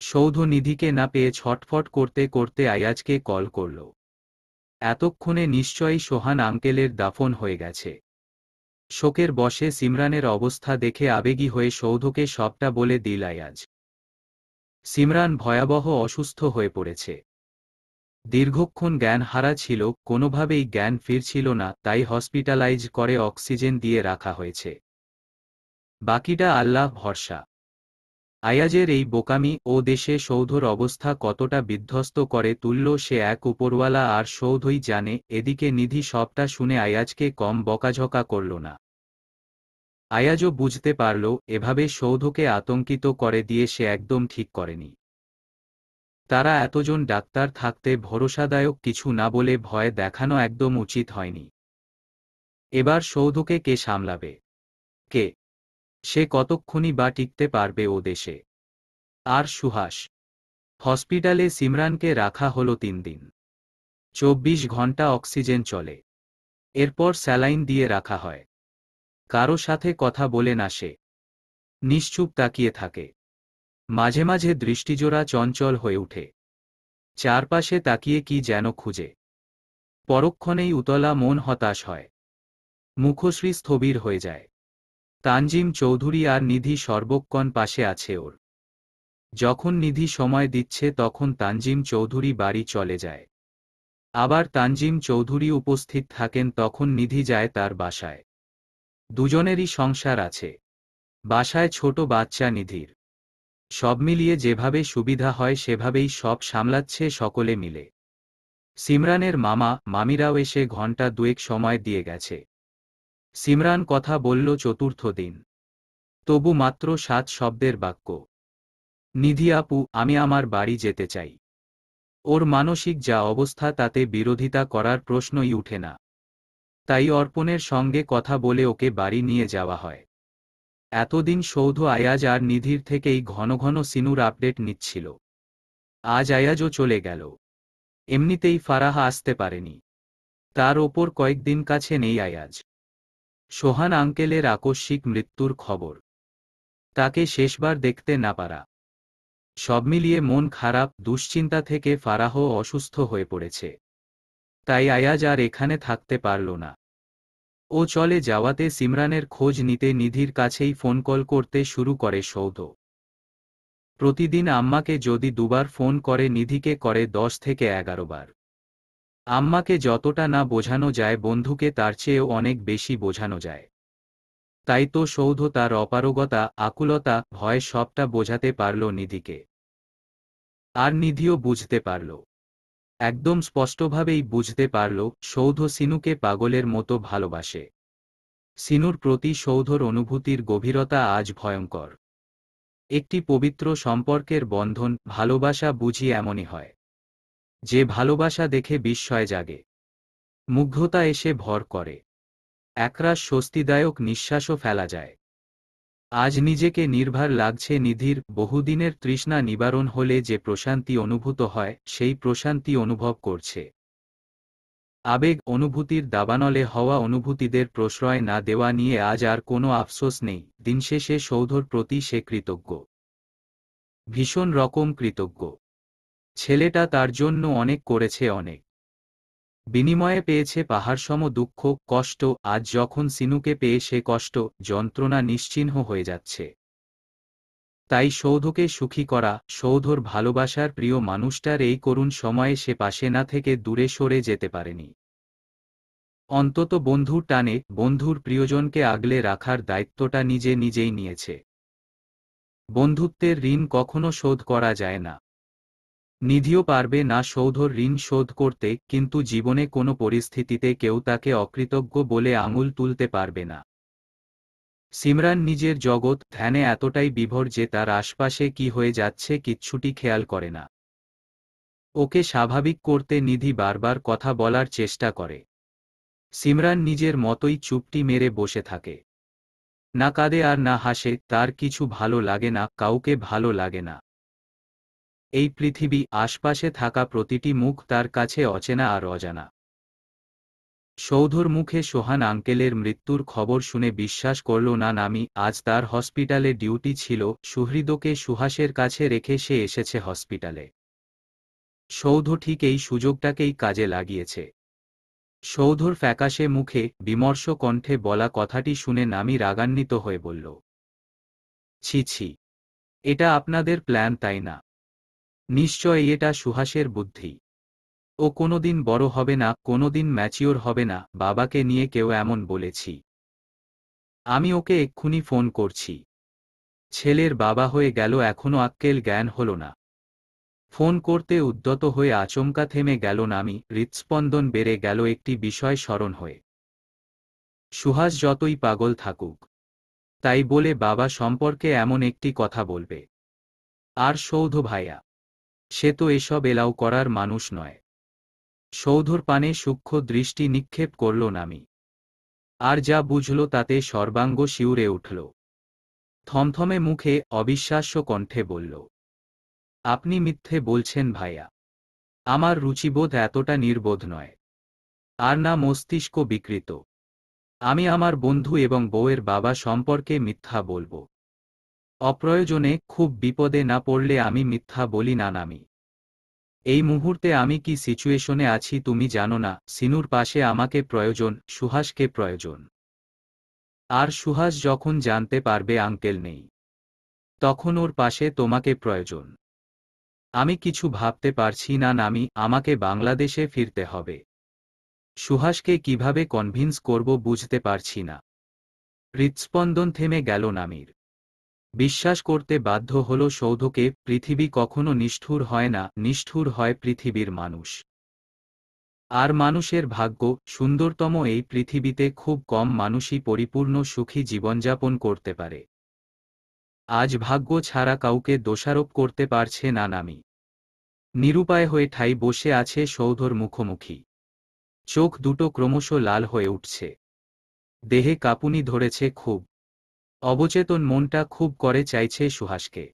সৌধ নিধিকে না পেয়ে ছটফট করতে করতে আয়াজকে কল করল। এতক্ষণে নিশ্চয়ই সোহান আঙ্কেলের দাফন হয়ে গেছে। শোকের বশে সিমরানের অবস্থা দেখে আবেগী হয়ে সৌধকে সবটা বলে দিল আয়াজ। সিমরান ভয়াবহ অসুস্থ হয়ে পড়েছে। দীর্ঘক্ষণ জ্ঞান হারা ছিল, কোনোভাবেই জ্ঞান ফিরছিল না, তাই হসপিটালাইজ করে অক্সিজেন দিয়ে রাখা হয়েছে। বাকিটা আল্লাহ ভরসা। আয়াজের এই বোকামি ও দেশে সৌধর অবস্থা কতটা বিধ্বস্ত করে তুলল সে এক উপরওয়ালা আর সৌধই জানে। এদিকে নিধি সবটা শুনে আয়াজকে কম বকাঝকা করল না। আয়াজও বুঝতে পারল এভাবে সৌধকে আতঙ্কিত করে দিয়ে সে একদম ঠিক করেনি। তারা এতজন ডাক্তার থাকতে ভরসাদায়ক কিছু না বলে ভয় দেখানো একদম উচিত হয়নি। এবার সৌধকে কে সামলাবে? কে? সে কতক্ষণই বা টিকতে পারবে ও দেশে? আর সুহাস? হসপিটালে সিমরানকে রাখা হলো 3 দিন। 24 ঘন্টা অক্সিজেন চলে। এরপর স্যালাইন দিয়ে রাখা হয়। কারো সাথে কথা বলে না সে। নিশ্চুপ তাকিয়ে থাকে। মাঝে মাঝে দৃষ্টিজোড়া চঞ্চল হয়ে ওঠে। চারপাশে তাকিয়ে কি যেন খুঁজে। পরক্ষণেই উতলা মন হতাশ হয়। মুখশ্রী স্থবির হয়ে যায়। তানজিম চৌধুরী আর নিধি সর্বক্ষণ পাশে আছে ওর। যখন নিধি সময় দিচ্ছে তখন তানজিম চৌধুরী বাড়ি চলে যায়। আবার তানজিম চৌধুরী উপস্থিত থাকেন তখন নিধি যায় তার বাসায়। দুজনেরই সংসার আছে। বাসায় ছোট বাচ্চা নিধির। সব মিলিয়ে যেভাবে সুবিধা হয় সেভাবেই সব সামলাচ্ছে সকলে মিলে। সিমরানের মামা মামিরাও এসে ঘণ্টা 2 সময় দিয়ে গেছে। সিমরান কথা বলল 4র্থ দিন। তবু মাত্র 7 শব্দের বাক্য। নিধি আপু, আমি আমার বাড়ি যেতে চাই। ওর মানসিক যা অবস্থা তাতে বিরোধিতা করার প্রশ্নই উঠে না। তাই অর্পণের সঙ্গে কথা বলে ওকে বাড়ি নিয়ে যাওয়া হয়। এতদিন সৌধ আয়াজ আর নিধির থেকেই ঘন ঘন সিনুর আপডেট নিচ্ছিল। আজ আয়াজও চলে গেল। এমনিতেই ফারাহা আসতে পারেনি। তার ওপর কয়েকদিন কাছে নেই আয়াজ। সোহান আঙ্কেলের আকস্মিক মৃত্যুর খবর। তাকে শেষবার দেখতে না পারা। সব মিলিয়ে মন খারাপ, দুশ্চিন্তা থেকে ফারাহ অসুস্থ হয়ে পড়েছে। তাই আয়াজ আর এখানে থাকতে পারল না। ও চলে যাওয়াতে সিমরানের খোঁজ নিতে নিধির কাছেই ফোন কল করতে শুরু করে সৌধ। প্রতিদিন আম্মাকে যদি 2বার ফোন করে নিধিকে করে 10 থেকে 11 বার। আম্মাকে যতটা না বোঝানো যায় বন্ধুকে তার চেয়েও অনেক বেশি বোঝানো যায়। তাই তো সৌধ তার অপারগতা, আকুলতা, ভয় সবটা বোঝাতে পারল নিধিকে। আর নিধিও বুঝতে পারল। একদম স্পষ্টভাবেই বুঝতে পারল সৌধ সিনুকে পাগলের মতো ভালোবাসে। সিনুর প্রতি সৌধর অনুভূতির গভীরতা আজ ভয়ঙ্কর। একটি পবিত্র সম্পর্কের বন্ধন, ভালোবাসা বুঝি এমনই হয়। যে ভালোবাসা দেখে বিস্ময় জাগে, মুগ্ধতা এসে ভর করে, একরাশ স্বস্তিদায়ক নিঃশ্বাসও ফেলা যায়। আজ নিজেকে নির্ভার লাগছে নিধির। বহুদিনের তৃষ্ণা নিবারণ হলে যে প্রশান্তি অনুভূত হয় সেই প্রশান্তি অনুভব করছে। আবেগ অনুভূতির দাবানলে হওয়া অনুভূতিদের প্রশ্রয় না দেওয়া নিয়ে আজ আর কোনো আফসোস নেই। দিনশেষে সৌধর প্রতি সে কৃতজ্ঞ। ভীষণ রকম কৃতজ্ঞ। ছেলেটা তার জন্য অনেক করেছে, অনেক। বিনিময়ে পেয়েছে পাহাড়সম দুঃখ, কষ্ট। আজ যখন সিনুকে পেয়ে সে কষ্ট, যন্ত্রণা নিশ্চিহ্ন হয়ে যাচ্ছে। তাই সৌধকে সুখী করা, সৌধর ভালোবাসার প্রিয় মানুষটার এই করুণ সময়ে সে পাশে না থেকে দূরে সরে যেতে পারেনি। অন্তত বন্ধুর টানে, বন্ধুর প্রিয়জনকে আগলে রাখার দায়িত্বটা নিজে নিজেই নিয়েছে। বন্ধুত্বের ঋণ কখনো শোধ করা যায় না। নিধিও পারবে না সৌধর ঋণ শোধ করতে, কিন্তু জীবনে কোনো পরিস্থিতিতে কেউ তাকে অকৃতজ্ঞ বলে আঙুল তুলতে পারবে না। সিমরান নিজের জগৎ ধ্যানে এতটাই বিভোর যে তার আশপাশে কি হয়ে যাচ্ছে কিচ্ছুটি খেয়াল করে না। ওকে স্বাভাবিক করতে নিধি বারবার কথা বলার চেষ্টা করে। সিমরান নিজের মতোই চুপটি মেরে বসে থাকে। না কাঁদে আর না হাসে, তার কিছু ভালো লাগে না, কাউকে ভালো লাগে না। এই পৃথিবী, আশপাশে থাকা প্রতিটি মুখ তার কাছে অচেনা আর অজানা। সৌধর মুখে সোহান আঙ্কেলের মৃত্যুর খবর শুনে বিশ্বাস করল না নামি। আজ তার হসপিটালে ডিউটি ছিল, সুহৃদকে সুহাসের কাছে রেখে সে এসেছে হসপিটালে। সৌধ ঠিক এই সুযোগটাকেই কাজে লাগিয়েছে। সৌধর ফ্যাকাশে মুখে, বিমর্ষ কণ্ঠে বলা কথাটি শুনে নামি রাগান্বিত হয়ে বলল, ছি ছি, এটা আপনাদের প্ল্যান তাই না? নিশ্চয়ই এটা সুহাসের বুদ্ধি। ও কোনোদিন বড় হবে না, কোনোদিন ম্যাচিওর হবে না। বাবাকে নিয়ে কেউ এমন বলেছি? আমি ওকে এক্ষুনি ফোন করছি। ছেলের বাবা হয়ে গেল, এখনো আক্কেল জ্ঞান হল না। ফোন করতে উদ্যত হয়ে আচমকা থেমে গেল নামি। হৃৎস্পন্দন বেড়ে গেল একটি বিষয় স্মরণ হয়ে। সুহাস যতই পাগল থাকুক, তাই বলে বাবা সম্পর্কে এমন একটি কথা বলবে? আর সৌধ ভাইয়া, সে তো এসব এলাও করার মানুষ নয়। সৌধর পানে সূক্ষ্ম দৃষ্টি নিক্ষেপ করল নামি। আর যা বুঝল তাতে সর্বাঙ্গ শিউরে উঠল। থমথমে মুখে, অবিশ্বাস্য কণ্ঠে বলল, আপনি মিথ্যে বলছেন ভাইয়া। আমার রুচিবোধ এতটা নির্বোধ নয়, আর না মস্তিষ্ক বিকৃত। আমি আমার বন্ধু এবং বউয়ের বাবা সম্পর্কে মিথ্যা বলবো? অপ্রয়োজনে, খুব বিপদে না পড়লে আমি মিথ্যা বলি না নামি। এই মুহূর্তে আমি কি সিচুয়েশনে আছি তুমি জানো না। সিনুর পাশে আমাকে প্রয়োজন, সুহাসকে প্রয়োজন। আর সুহাস যখন জানতে পারবে আঙ্কেল নেই, তখন ওর পাশে তোমাকে প্রয়োজন। আমি কিছু ভাবতে পারছি না নামি। আমাকে বাংলাদেশে ফিরতে হবে। সুহাসকে কিভাবে কনভিন্স করব বুঝতে পারছি না। হৃৎস্পন্দন থেমে গেল নামির। বিশ্বাস করতে বাধ্য হল সৌধকে, পৃথিবী কখনো নিষ্ঠুর হয় না, নিষ্ঠুর হয় পৃথিবীর মানুষ। আর মানুষের ভাগ্য, সুন্দরতম এই পৃথিবীতে খুব কম মানুষই পরিপূর্ণ সুখী জীবনযাপন করতে পারে। আজ ভাগ্য ছাড়া কাউকে দোষারোপ করতে পারছে না নামি। নিরুপায় হয়ে ঠাই বসে আছে সৌধর মুখোমুখি। চোখ দুটো ক্রমশ লাল হয়ে উঠছে। দেহে কাঁপুনি ধরেছে খুব। অবচেতন মনটা খুব করে চাইছে সুহাসকে।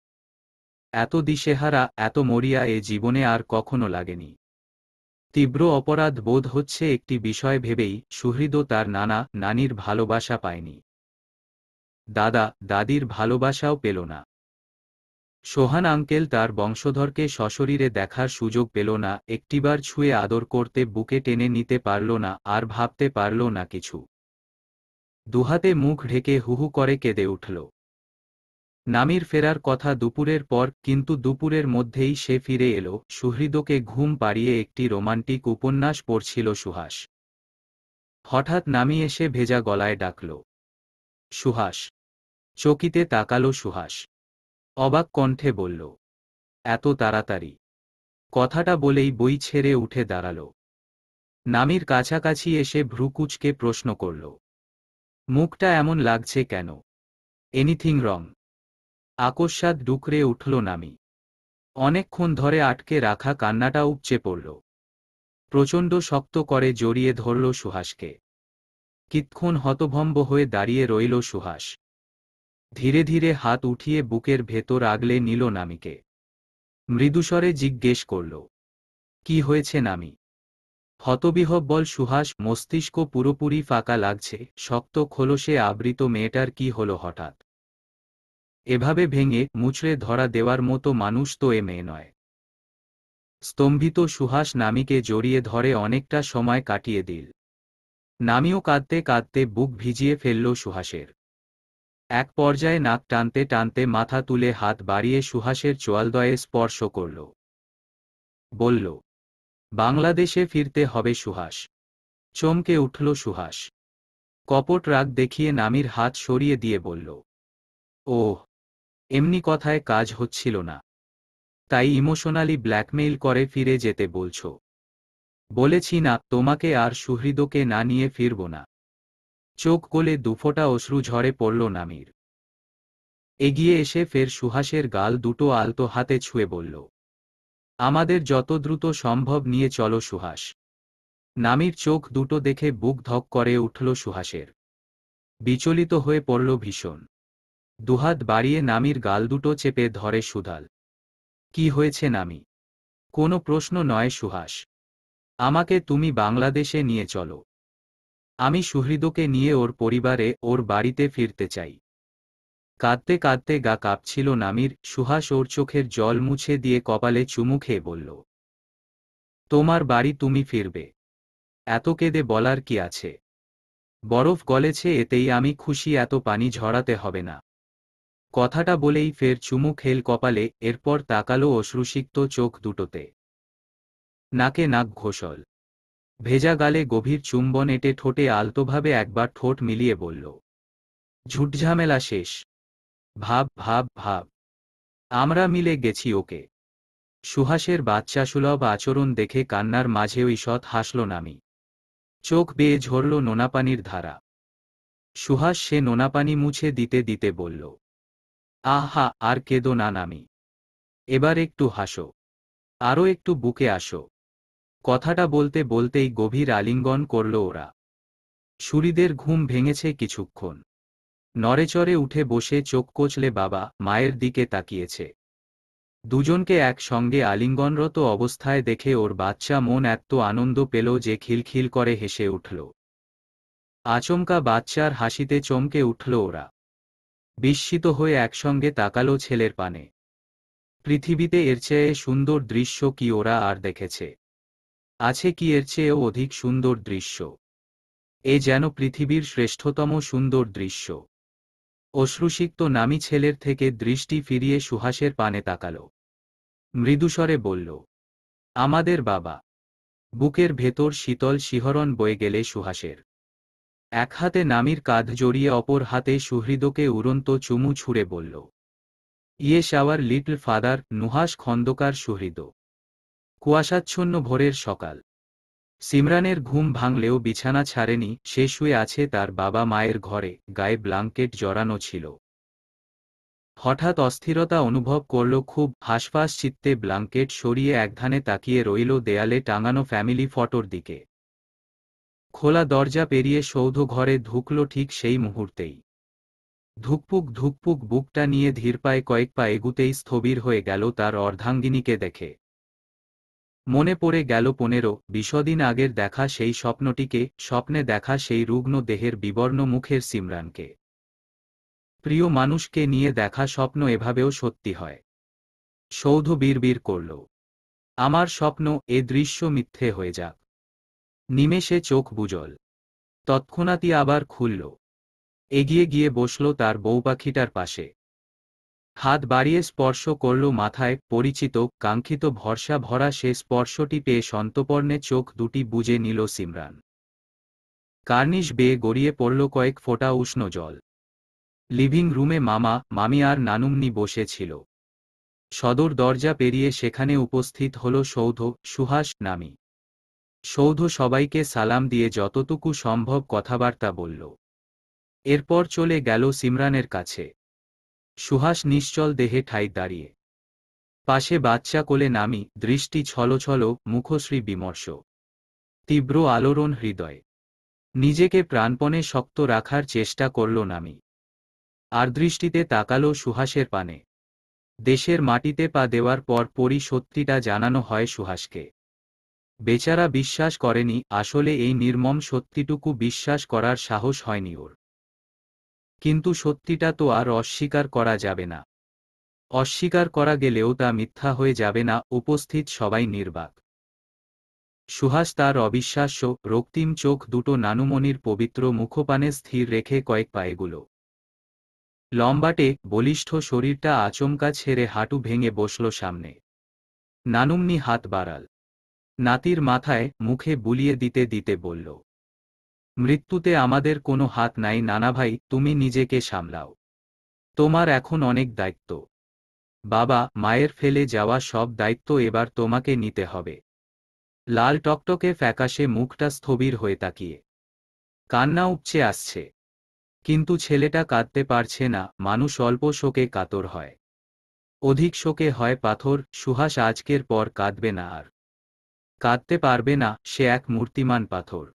এত দিশেহারা, এত মরিয়া এ জীবনে আর কখনো লাগেনি। তীব্র অপরাধ বোধ হচ্ছে একটি বিষয় ভেবেই, সুহৃদ তার নানা নানির ভালোবাসা পায়নি। দাদা দাদির ভালোবাসাও পেল না। সোহান আঙ্কেল তার বংশধরকে সশরীরে দেখার সুযোগ পেল না, একটিবার ছুঁয়ে আদর করতে, বুকে টেনে নিতে পারল না, আর ভাবতে পারল না কিছু। দুহাতে মুখ ঢেকে হুহু করে কেঁদে উঠল। নামির ফেরার কথা দুপুরের পর, কিন্তু দুপুরের মধ্যেই সে ফিরে এলো। সুহৃদকে ঘুম পাড়িয়ে একটি রোমান্টিক উপন্যাস পড়ছিল সুহাস। হঠাৎ নামি এসে ভেজা গলায় ডাকল, সুহাস। চকিতে তাকালো সুহাস। অবাক কণ্ঠে বলল, এত তাড়াতাড়ি? কথাটা বলেই বই ছেড়ে উঠে দাঁড়াল। নামির কাছাকাছি এসে ভ্রুকুচকে প্রশ্ন করল, মুখটা এমন লাগছে কেন? Anything wrong? আকস্মাৎ ডুকরে উঠল নামি। অনেকক্ষণ ধরে আটকে রাখা কান্নাটা উপচে পড়ল। প্রচণ্ড শক্ত করে জড়িয়ে ধরল সুহাসকে। কিতক্ষণ হতভম্ব হয়ে দাঁড়িয়ে রইল সুহাস। ধীরে ধীরে হাত উঠিয়ে বুকের ভেতর আগলে নিল নামিকে। মৃদুস্বরে জিজ্ঞেস করল, কি হয়েছে নামি? হতবিহ্বল সুহাস। মস্তিষ্ক পুরোপুরি ফাঁকা লাগছে। শক্ত খোলসে আবৃত মেয়েটার কি হলো হঠাৎ? এভাবে ভেঙে মুচড়ে ধরা দেওয়ার মতো মানুষ তো এ মেয়ে নয়। স্তম্ভিত সুহাস নামিকে জড়িয়ে ধরে অনেকটা সময় কাটিয়ে দিল। নামিও কাঁদতে কাঁদতে বুক ভিজিয়ে ফেলল সুহাসের। এক পর্যায়ে নাক টানতে টানতে মাথা তুলে হাত বাড়িয়ে সুহাসের চোয়ালদয়ে স্পর্শ করল। বলল, বাংলাদেশে ফিরতে হবে সুহাস। চমকে উঠল সুহাস। কপট রাগ দেখিয়ে নামির হাত সরিয়ে দিয়ে বলল, ওহ, এমনি কথায় কাজ হচ্ছিল না, তাই ইমোশনালি ব্ল্যাকমেইল করে ফিরে যেতে বলছো? বলেছি না তোমাকে আর সুহৃদকে না নিয়ে ফিরব না। চোখ কোলে দুফোঁটা অশ্রু ঝরে পড়ল নামির। এগিয়ে এসে ফের সুহাসের গাল দুটো আলতো হাতে ছুঁয়ে বলল, আমাদের যত দ্রুত সম্ভব নিয়ে চলো সুহাস। নামির চোখ দুটো দেখে বুক ধক করে উঠল সুহাসের। বিচলিত হয়ে পড়ল ভীষণ। দুহাত বাড়িয়ে নামির গাল দুটো চেপে ধরে সুধাল। কি হয়েছে নামি? কোনো প্রশ্ন নয় সুহাস। আমাকে তুমি বাংলাদেশে নিয়ে চলো। আমি সুহৃদকে নিয়ে ওর পরিবারে ওর বাড়িতে ফিরতে চাই। কাঁদতে কাঁদতে গা কাঁপছিল নামির। সুহাস ওর চোখের জল মুছে দিয়ে কপালে চুমু খেয়ে বলল, তোমার বাড়ি তুমি ফিরবে, এত কেঁদে বলার কি আছে? বরফ গলেছে এতেই আমি খুশি, এত পানি ঝরাতে হবে না। কথাটা বলেই ফের চুমু খেল কপালে, এরপর তাকালো অশ্রুসিক্ত চোখ দুটোতে। নাকে নাক ঘোষল, ভেজা গালে গভীর চুম্বন এঁটে ঠোঁটে আলতোভাবে একবার ঠোঁট মিলিয়ে বলল, ঝুটঝামেলা শেষ। ভাব ভাব ভাব, আমরা মিলে গেছি ওকে। সুহাসের বাচ্চাসুলভ আচরণ দেখে কান্নার মাঝেও ঈষৎ হাসল নামি। চোখ বেয়ে ঝরল নোনাপানির ধারা। সুহাস সে নোনাপানি মুছে দিতে দিতে বলল, আহা, আর কেঁদো না নামি। এবার একটু হাসো, আরও একটু বুকে আসো। কথাটা বলতে বলতেই গভীর আলিঙ্গন করল ওরা। সুরিদের ঘুম ভেঙেছে কিছুক্ষণ। নড়েচড়ে উঠে বসে চোখ কচলে বাবা মায়ের দিকে তাকিয়েছে। দুজনকে একসঙ্গে আলিঙ্গনরত অবস্থায় দেখে ওর বাচ্চা মন এত আনন্দ পেল যে খিলখিল করে হেসে উঠল। আচমকা বাচ্চার হাসিতে চমকে উঠল ওরা। বিস্মিত হয়ে একসঙ্গে তাকালো ছেলের পানে। পৃথিবীতে এর চেয়ে সুন্দর দৃশ্য কি ওরা আর দেখেছে? আছে কি এর চেয়েও অধিক সুন্দর দৃশ্য? এ যেন পৃথিবীর শ্রেষ্ঠতম সুন্দর দৃশ্য। অশ্রুসিক্ত নামি ছেলের থেকে দৃষ্টি ফিরিয়ে সুহাসের পানে তাকাল। মৃদুস্বরে বলল, আমাদের বাবা। বুকের ভেতর শীতল শিহরণ বয়ে গেলে সুহাসের। এক হাতে নামির কাঁধ জড়িয়ে অপর হাতে সুহৃদকে উড়ন্ত চুমু ছুঁড়ে বলল, yes our little father. Nuhash Khandakar Suhrid. কুয়াশাচ্ছন্ন ভোরের সকাল। সিমরানের ঘুম ভাঙলেও বিছানা ছাড়েনি, সে শুয়ে আছে তার বাবা মায়ের ঘরে, গায়ে ব্লাঙ্কেট জড়ানো ছিল। হঠাৎ অস্থিরতা অনুভব করল খুব। হাসফাস চিত্তে ব্লাঙ্কেট সরিয়ে একধানে তাকিয়ে রইল দেয়ালে টাঙানো ফ্যামিলি ফটোর দিকে। খোলা দরজা পেরিয়ে সৌধ ঘরে ঢুকল ঠিক সেই মুহূর্তেই। ধুকপুক ধুকপুক বুকটা নিয়ে ধীর পায়ে কয়েক পা এগুতেই স্থবির হয়ে গেল তার অর্ধাঙ্গিনীকে দেখে। মনে পড়ে গেল 15-20 দিন আগের দেখা সেই স্বপ্নটিকে, স্বপ্নে দেখা সেই রুগ্ন দেহের বিবর্ণ মুখের সিমরানকে। প্রিয় মানুষকে নিয়ে দেখা স্বপ্ন এভাবেও সত্যি হয়। সৌধ বিড়বিড় করল, আমার স্বপ্ন, এ দৃশ্য মিথ্যে হয়ে যাক। নিমেষে চোখ বুজল। তৎক্ষণাৎই আবার খুলল। এগিয়ে গিয়ে বসল তার বউপাখিটার পাশে। হাত বাড়িয়ে স্পর্শ করল মাথায়। পরিচিত কাঙ্ক্ষিত ভরসা ভরা সে স্পর্শটি পেয়ে সন্তর্পণে চোখ দুটি বুজে নিল সিমরান। কার্নিশ বেয়ে গড়িয়ে পড়ল কয়েক ফোঁটা উষ্ণ জল। লিভিং রুমে মামা মামি আর নানুমনি বসে ছিল। সদর দরজা পেরিয়ে সেখানে উপস্থিত হল সৌধ, সুহাস, নামি। সৌধ সবাইকে সালাম দিয়ে যতটুকু সম্ভব কথাবার্তা বলল। এরপর চলে গেল সিমরানের কাছে। সুহাস নিশ্চল দেহে ঠাই দাঁড়িয়ে। পাশে বাচ্চা কোলে নামি, দৃষ্টি ছলছল, মুখশ্রী বিমর্ষ। তীব্র আলোড়ন হৃদয়। নিজেকে প্রাণপণে শক্ত রাখার চেষ্টা করল নামি। আর দৃষ্টিতে তাকালো সুহাসের পানে। দেশের মাটিতে পা দেওয়ার পর পরই সত্যিটা জানানো হয় সুহাসকে। বেচারা বিশ্বাস করেনি, আসলে এই নির্মম সত্যিটুকু বিশ্বাস করার সাহস হয়নি ওর। কিন্তু সত্যিটা তো আর অস্বীকার করা যাবে না। অস্বীকার করা গেলেও তা মিথ্যা হয়ে যাবে না। উপস্থিত সবাই নির্বাক। সুহাস তার অবিশ্বাস্য রক্তিম চোখ দুটো নানুমণির পবিত্র মুখপানে স্থির রেখে কয়েক পা এগুল। লম্বাটে বলিষ্ঠ শরীরটা আচমকা ছেড়ে হাঁটু ভেঙে বসল সামনে। নানুমনি হাত বাড়াল। নাতির মাথায় মুখে বুলিয়ে দিতে দিতে বলল, মৃত্যুতে আমাদের কোনো হাত নাই নানাভাই, তুমি নিজেকে সামলাও। তোমার এখন অনেক দায়িত্ব। বাবা মায়ের ফেলে যাওয়া সব দায়িত্ব এবার তোমাকে নিতে হবে। লাল টকটকে ফ্যাকাশে মুখটা স্থবির হয়ে তাকিয়ে। কান্না উপচে আসছে। কিন্তু ছেলেটা কাঁদতে পারছে না। মানুষ অল্প শোকে কাতর হয়, অধিক শোকে হয় পাথর। সুহাস আজকের পর কাঁদবে না আর। কাঁদতে পারবে না। সে এক মূর্তিমান পাথর,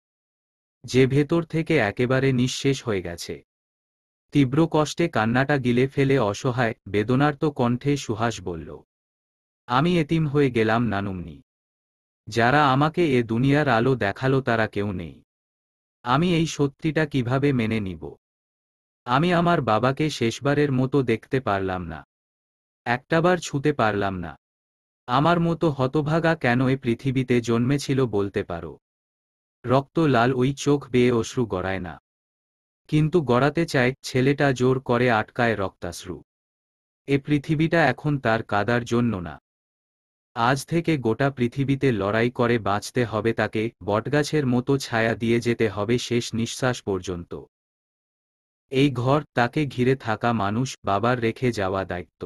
যে ভেতর থেকে একেবারে নিঃশেষ হয়ে গেছে। তীব্র কষ্টে কান্নাটা গিলে ফেলে অসহায় বেদনার্ত কণ্ঠে সুহাস বলল, আমি এতিম হয়ে গেলাম নানুমনি। যারা আমাকে এ দুনিয়ার আলো দেখালো তারা কেউ নেই। আমি এই সত্যিটা কিভাবে মেনে নিব? আমি আমার বাবাকে শেষবারের মতো দেখতে পারলাম না। একটাবার ছুঁতে পারলাম না। আমার মতো হতভাগা কেন এ পৃথিবীতে জন্মেছিল বলতে পারো? রক্ত লাল, ওই চোখ বেয়ে অশ্রু গড়ায় না। কিন্তু গড়াতে চায়, ছেলেটা জোর করে আটকায় রক্তাশ্রু। এ পৃথিবীটা এখন তার কাদার জন্য না। আজ থেকে গোটা পৃথিবীতে লড়াই করে বাঁচতে হবে তাকে, বটগাছের মতো ছায়া দিয়ে যেতে হবে শেষ নিঃশ্বাস পর্যন্ত। এই ঘর, তাকে ঘিরে থাকা মানুষ, বাবার রেখে যাওয়া দায়িত্ব,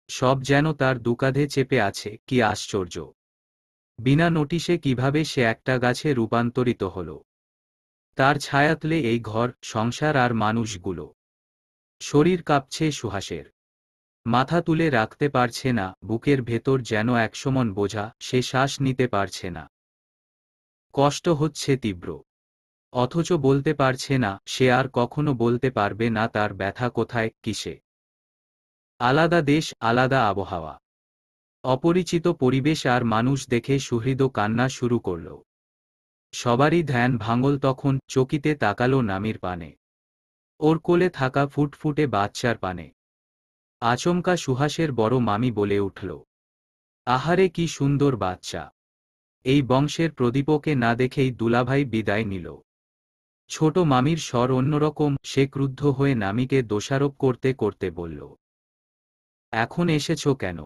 সব যেন তার দুকাঁধে চেপে আছে। কি আশ্চর্য! বিনা নোটিশে কিভাবে সে একটা গাছে রূপান্তরিত হল। তার ছায়াতলে এই ঘর, সংসার আর মানুষগুলো। শরীর কাঁপছে সুহাসের। মাথা তুলে রাখতে পারছে না, বুকের ভেতর যেন একসমন বোঝা, সে শ্বাস নিতে পারছে না। কষ্ট হচ্ছে তীব্র। অথচ বলতে পারছে না, সে আর কখনো বলতে পারবে না তার ব্যথা কোথায়, কিসে। আলাদা দেশ, আলাদা আবহাওয়া, অপরিচিত পরিবেশ আর মানুষ দেখে সুহৃদ কান্না শুরু করল। সবারই ধ্যান ভাঙল তখন, চকিতে তাকালো নামির পানে। ওর কোলে থাকা ফুটফুটে বাচ্চার পানে। আচমকা সুহাসের বড় মামি বলে উঠল, আহারে কি সুন্দর বাচ্চা! এই বংশের প্রদীপকে না দেখেই দুলাভাই বিদায় নিল। ছোট মামির স্বর অন্যরকম, সে ক্রুদ্ধ হয়ে নামিকে দোষারোপ করতে করতে বলল, এখন এসেছ কেন?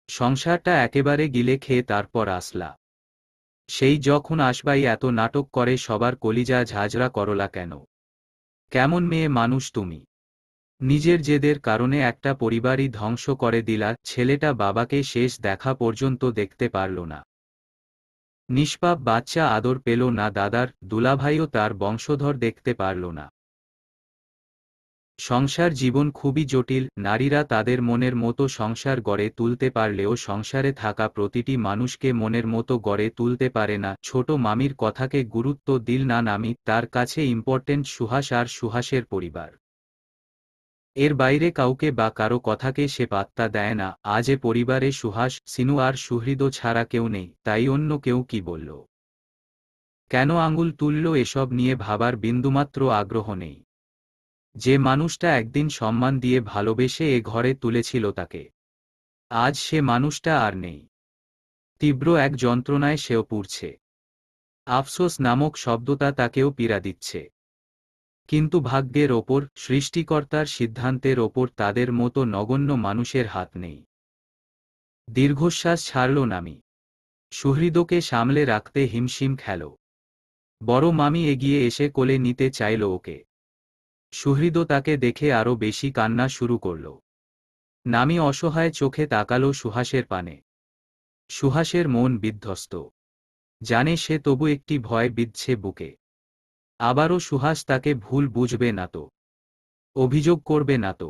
সংসারটা একেবারে গিলে খেয়ে তারপর আসলা। সেই যখন আসবাই এত নাটক করে সবার কলিজা ঝাঁঝরা করলা কেন? কেমন মেয়ে মানুষ তুমি! নিজের জেদের কারণে একটা পরিবারই ধ্বংস করে দিলা। ছেলেটা বাবাকে শেষ দেখা পর্যন্ত দেখতে পারল না। নিষ্পাপ বাচ্চা আদর পেল না দাদার, দুলাভাইও তার বংশধর দেখতে পারল না। সংসার জীবন খুবই জটিল। নারীরা তাদের মনের মতো সংসার গড়ে তুলতে পারলেও সংসারে থাকা প্রতিটি মানুষকে মনের মতো গড়ে তুলতে পারে না। ছোট মামির কথাকে গুরুত্ব দিল না নামি, তার কাছে ইম্পর্টেন্ট সুহাস আর সুহাসের পরিবার। এর বাইরে কাউকে বা কারো কথাকে সে পাত্তা দেয় না। আজ এ পরিবারে সুহাস, সিনু আর সুহৃদ ছাড়া কেউ নেই, তাই অন্য কেউ কি বলল, কেন আঙুল তুলল, এসব নিয়ে ভাবার বিন্দুমাত্র আগ্রহ নেই। যে মানুষটা একদিন সম্মান দিয়ে ভালোবেসে এ ঘরে তুলেছিল তাকে, আজ সে মানুষটা আর নেই। তীব্র এক যন্ত্রণায় সেও পুড়ছে। আফসোস নামক শব্দটা তাকেও পীড়া দিচ্ছে। কিন্তু ভাগ্যের ওপর, সৃষ্টিকর্তার সিদ্ধান্তের ওপর তাদের মতো নগণ্য মানুষের হাত নেই। দীর্ঘশ্বাস ছাড়ল নামি। সুহৃদকে সামলে রাখতে হিমশিম খেল। বড় মামি এগিয়ে এসে কোলে নিতে চাইল ওকে। সুহৃদ তাকে দেখে আরো বেশি কান্না শুরু করল। নামি অসহায় চোখে তাকালো সুহাসের পানে। সুহাসের মন বিধ্বস্ত। জানে সে, তবু একটি ভয় বিঁধছে বুকে। আবারও সুহাস তাকে ভুল বুঝবে না তো? অভিযোগ করবে না তো?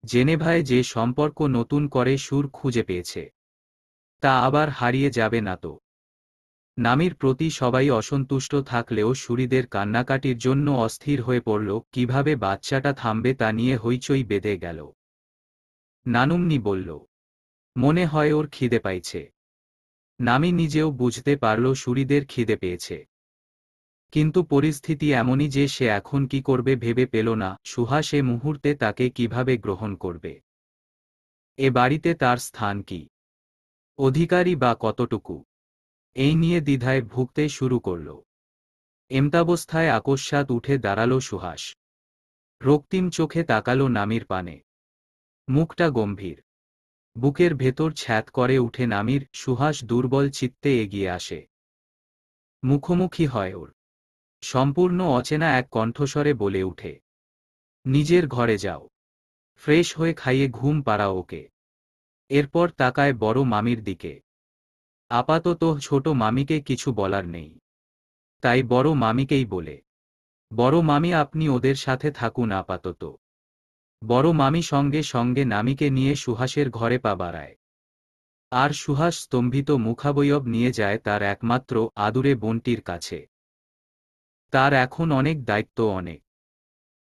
জেনেভায় যে সম্পর্ক নতুন করে সুর খুঁজে পেয়েছে, তা আবার হারিয়ে যাবে না তো? নামির প্রতি সবাই অসন্তুষ্ট থাকলেও সুহৃদের কান্নাকাটির জন্য অস্থির হয়ে পড়ল। কিভাবে বাচ্চাটা থামবে তা নিয়ে হইচই বেঁধে গেল। নানুমনি বলল, মনে হয় ওর খিদে পাইছে। নামি নিজেও বুঝতে পারল সুহৃদের খিদে পেয়েছে। কিন্তু পরিস্থিতি এমনই যে সে এখন কি করবে ভেবে পেল না। সুহাস এ মুহূর্তে তাকে কিভাবে গ্রহণ করবে? এ বাড়িতে তার স্থান কি? অধিকারী বা কতটুকু? এই নিয়ে দ্বিধায় ভুগতে শুরু করল। এমতাবস্থায় আকস্মাৎ উঠে দাঁড়াল সুহাস। রক্তিম চোখে তাকালো নামির পানে। মুখটা গম্ভীর। বুকের ভেতর ছ্যাঁত করে উঠে নামির। সুহাস দুর্বল চিত্তে এগিয়ে আসে। মুখোমুখি হয় ওর। সম্পূর্ণ অচেনা এক কণ্ঠস্বরে বলে উঠে, নিজের ঘরে যাও, ফ্রেশ হয়ে খাইয়ে ঘুম পাড়াও ওকে। এরপর তাকায় বড় মামির দিকে। আপাতত ছোট মামিকে কিছু বলার নেই, তাই বড় মামিকেই বলে, বড় মামি আপনি ওদের সাথে থাকুন আপাতত। বড় মামি সঙ্গে সঙ্গে নামিকে নিয়ে সুহাসের ঘরে পা বাড়ায়। আর সুহাস স্তম্ভিত মুখাবয়ব নিয়ে যায় তার একমাত্র আদুরে বোনটির কাছে। তার এখন অনেক দায়িত্ব, অনেক।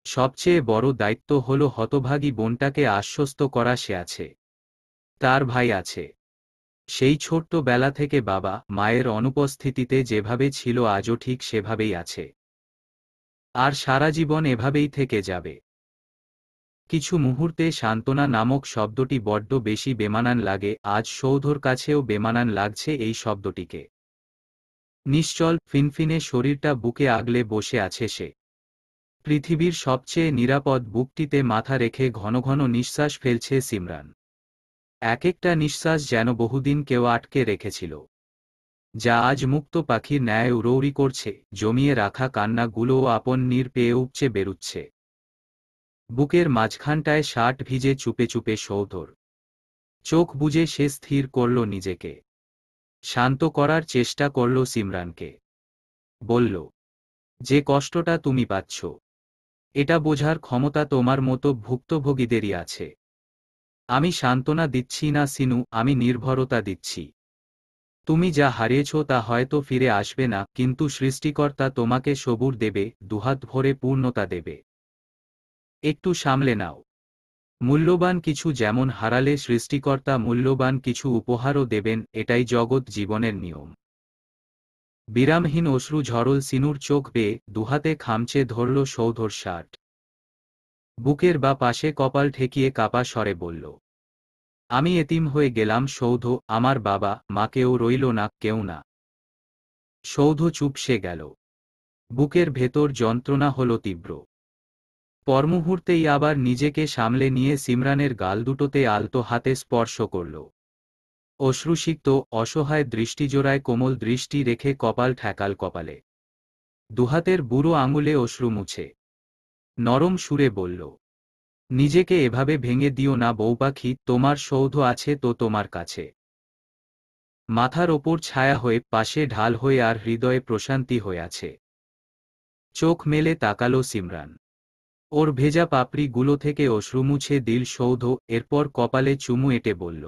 সবচেয়ে বড় দায়িত্ব হল হতভাগী বোনটাকে আশ্বস্ত করা সে আছে। তার ভাই আছে। সেই ছোট্ট বেলা থেকে বাবা মায়ের অনুপস্থিতিতে যেভাবে ছিল আজও ঠিক সেভাবেই আছে। আর সারা জীবন এভাবেই থেকে যাবে। কিছু মুহূর্তে সান্ত্বনা নামক শব্দটি বড্ড বেশি বেমানান লাগে, আজ সৌধর কাছেও বেমানান লাগছে এই শব্দটিকে। নিশ্চল ফিনফিনে শরীরটা বুকে আগলে বসে আছে সে। পৃথিবীর সবচেয়ে নিরাপদ বুকটিতে মাথা রেখে ঘন ঘন নিঃশ্বাস ফেলছে সিমরান। এক একটা নিঃশ্বাস যেন বহুদিন কেউ আটকে রেখেছিল, যা আজ মুক্ত পাখির ন্যায় উড়ৌড়ি করছে, জমিয়ে রাখা কান্নাগুলোও আপন নীড় পেয়ে উপচে বেরুচ্ছে। বুকের মাঝখানটায় শার্ট ভিজে চুপে চুপে সৌধর। চোখ বুজে সে স্থির করল নিজেকে, শান্ত করার চেষ্টা করল সিমরানকে। বলল, যে কষ্টটা তুমি পাচ্ছ, এটা বোঝার ক্ষমতা তোমার মতো ভুক্তভোগীদেরই আছে। আমি সান্ত্বনা দিচ্ছি না সিনু, আমি নির্ভরতা দিচ্ছি। তুমি যা হারিয়েছ তা হয়তো ফিরে আসবে না, কিন্তু সৃষ্টিকর্তা তোমাকে সবুর দেবে, দুহাত ভরে পূর্ণতা দেবে। একটু সামলে নাও। মূল্যবান কিছু যেমন হারালে সৃষ্টিকর্তা মূল্যবান কিছু উপহারও দেবেন, এটাই জগৎ জীবনের নিয়ম। বিরামহীন অশ্রু ঝরল সিনুর চোখ বেয়ে, দুহাতে খামচে ধরল সৌধর শার্ট। বুকের বা পাশে কপাল ঠেকিয়ে কাপা স্বরে বলল, আমি এতিম হয়ে গেলাম সৌধ, আমার বাবা মাকেও রইল না, কেউ না। সৌধ চুপসে গেল। বুকের ভেতর যন্ত্রণা হল তীব্র। পরমুহূর্তেই আবার নিজেকে সামলে নিয়ে সিমরানের গাল দুটোতে আলতো হাতে স্পর্শ করল। অশ্রুসিক্ত অসহায় দৃষ্টিজোড়ায় কোমল দৃষ্টি রেখে কপাল ঠেকাল কপালে। দুহাতের বুড়ো আঙুলে অশ্রু মুছে নরম সুরে বলল, নিজেকে এভাবে ভেঙে দিও না বউপাখি, তোমার সৌধ আছে তো তোমার কাছে। মাথার ওপর ছায়া হয়ে, পাশে ঢাল হয়ে, আর হৃদয়ে প্রশান্তি হয়ে আছে। চোখ মেলে তাকালো সিমরান। ওর ভেজা পাপড়িগুলো থেকে অশ্রু মুছে দিল সৌধ, এরপর কপালে চুমু এঁটে বলল,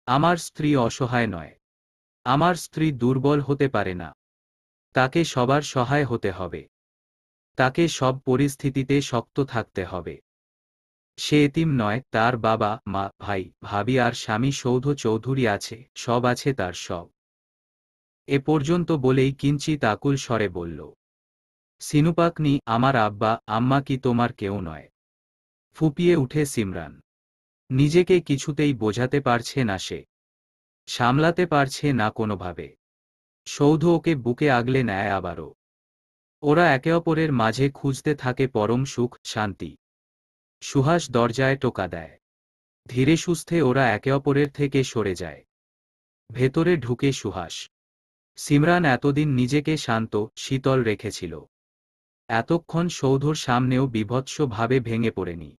আমার স্ত্রী অসহায় নয়। আমার স্ত্রী দুর্বল হতে পারে না। তাকে সবার সহায় হতে হবে। তাকে সব পরিস্থিতিতে শক্ত থাকতে হবে। সে এতিম নয়, তার বাবা মা ভাই ভাবি আর স্বামী সৌধ চৌধুরী আছে, সব আছে তার সব। এ পর্যন্ত বলেই কিঞ্চিত আকুল স্বরে বলল, সিনুপাকনি, আমার আব্বা আম্মা কি তোমার কেউ নয়? ফুপিয়ে উঠে সিমরান। নিজেকে কিছুতেই বোঝাতে পারছে না সে, সামলাতে পারছে না কোনোভাবে। সৌধ ওকে বুকে আগলে নেয় আবারও। ওরা একে অপরের মাঝে খুঁজতে থাকে পরম সুখ শান্তি। সুহাস দরজায় টোকা দেয়। ধীরে সুস্থে ওরা একে অপরের থেকে সরে যায়। ভেতরে ঢুকে সুহাস। সিমরান এতদিন নিজেকে শান্ত শীতল রেখেছিল। এতক্ষণ সৌধর সামনেও বীভৎসভাবে ভেঙে পড়েনি।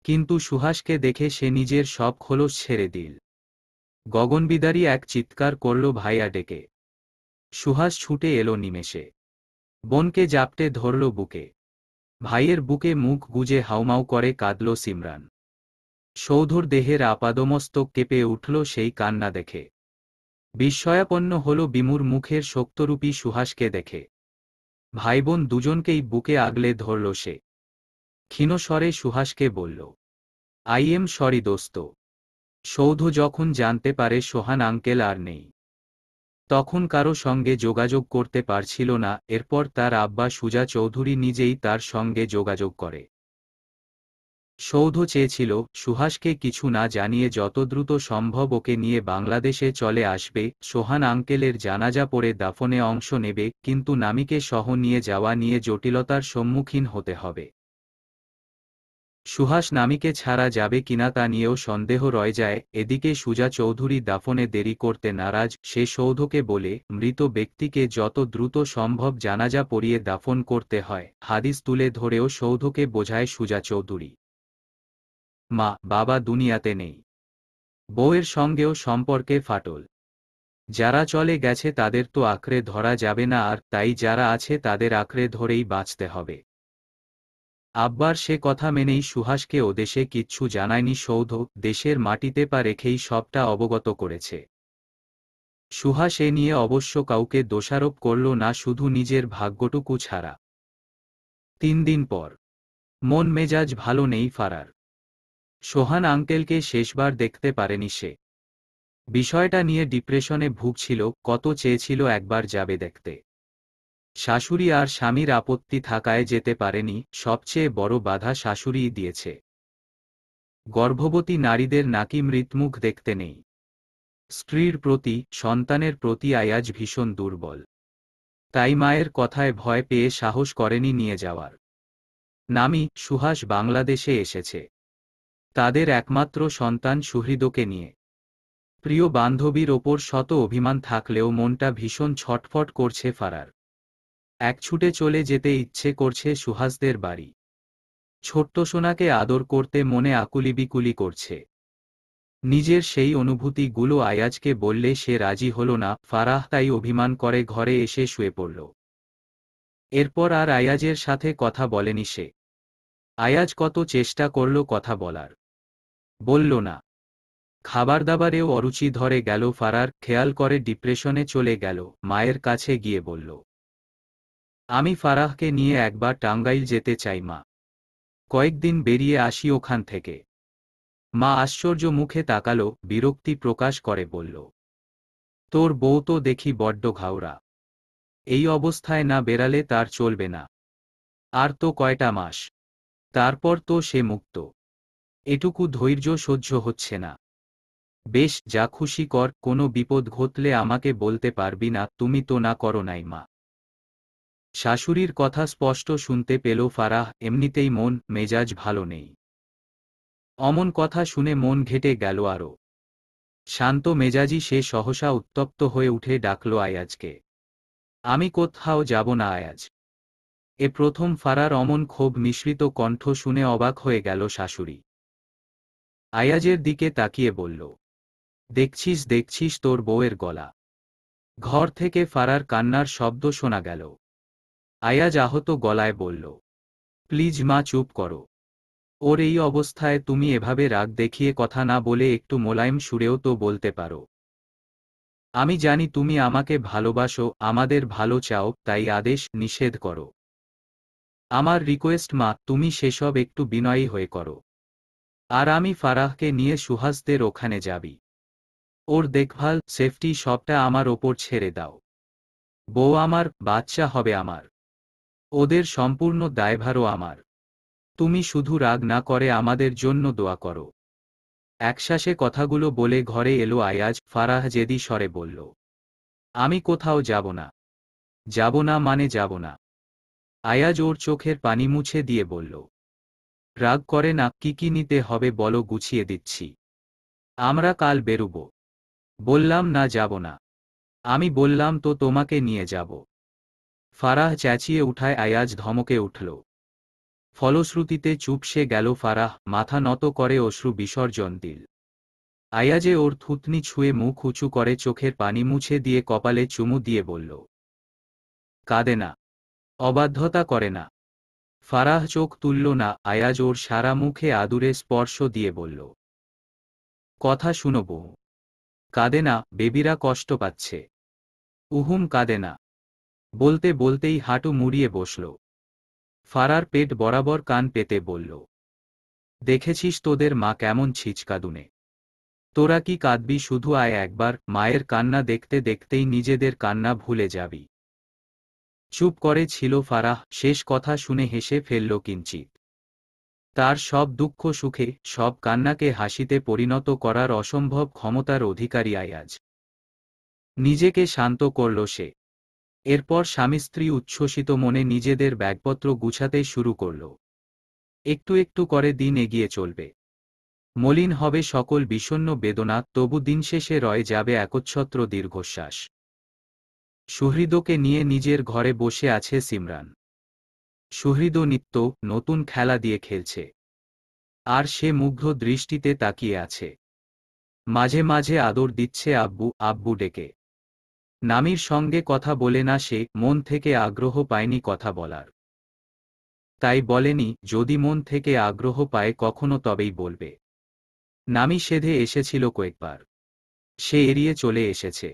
কিন্তু সুহাসকে দেখে সে নিজের সব খোলস ছেড়ে দিল। গগনবিদারী এক চিৎকার করল ভাইয়া ডেকে। সুহাস ছুটে এলো নিমেষে। বোনকে জাপটে ধরল বুকে। ভাইয়ের বুকে মুখ গুজে হাউমাউ করে কাঁদল সিমরান। সৌধর দেহের আপাদমস্তক কেঁপে উঠল সেই কান্না দেখে। বিস্ময়াপন্ন হল বিমূর মুখের শক্তরূপী সুহাসকে দেখে। ভাইবোন দুজনকেই বুকে আগলে ধরল সে। ক্ষীণস্বরে সুহাসকে বলল, আই এম সরি দোস্ত। সৌধ যখন জানতে পারে সোহান আঙ্কেল আর নেই, তখন কারো সঙ্গে যোগাযোগ করতে পারছিল না। এরপর তার আব্বা সুজা চৌধুরী নিজেই তার সঙ্গে যোগাযোগ করে। সৌধ চেয়েছিল সুহাসকে কিছু না জানিয়ে যত দ্রুত সম্ভব ওকে নিয়ে বাংলাদেশে চলে আসবে, সোহান আঙ্কেলের জানাজা পড়ে দাফনে অংশ নেবে, কিন্তু নামিকে সহ নিয়ে যাওয়া নিয়ে জটিলতার সম্মুখীন হতে হবে। সুহাস নামিকে ছাড়া যাবে কিনা তা নিয়েও সন্দেহ রয়ে যায়। এদিকে সুজা চৌধুরী দাফনে দেরি করতে নারাজ। সে সৌধকে বলে, মৃত ব্যক্তিকে যত দ্রুত সম্ভব জানাজা পড়িয়ে দাফন করতে হয়। হাদিস তুলে ধরেও সৌধকে বোঝায় সুজা চৌধুরী। মা বাবা দুনিয়াতে নেই। বউয়ের সঙ্গেও সম্পর্কে ফাটল। যারা চলে গেছে তাদের তো আঁকড়ে ধরা যাবে না, আর তাই যারা আছে তাদের আঁকড়ে ধরেই বাঁচতে হবে। আব্বার সে কথা মেনেই সুহাসকে ও দেশে কিচ্ছু জানায়নি সৌধ, দেশের মাটিতে পা রেখেই সবটা অবগত করেছে। সুহাস এ নিয়ে অবশ্য কাউকে দোষারোপ করল না, শুধু নিজের ভাগ্যটুকু ছাড়া। 3 দিন পর। মন মেজাজ ভালো নেই ফারার। সোহান আঙ্কেলকে শেষবার দেখতে পারেনি সে। বিষয়টা নিয়ে ডিপ্রেশনে ভুগছিল, কত চেয়েছিল একবার যাবে দেখতে। শাশুড়ি আর স্বামীর আপত্তি থাকায় যেতে পারেনি, সবচেয়ে বড় বাধা শাশুড়িই দিয়েছে। গর্ভবতী নারীদের নাকি মৃতমুখ দেখতে নেই। স্ত্রীর প্রতি, সন্তানের প্রতি আয়াজ ভীষণ দুর্বল। তাই মায়ের কথায় ভয় পেয়ে সাহস করেনি নিয়ে যাওয়ার। নামি, সুহাস বাংলাদেশে এসেছে তাদের একমাত্র সন্তান সুহৃদকে নিয়ে। প্রিয় বান্ধবীর ওপর শত অভিমান থাকলেও মনটা ভীষণ ছটফট করছে ফারার। এক ছুটে চলে যেতে ইচ্ছে করছে সুহাসদের বাড়ি। ছোট্ট সোনাকে আদর করতে মনে আকুলিবিকুলি করছে। নিজের সেই অনুভূতিগুলো আয়াজকে বললে সে রাজি হল না, ফারাহ তাই অভিমান করে ঘরে এসে শুয়ে পড়ল। এরপর আর আয়াজের সাথে কথা বলেনি সে। আয়াজ কত চেষ্টা করল কথা বলার, বলল না। খাবার দাবারেও অরুচি ধরে গেল ফারার, খেয়াল করে ডিপ্রেশনে চলে গেল। মায়ের কাছে গিয়ে বলল, আমি ফারাহকে নিয়ে একবার টাঙ্গাইল যেতে চাই মা, কয়েকদিন বেরিয়ে আসি ওখান থেকে। মা আশ্চর্য মুখে তাকালো, বিরক্তি প্রকাশ করে বলল, তোর বউ তো দেখি বড্ড ঘাওড়া, এই অবস্থায় না বেরালে তার চলবে না। আর তো কয়টা মাস, তারপর তো সে মুক্ত। এটুকু ধৈর্য সহ্য হচ্ছে না। বেশ, যা খুশি কর, কোনো বিপদ ঘটলে আমাকে বলতে পারবি না, তুমি তো না করো নাই মা। শাশুড়ির কথা স্পষ্ট শুনতে পেল ফারাহ, এমনিতেই মন মেজাজ ভালো নেই। অমন কথা শুনে মন ঘেটে গেল আরও। শান্ত মেজাজি সে সহসা উত্তপ্ত হয়ে উঠে ডাকল আয়াজকে। আমি কোথাও যাব না আয়াজ। এ প্রথম ফারার অমন ক্ষোভ মিশ্রিত কণ্ঠ শুনে অবাক হয়ে গেল শাশুড়ি। আয়াজের দিকে তাকিয়ে বলল, দেখছিস দেখছিস তোর বউয়ের গলা। ঘর থেকে ফারার কান্নার শব্দ শোনা গেল। আয়াজ আহত গলায় বলল, প্লিজ মা চুপ করো। ওর এই অবস্থায় তুমি এভাবে রাগ দেখিয়ে কথা না বলে একটু মোলায়েম সুরেও তো বলতে পারো। আমি জানি তুমি আমাকে ভালোবাসো, আমাদের ভালো চাও, তাই আদেশ নিষেধ করো। আমার রিকোয়েস্ট মা, তুমি সেসব একটু বিনয়ী হয়ে করো। আর আমি ফারাহকে নিয়ে সুহাসদের ওখানে যাবি। ওর দেখভাল, সেফটি সবটা আমার ওপর ছেড়ে দাও। বউ আমার, বাচ্চা হবে আমার, ওদের সম্পূর্ণ দায়ভারও আমার। তুমি শুধু রাগ না করে আমাদের জন্য দোয়া করো। একশ্বাসে কথাগুলো বলে ঘরে এলো আয়াজ। ফারাহ জেদি স্বরে বলল, আমি কোথাও যাব না। যাব না মানে যাব না। আয়াজ ওর চোখের পানি মুছে দিয়ে বলল, রাগ করে না, কি কি নিতে হবে বলো, গুছিয়ে দিচ্ছি। আমরা কাল বেরুব। বললাম না যাব না। আমি বললাম তো তোমাকে নিয়ে যাব। ফারাহ চেঁচিয়ে উঠায় আয়াজ ধমকে উঠল। ফলশ্রুতিতে চুপসে গেল ফারাহ, মাথা নত করে অশ্রু বিসর্জন দিল। আয়াজে ওর থুতনি ছুঁয়ে মুখ উঁচু করে চোখের পানি মুছে দিয়ে কপালে চুমু দিয়ে বলল, কাঁদে না, অবাধ্যতা করে না। ফারাহ চোখ তুলল না। আয়াজ ওর সারা মুখে আদুরে স্পর্শ দিয়ে বলল, কথা শুনো বউ। কাঁদে না, বেবিরা কষ্ট পাচ্ছে। উহুম, কাঁদে না। বলতে বলতেই হাঁটু মুড়িয়ে বসল। ফারার পেট বরাবর কান পেতে বলল, দেখেছিস তোদের মা কেমন ছিচকাদুনে। তোরা কি কাঁদবি শুধু আয় একবার, মায়ের কান্না দেখতে দেখতেই নিজেদের কান্না ভুলে যাবি। চুপ করে ছিল ফারাহ, শেষ কথা শুনে হেসে ফেলল কিঞ্চিৎ। তার সব দুঃখ সুখে, সব কান্নাকে হাসিতে পরিণত করার অসম্ভব ক্ষমতার অধিকারী আয়াজ। নিজেকে শান্ত করল সে। এরপর স্বামী স্ত্রী উচ্ছ্বসিত মনে নিজেদের ব্যাগপত্র গুছাতে শুরু করল। একটু একটু করে দিন এগিয়ে চলবে। মলিন হবে সকল বিষণ্ণ বেদনা, তবু দিন শেষে রয়ে যাবে একচ্ছত্র দীর্ঘশ্বাস। সুহৃদকে নিয়ে নিজের ঘরে বসে আছে সিমরান। সুহৃদ নিত্য নতুন খেলা দিয়ে খেলছে। আর সে মুগ্ধ দৃষ্টিতে তাকিয়ে আছে। মাঝে মাঝে আদর দিচ্ছে আব্বু আব্বু ডেকে। নামির সঙ্গে কথা বলে না সে, মন থেকে আগ্রহ পায়নি কথা বলার। তাই বলেনি, যদি মন থেকে আগ্রহ পায় কখনো তবেই বলবে। নামি সেধে এসেছিল কয়েকবার। সে এড়িয়ে চলে এসেছে।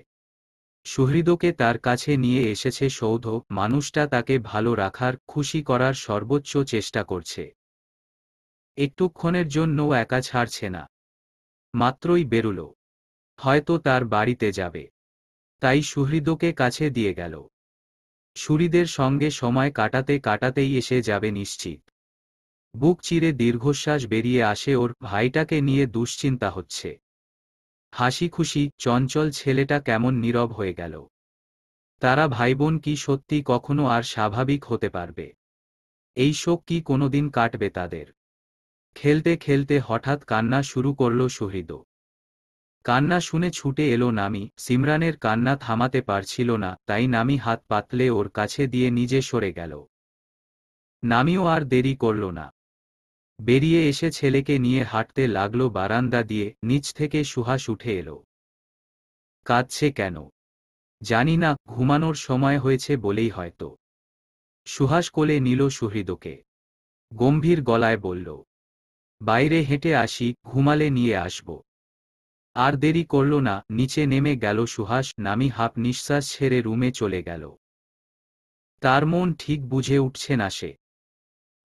সুহৃদকে তার কাছে নিয়ে এসেছে সৌধ, মানুষটা তাকে ভালো রাখার, খুশি করার সর্বোচ্চ চেষ্টা করছে। একটুক্ষণের জন্যও একা ছাড়ছে না। মাত্রই বেরুল, হয়তো তার বাড়িতে যাবে, তাই সুহৃদকে কাছে দিয়ে গেল। সুহৃদের সঙ্গে সময় কাটাতে কাটাতেই এসে যাবে নিশ্চিত। বুক চিরে দীর্ঘশ্বাস বেরিয়ে আসে ওর। ভাইটাকে নিয়ে দুশ্চিন্তা হচ্ছে। হাসি খুশি চঞ্চল ছেলেটা কেমন নীরব হয়ে গেল। তারা ভাইবোন কি সত্যি কখনো আর স্বাভাবিক হতে পারবে? এই শোক কি কোনোদিন কাটবে তাদের? খেলতে খেলতে হঠাৎ কান্না শুরু করল সুহৃদ। কান্না শুনে ছুটে এলো নামি। সিমরানের কান্না থামাতে পারছিল না, তাই নামি হাত পাতলে ওর কাছে দিয়ে নিজে সরে গেল। নামিও আর দেরি করল না, বেরিয়ে এসে ছেলেকে নিয়ে হাঁটতে লাগলো বারান্দা দিয়ে। নিচ থেকে সুহাস উঠে এলো। কাঁদছে কেন? জানি না, ঘুমানোর সময় হয়েছে বলেই হয়তো। সুহাস কোলে নিল সুহৃদকে, গম্ভীর গলায় বলল, বাইরে হেঁটে আসি, ঘুমালে নিয়ে আসব। আর দেরি করল না, নিচে নেমে গেল সুহাস। নামি হাফ নিঃশ্বাস ছেড়ে রুমে চলে গেল। তার মন ঠিক বুঝে উঠছে না সে।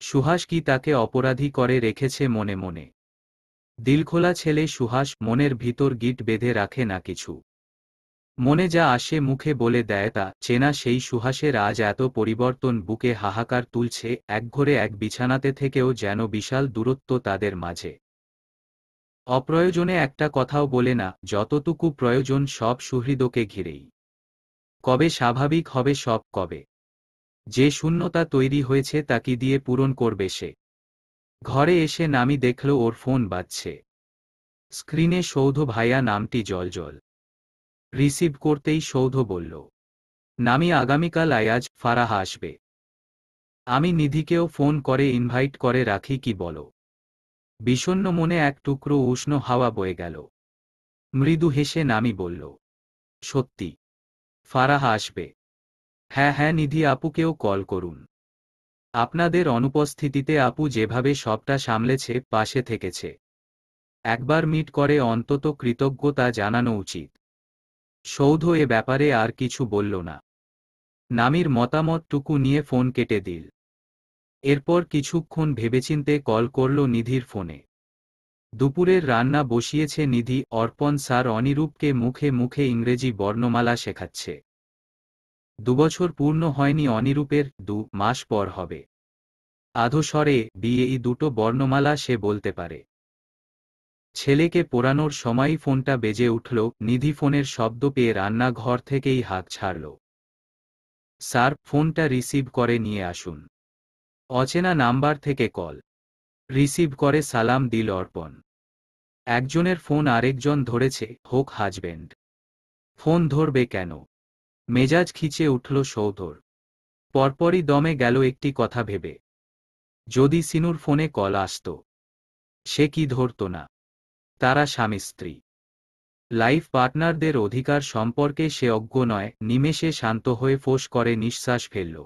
সুহাস কি তাকে অপরাধী করে রেখেছে মনে মনে? দিলখোলা ছেলে সুহাস, মনের ভিতর গিঁট বেঁধে রাখে না কিছু। মনে যা আসে মুখে বলে দেয় তা। চেনা সেই সুহাসের আজ এত পরিবর্তন। বুকে হাহাকার তুলছে। একঘরে এক বিছানাতে থেকেও যেন বিশাল দূরত্ব তাদের মাঝে। অপ্রয়োজনে একটা কথাও বলে না, যতটুকু প্রয়োজন সব সুহৃদকে ঘিরেই। কবে স্বাভাবিক হবে সব? কবে যে শূন্যতা তৈরি হয়েছে তা কি দিয়ে পূরণ করবে সে? ঘরে এসে নামি দেখল ওর ফোন বাজছে। স্ক্রিনে সৌধ ভাইয়া নামটি জলজল। রিসিভ করতেই সৌধ বলল, নামি আগামীকাল আয়াজ ফারাহা আসবে। আমি নিধিকেও ফোন করে ইনভাইট করে রাখি, কি বলো? বিষণ্ণ মনে এক টুকরো উষ্ণ হাওয়া বয়ে গেল। মৃদু হেসে নামি বলল, সত্যি ফারাহা আসবে? হ্যাঁ হ্যাঁ, নিধি আপুকেও কল করুন। আপনাদের অনুপস্থিতিতে আপু যেভাবে সবটা সামলেছে, পাশে থেকেছে, একবার মিট করে অন্তত কৃতজ্ঞতা জানানো উচিত। সৌধ এ ব্যাপারে আর কিছু বলল না। নামির মতামতটুকু নিয়ে ফোন কেটে দিল। এরপর কিছুক্ষণ ভেবেচিন্তে কল করল নিধির ফোনে। দুপুরের রান্না বসিয়েছে নিধি। অর্পণ স্যার অনিরূপকে মুখে মুখে ইংরেজি বর্ণমালা শেখাচ্ছে। 2 বছর পূর্ণ হয়নি অনিরূপের, 2 মাস পর হবে। আধো-স্বরে বিয়ে, এই দুটো বর্ণমালা সে বলতে পারে। ছেলেকে পড়ানোর সময়ই ফোনটা বেজে উঠল। নিধি ফোনের শব্দ পেয়ে রান্নাঘর থেকেই হাঁক ছাড়ল। স্যার, ফোনটা রিসিভ করে নিয়ে আসুন। অচেনা নাম্বার থেকে কল। রিসিভ করে সালাম দিল অর্পণ। একজনের ফোন আরেকজন ধরেছে, হোক হাজবেন্ড। ফোন ধরবে কেন? মেজাজ খিচে উঠল সৌধর। পরপরই দমে গেল একটি কথা ভেবে। যদি সিনুর ফোনে কল আসত, সে কি ধরত না? তারা স্বামী স্ত্রী, লাইফ পার্টনারদের অধিকার সম্পর্কে সে অজ্ঞ নয়। নিমেষে শান্ত হয়ে ফোঁস করে নিঃশ্বাস ফেলল।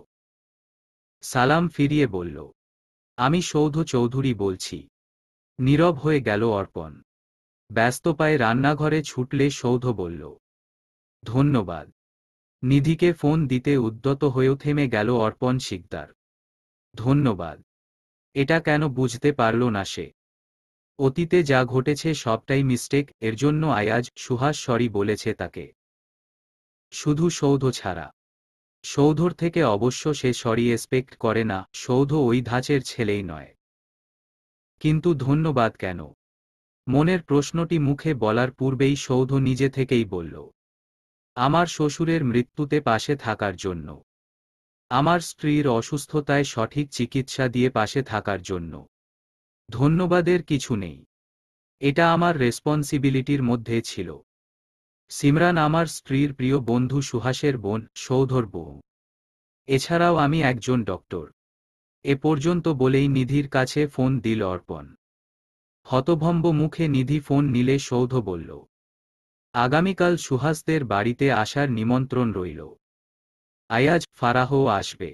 সালাম ফিরিয়ে বলল, আমি সৌধ চৌধুরী বলছি। নীরব হয়ে গেল অর্পণ। ব্যস্ত পায়ে রান্নাঘরে ছুটলে সৌধ বলল, ধন্যবাদ। নিধিকে ফোন দিতে উদ্যত হয়েও থেমে গেল অর্পণ শিকদার। ধন্যবাদ? এটা কেন বুঝতে পারল না সে? অতীতে যা ঘটেছে সবটাই মিস্টেক, এর জন্য আয়াজ সুহাস সরি বলেছে তাকে। শুধু সৌধ ছাড়া। সৌধর থেকে অবশ্য সে সরি এক্সপেক্ট করে না, সৌধ ওই ধাঁচের ছেলেই নয়। কিন্তু ধন্যবাদ কেন? মনের প্রশ্নটি মুখে বলার পূর্বেই সৌধ নিজে থেকেই বলল, আমার শ্বশুরের মৃত্যুতে পাশে থাকার জন্য, আমার স্ত্রীর অসুস্থতায় সঠিক চিকিৎসা দিয়ে পাশে থাকার জন্য। ধন্যবাদের কিছু নেই, এটা আমার রেসপন্সিবিলিটির মধ্যে ছিল। সিমরান আমার স্ত্রীর প্রিয় বন্ধু, সুহাসের বোন, সৌধর বউ। এছাড়াও আমি একজন ডক্টর। এ পর্যন্ত বলেই নিধির কাছে ফোন দিল অর্পণ। হতভম্ব মুখে নিধি ফোন নিলে সৌধ বলল, আগামীকাল সুহাসদের বাড়িতে আসার নিমন্ত্রণ রইল। আয়াজ ফারাহও আসবে।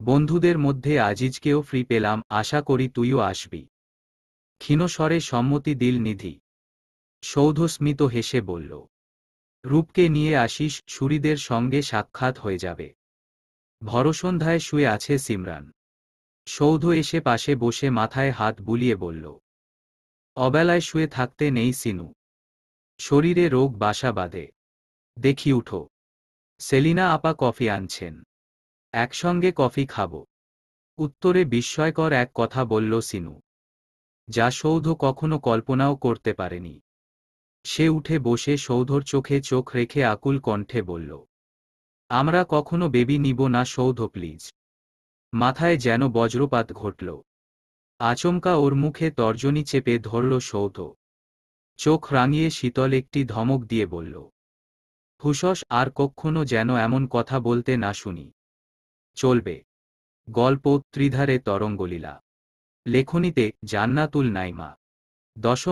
বন্ধুদের মধ্যে আজিজকেও ফ্রি পেলাম, আশা করি তুইও আসবি। ক্ষীণস্বরে সম্মতি দিল নিধি। সৌধ স্মিত হেসে বলল, রূপকে নিয়ে আসিস, সুরিদের সঙ্গে সাক্ষাৎ হয়ে যাবে। ভরসন্ধ্যায় শুয়ে আছে সিমরান। সৌধ এসে পাশে বসে মাথায় হাত বুলিয়ে বলল, অবেলায় শুয়ে থাকতে নেই সিনু, শরীরে রোগ বাসা বাঁধে। দেখি উঠো, সেলিনা আপা কফি আনছেন, একসঙ্গে কফি খাব। উত্তরে বিস্ময়কর এক কথা বলল সিনু, যা সৌধ কখনো কল্পনাও করতে পারেনি। সে উঠে বসে সৌধর চোখে চোখ রেখে আকুল কণ্ঠে বলল, আমরা কখনো বেবি নিব না সৌধ প্লিজ। মাথায় যেন বজ্রপাত ঘটল। আচমকা ওর মুখে তর্জনী চেপে ধরল সৌধ। চোখ রাঙিয়ে শীতল একটি ধমক দিয়ে বলল, হুশস, আর কক্ষনো যেন এমন কথা বলতে না শুনি। চলবে। গল্প ত্রিধারে তরঙ্গলীলা। লেখনীতে জান্নাতুল নাইমা। 10